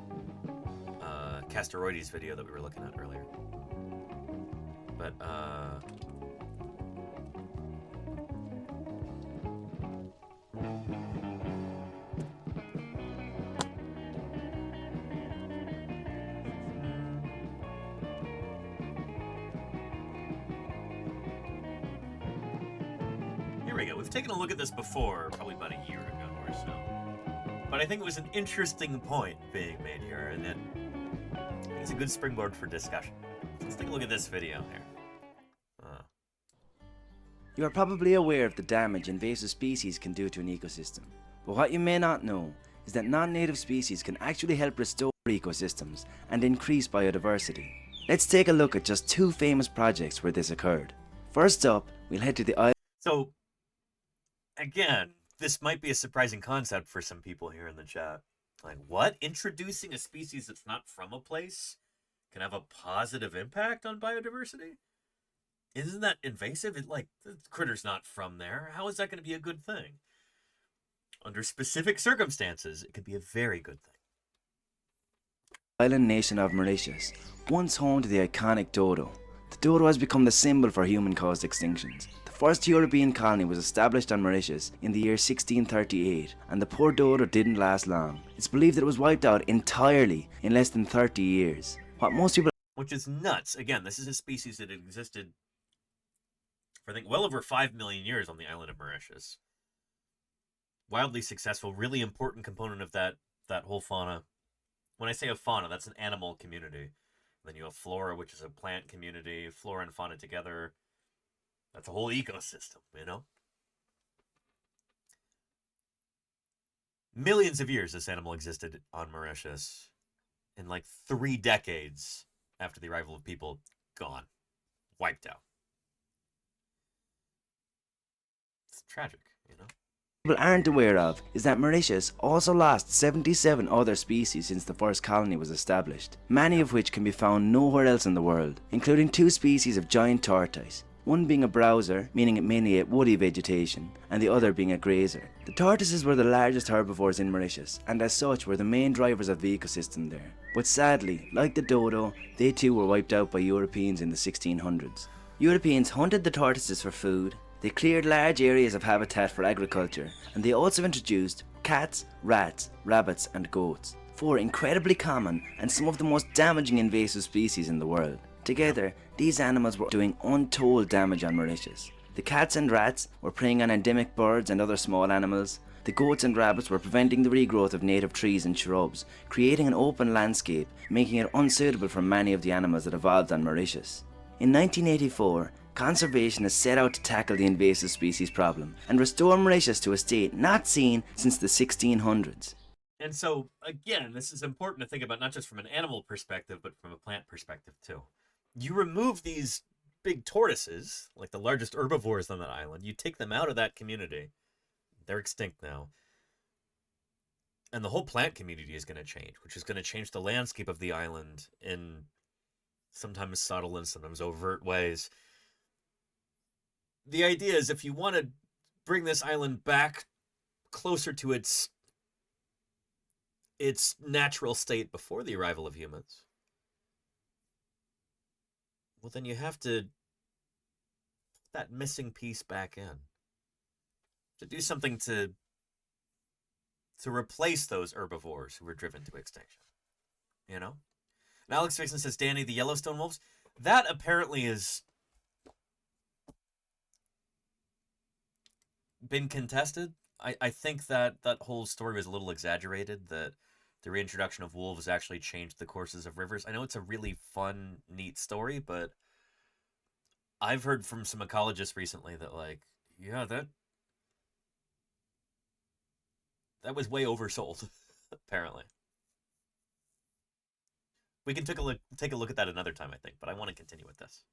Castoroides video that we were looking at earlier. But, here we go. We've taken a look at this before, probably about a year ago or so. But I think it was an interesting point being made here, and it's a good springboard for discussion. Let's take a look at this video here. You are probably aware of the damage invasive species can do to an ecosystem. But what you may not know is that non-native species can actually help restore ecosystems and increase biodiversity. Let's take a look at just two famous projects where this occurred. First up, we'll head to the island. So, again, this might be a surprising concept for some people here in the chat. Like, what? Introducing a species that's not from a place can have a positive impact on biodiversity? Isn't that invasive? The critter's not from there. How is that going to be a good thing? Under specific circumstances, it could be a very good thing. Island nation of Mauritius, once home to the iconic dodo. The dodo has become the symbol for human-caused extinctions. The first European colony was established on Mauritius in the year 1638, and the poor dodo didn't last long. It's believed that it was wiped out entirely in less than 30 years. What most people... Which is nuts. Again, this is a species that existed for, I think, well over 5 million years on the island of Mauritius. Wildly successful, really important component of that whole fauna. When I say a fauna, that's an animal community. Then you have flora, which is a plant community, flora and fauna together. That's a whole ecosystem, you know? Millions of years this animal existed on Mauritius. In 3 decades after the arrival of people, gone. Wiped out. It's tragic, you know? People aren't aware of is that Mauritius also lost 77 other species since the first colony was established, many of which can be found nowhere else in the world, including 2 species of giant tortoise, one being a browser, meaning it mainly ate woody vegetation, and the other being a grazer. The tortoises were the largest herbivores in Mauritius, and as such were the main drivers of the ecosystem there. But sadly, like the dodo, they too were wiped out by Europeans in the 1600s. Europeans hunted the tortoises for food, they cleared large areas of habitat for agriculture, and they also introduced cats, rats, rabbits and goats, 4 incredibly common and some of the most damaging invasive species in the world. Together, these animals were doing untold damage on Mauritius. The cats and rats were preying on endemic birds and other small animals. The goats and rabbits were preventing the regrowth of native trees and shrubs, creating an open landscape, making it unsuitable for many of the animals that evolved on Mauritius. In 1984, conservationists set out to tackle the invasive species problem and restore Mauritius to a state not seen since the 1600s. And so, again, this is important to think about not just from an animal perspective, but from a plant perspective too. You remove these big tortoises, like the largest herbivores on that island, you take them out of that community. They're extinct now. And the whole plant community is going to change, which is going to change the landscape of the island in sometimes subtle and sometimes overt ways. The idea is if you want to bring this island back closer to its natural state before the arrival of humans, well, then you have to put that missing piece back in. To do something to replace those herbivores who were driven to extinction. You know? And Alex Vixen says, Danny, the Yellowstone wolves, that apparently is been contested. I think that whole story was a little exaggerated, that the reintroduction of wolves actually changed the courses of rivers. I know it's a really fun, neat story, but I've heard from some ecologists recently that, yeah, that was way oversold, apparently. We can take a look at that another time, I think, but I want to continue with this.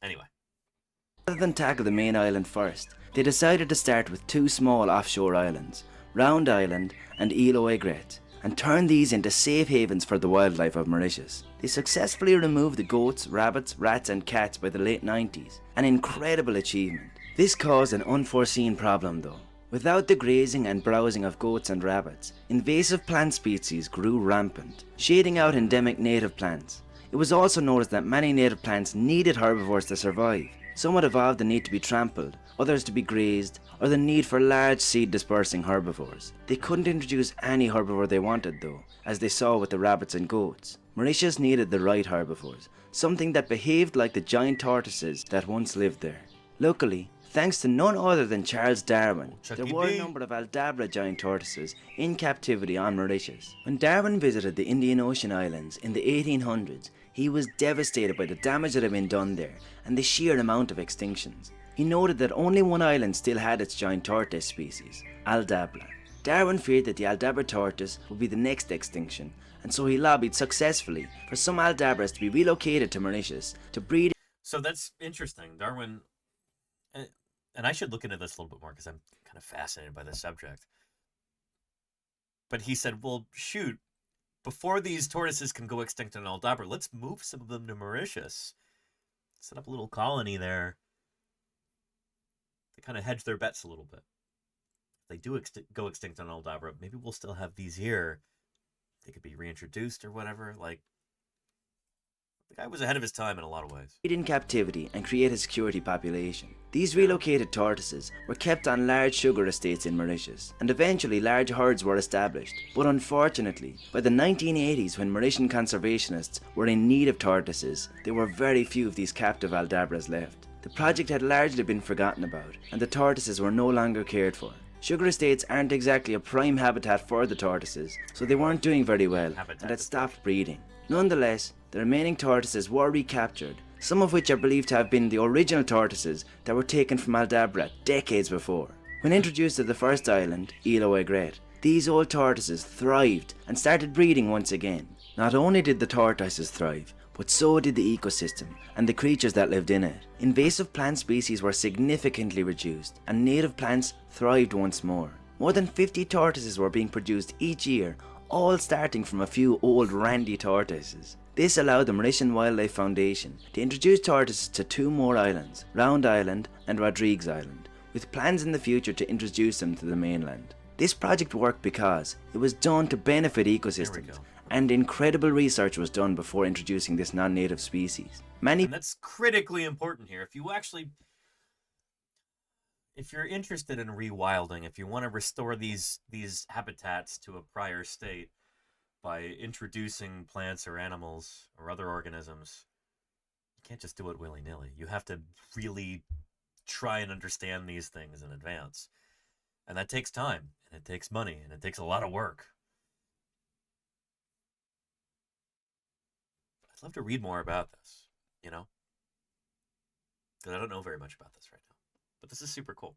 Anyway. than tackle the main island first, they decided to start with two small offshore islands, Round Island and Île aux Aigrettes, and turn these into safe havens for the wildlife of Mauritius. They successfully removed the goats, rabbits, rats and cats by the late 90s, an incredible achievement. This caused an unforeseen problem though. Without the grazing and browsing of goats and rabbits, invasive plant species grew rampant, shading out endemic native plants. It was also noticed that many native plants needed herbivores to survive. Some would evolve the need to be trampled, others to be grazed, or the need for large seed dispersing herbivores. They couldn't introduce any herbivore they wanted though, as they saw with the rabbits and goats. Mauritius needed the right herbivores, something that behaved like the giant tortoises that once lived there. Luckily, thanks to none other than Charles Darwin, there were a number of Aldabra giant tortoises in captivity on Mauritius. When Darwin visited the Indian Ocean Islands in the 1800s, he was devastated by the damage that had been done there and the sheer amount of extinctions. He noted that only one island still had its giant tortoise species, Aldabra. Darwin feared that the Aldabra tortoise would be the next extinction, and so he lobbied successfully for some Aldabras to be relocated to Mauritius to breed. So that's interesting. Darwin, and I should look into this a little bit more because I'm kind of fascinated by this subject. But he said, well, shoot, before these tortoises can go extinct in Aldabra, let's move some of them to Mauritius. Set up a little colony there. They kind of hedge their bets a little bit. If they do go extinct on Aldabra, maybe we'll still have these here. They could be reintroduced or whatever. Like, the guy was ahead of his time in a lot of ways. In captivity and create a security population. These relocated tortoises were kept on large sugar estates in Mauritius, and eventually large herds were established. But unfortunately, by the 1980s, when Mauritian conservationists were in need of tortoises, there were very few of these captive Aldabras left. The project had largely been forgotten about, and the tortoises were no longer cared for. Sugar estates aren't exactly a prime habitat for the tortoises, so they weren't doing very well and had stopped breeding. Nonetheless, the remaining tortoises were recaptured, some of which are believed to have been the original tortoises that were taken from Aldabra decades before. When introduced to the first island, Île aux Aigrettes, these old tortoises thrived and started breeding once again. Not only did the tortoises thrive, but so did the ecosystem and the creatures that lived in it. Invasive plant species were significantly reduced, and native plants thrived once more. More than 50 tortoises were being produced each year, all starting from a few old randy tortoises. This allowed the Mauritian Wildlife Foundation to introduce tortoises to two more islands, Round Island and Rodrigues Island, with plans in the future to introduce them to the mainland. This project worked because it was done to benefit ecosystems, and incredible research was done before introducing this non-native species. And that's critically important here. If you're interested in rewilding, if you want to restore these habitats to a prior state by introducing plants or animals or other organisms, you can't just do it willy-nilly. You have to really try and understand these things in advance. And that takes time, and it takes money, and it takes a lot of work. I'd love to read more about this, you know? Because I don't know very much about this right now. But this is super cool.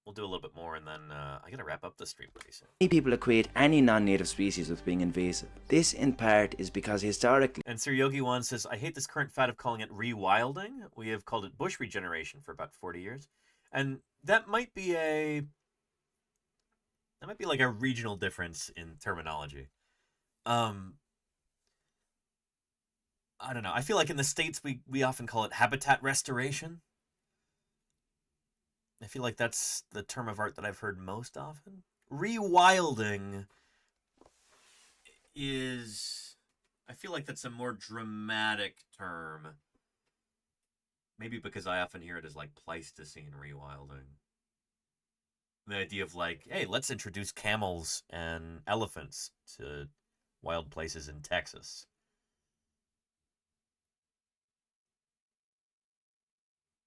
We'll do a little bit more, and then I gotta wrap up the stream pretty soon. Many people equate any non-native species with being invasive. This, in part, is because historically... And Sir Yogi Wan says, I hate this current fad of calling it rewilding. We have called it bush regeneration for about 40 years. And that might be like a regional difference in terminology. I don't know. I feel like in the States, we often call it habitat restoration. I feel like that's the term of art that I've heard most often. Rewilding is... I feel like that's a more dramatic term. Maybe because I often hear it as like Pleistocene rewilding. The idea of like, hey, let's introduce camels and elephants to wild places in Texas.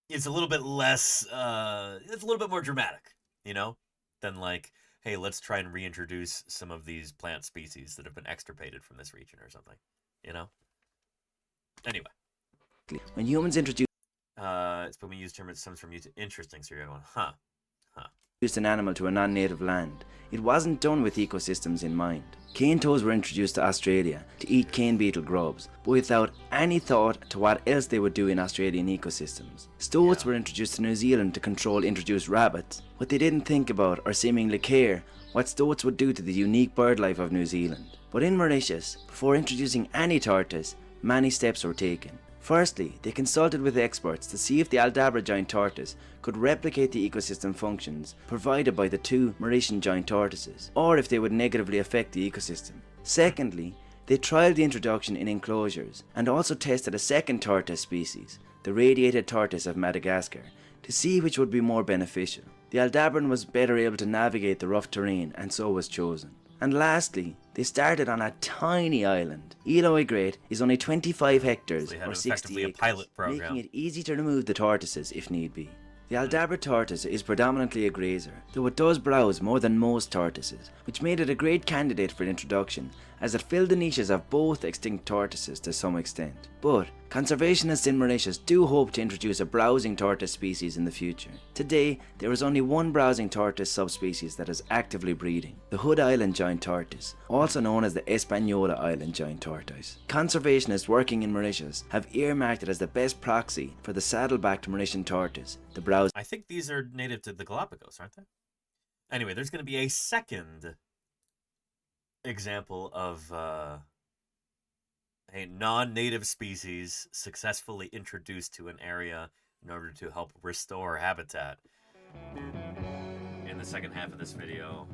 It's a little bit less, it's a little bit more dramatic, you know, than like, hey, let's try and reintroduce some of these plant species that have been extirpated from this region or something, you know? Anyway. When humans introduce... It's when we use term, it comes from you to interesting, so you're going, huh. introduced an animal to a non-native land, it wasn't done with ecosystems in mind. Cane toads were introduced to Australia to eat cane beetle grubs, but without any thought to what else they would do in Australian ecosystems. Stoats were introduced to New Zealand to control introduced rabbits, but they didn't think about or seemingly care what stoats would do to the unique bird life of New Zealand. But in Mauritius, before introducing any tortoise, many steps were taken. Firstly, they consulted with experts to see if the Aldabra giant tortoise could replicate the ecosystem functions provided by the two Mauritian giant tortoises, or if they would negatively affect the ecosystem. Secondly, they trialled the introduction in enclosures and also tested a second tortoise species, the radiated tortoise of Madagascar, to see which would be more beneficial. The Aldabran was better able to navigate the rough terrain and so was chosen. And lastly, they started on a tiny island. Eloy Great is only 25 hectares or 60 acres, making it easy to remove the tortoises if need be. The Aldabra tortoise is predominantly a grazer, though it does browse more than most tortoises, which made it a great candidate for introduction, as it filled the niches of both extinct tortoises to some extent. But conservationists in Mauritius do hope to introduce a browsing tortoise species in the future. Today, there is only one browsing tortoise subspecies that is actively breeding, the Hood Island giant tortoise, also known as the Espanola Island giant tortoise. Conservationists working in Mauritius have earmarked it as the best proxy for the saddlebacked Mauritian tortoise, the browsing. I think these are native to the Galapagos, aren't they? Anyway, there's going to be a second example of a non-native species successfully introduced to an area in order to help restore habitat. In the second half of this video,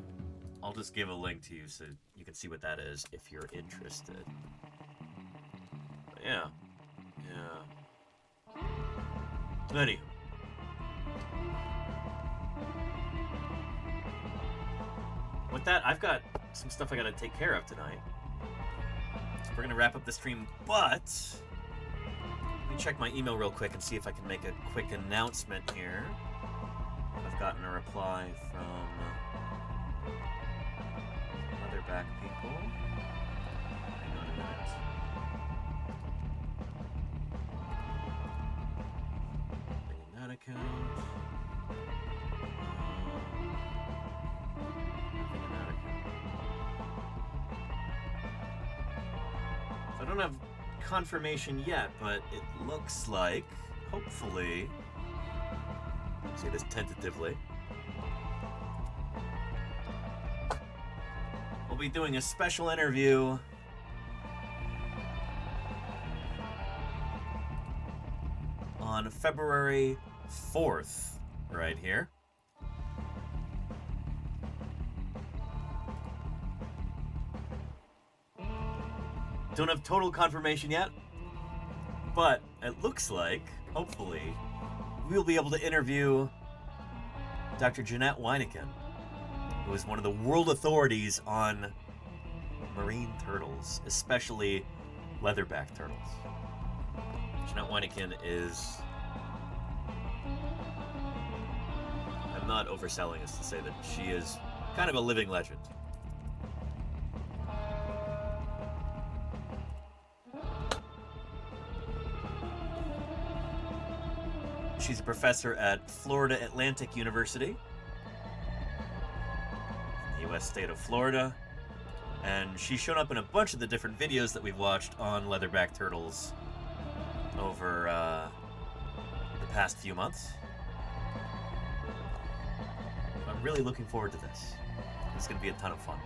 I'll just give a link to you so you can see what that is if you're interested. But yeah. Anyway. With that, I've got some stuff I gotta take care of tonight. So we're gonna wrap up the stream, but let me check my email real quick and see if I can make a quick announcement here. I've gotten a reply from Leatherback people. Hang on a minute. Bring in that account. I don't have confirmation yet, but it looks like, hopefully, I'll say this tentatively, we'll be doing a special interview on February 4th, right here. Don't have total confirmation yet, but it looks like, hopefully, we'll be able to interview Dr. Jeanette Wyneken, who is one of the world authorities on marine turtles, especially leatherback turtles. Jeanette Wyneken is... I'm not overselling this to say that she is kind of a living legend. She's a professor at Florida Atlantic University, in the U.S. state of Florida, and she's shown up in a bunch of the different videos that we've watched on leatherback turtles over the past few months. I'm really looking forward to this. It's going to be a ton of fun.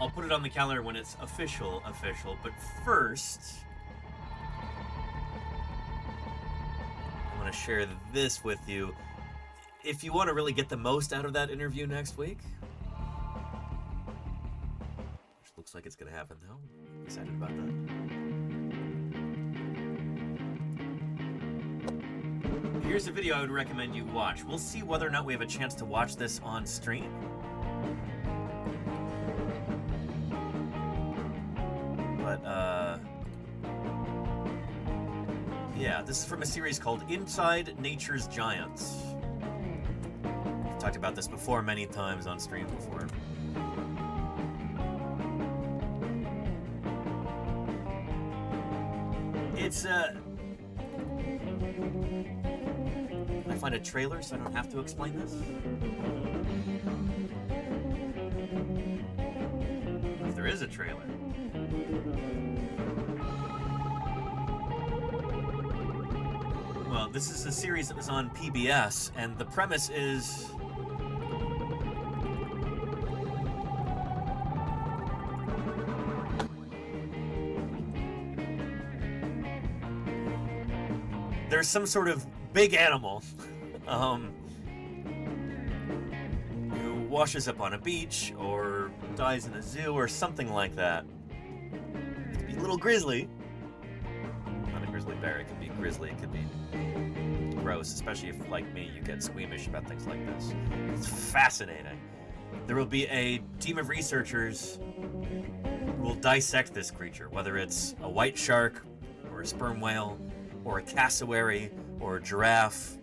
I'll put it on the calendar when it's official, but first, I want to share this with you. If you want to really get the most out of that interview next week, which looks like it's going to happen now. I'm excited about that. Here's a video I would recommend you watch. We'll see whether or not we have a chance to watch this on stream. But, yeah, this is from a series called Inside Nature's Giants. I've talked about this before many times on stream before. It's I find a trailer so I don't have to explain this? If there is a trailer. Well, this is a series that was on PBS, and the premise is... there's some sort of big animal who washes up on a beach or dies in a zoo or something like that. It could be a little grizzly. Not a grizzly bear, it could be grizzly, it could be gross, especially if, like me, you get squeamish about things like this. It's fascinating. There will be a team of researchers who will dissect this creature, whether it's a white shark or a sperm whale or a cassowary or a giraffe.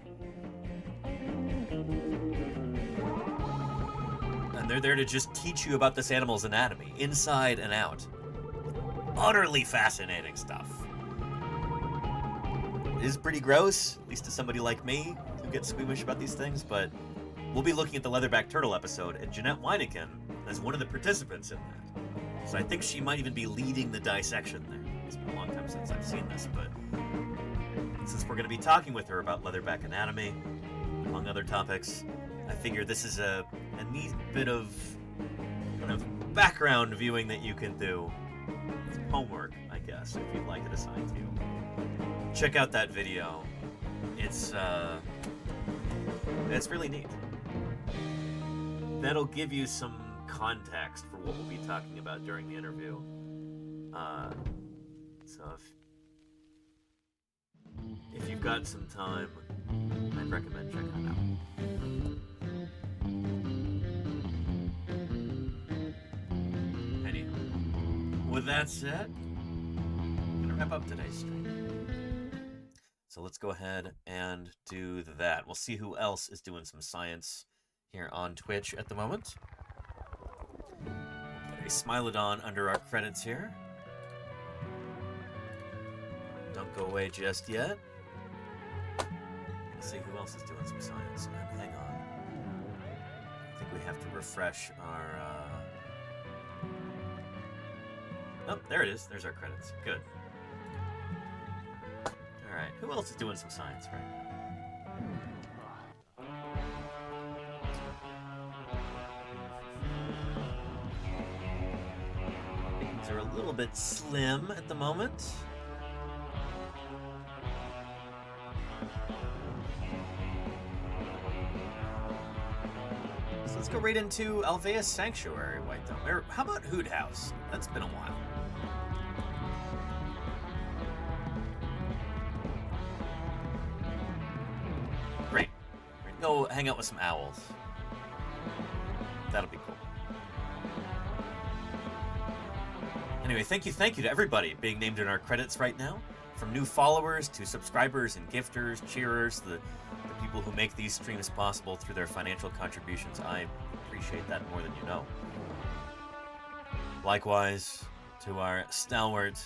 And they're there to just teach you about this animal's anatomy, inside and out. Utterly fascinating stuff. It is pretty gross, at least to somebody like me who gets squeamish about these things, but we'll be looking at the leatherback turtle episode, and Jeanette Weineken is one of the participants in that. So I think she might even be leading the dissection there. It's been a long time since I've seen this, but since we're going to be talking with her about leatherback anatomy, among other topics, I figure this is a neat bit of kind of background viewing that you can do. It's homework, I guess, if you'd like it assigned to you. Check out that video. It's really neat. That'll give you some context for what we'll be talking about during the interview. So if you've got some time, I'd recommend checking it out. Anyway, with that said, I'm gonna wrap up today's stream. So let's go ahead and do that. We'll see who else is doing some science here on Twitch at the moment. Put a Smilodon under our credits here. Don't go away just yet. Let's see who else is doing some science. And hang on. I think we have to refresh our... Oh, there it is. There's our credits. Good. Alright, who else is doing some science, right? Things are a little bit slim at the moment. So let's go right into Alveus Sanctuary, White Dome. Or how about Hoot House? That's been a while. Great. We're gonna go hang out with some owls. That'll be cool. Anyway, thank you to everybody being named in our credits right now. From new followers to subscribers and gifters, cheerers, the people who make these streams possible through their financial contributions. I appreciate that more than you know. Likewise, to our stalwart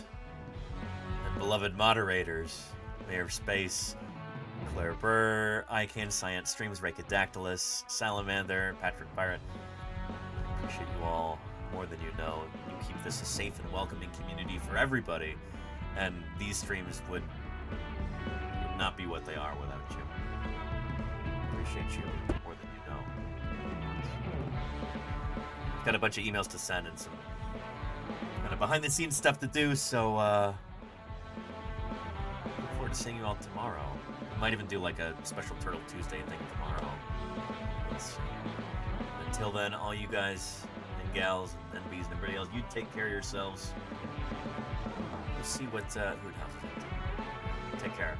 and beloved moderators, Mayor of Space, Claire Burr, Ican, Science Streams, Raycadactylus, Salamander, Patrick Pirate. I appreciate you all more than you know. You keep this a safe and welcoming community for everybody, and these streams would not be what they are without you. Appreciate you more than you know. Got a bunch of emails to send and some kind of behind the scenes stuff to do, so look forward to seeing you all tomorrow. We might even do like a special Turtle Tuesday thing tomorrow. Let's see. Until then, all you guys and gals and NBs and everybody else, you take care of yourselves. We'll see what Hoot House is up to. Take care.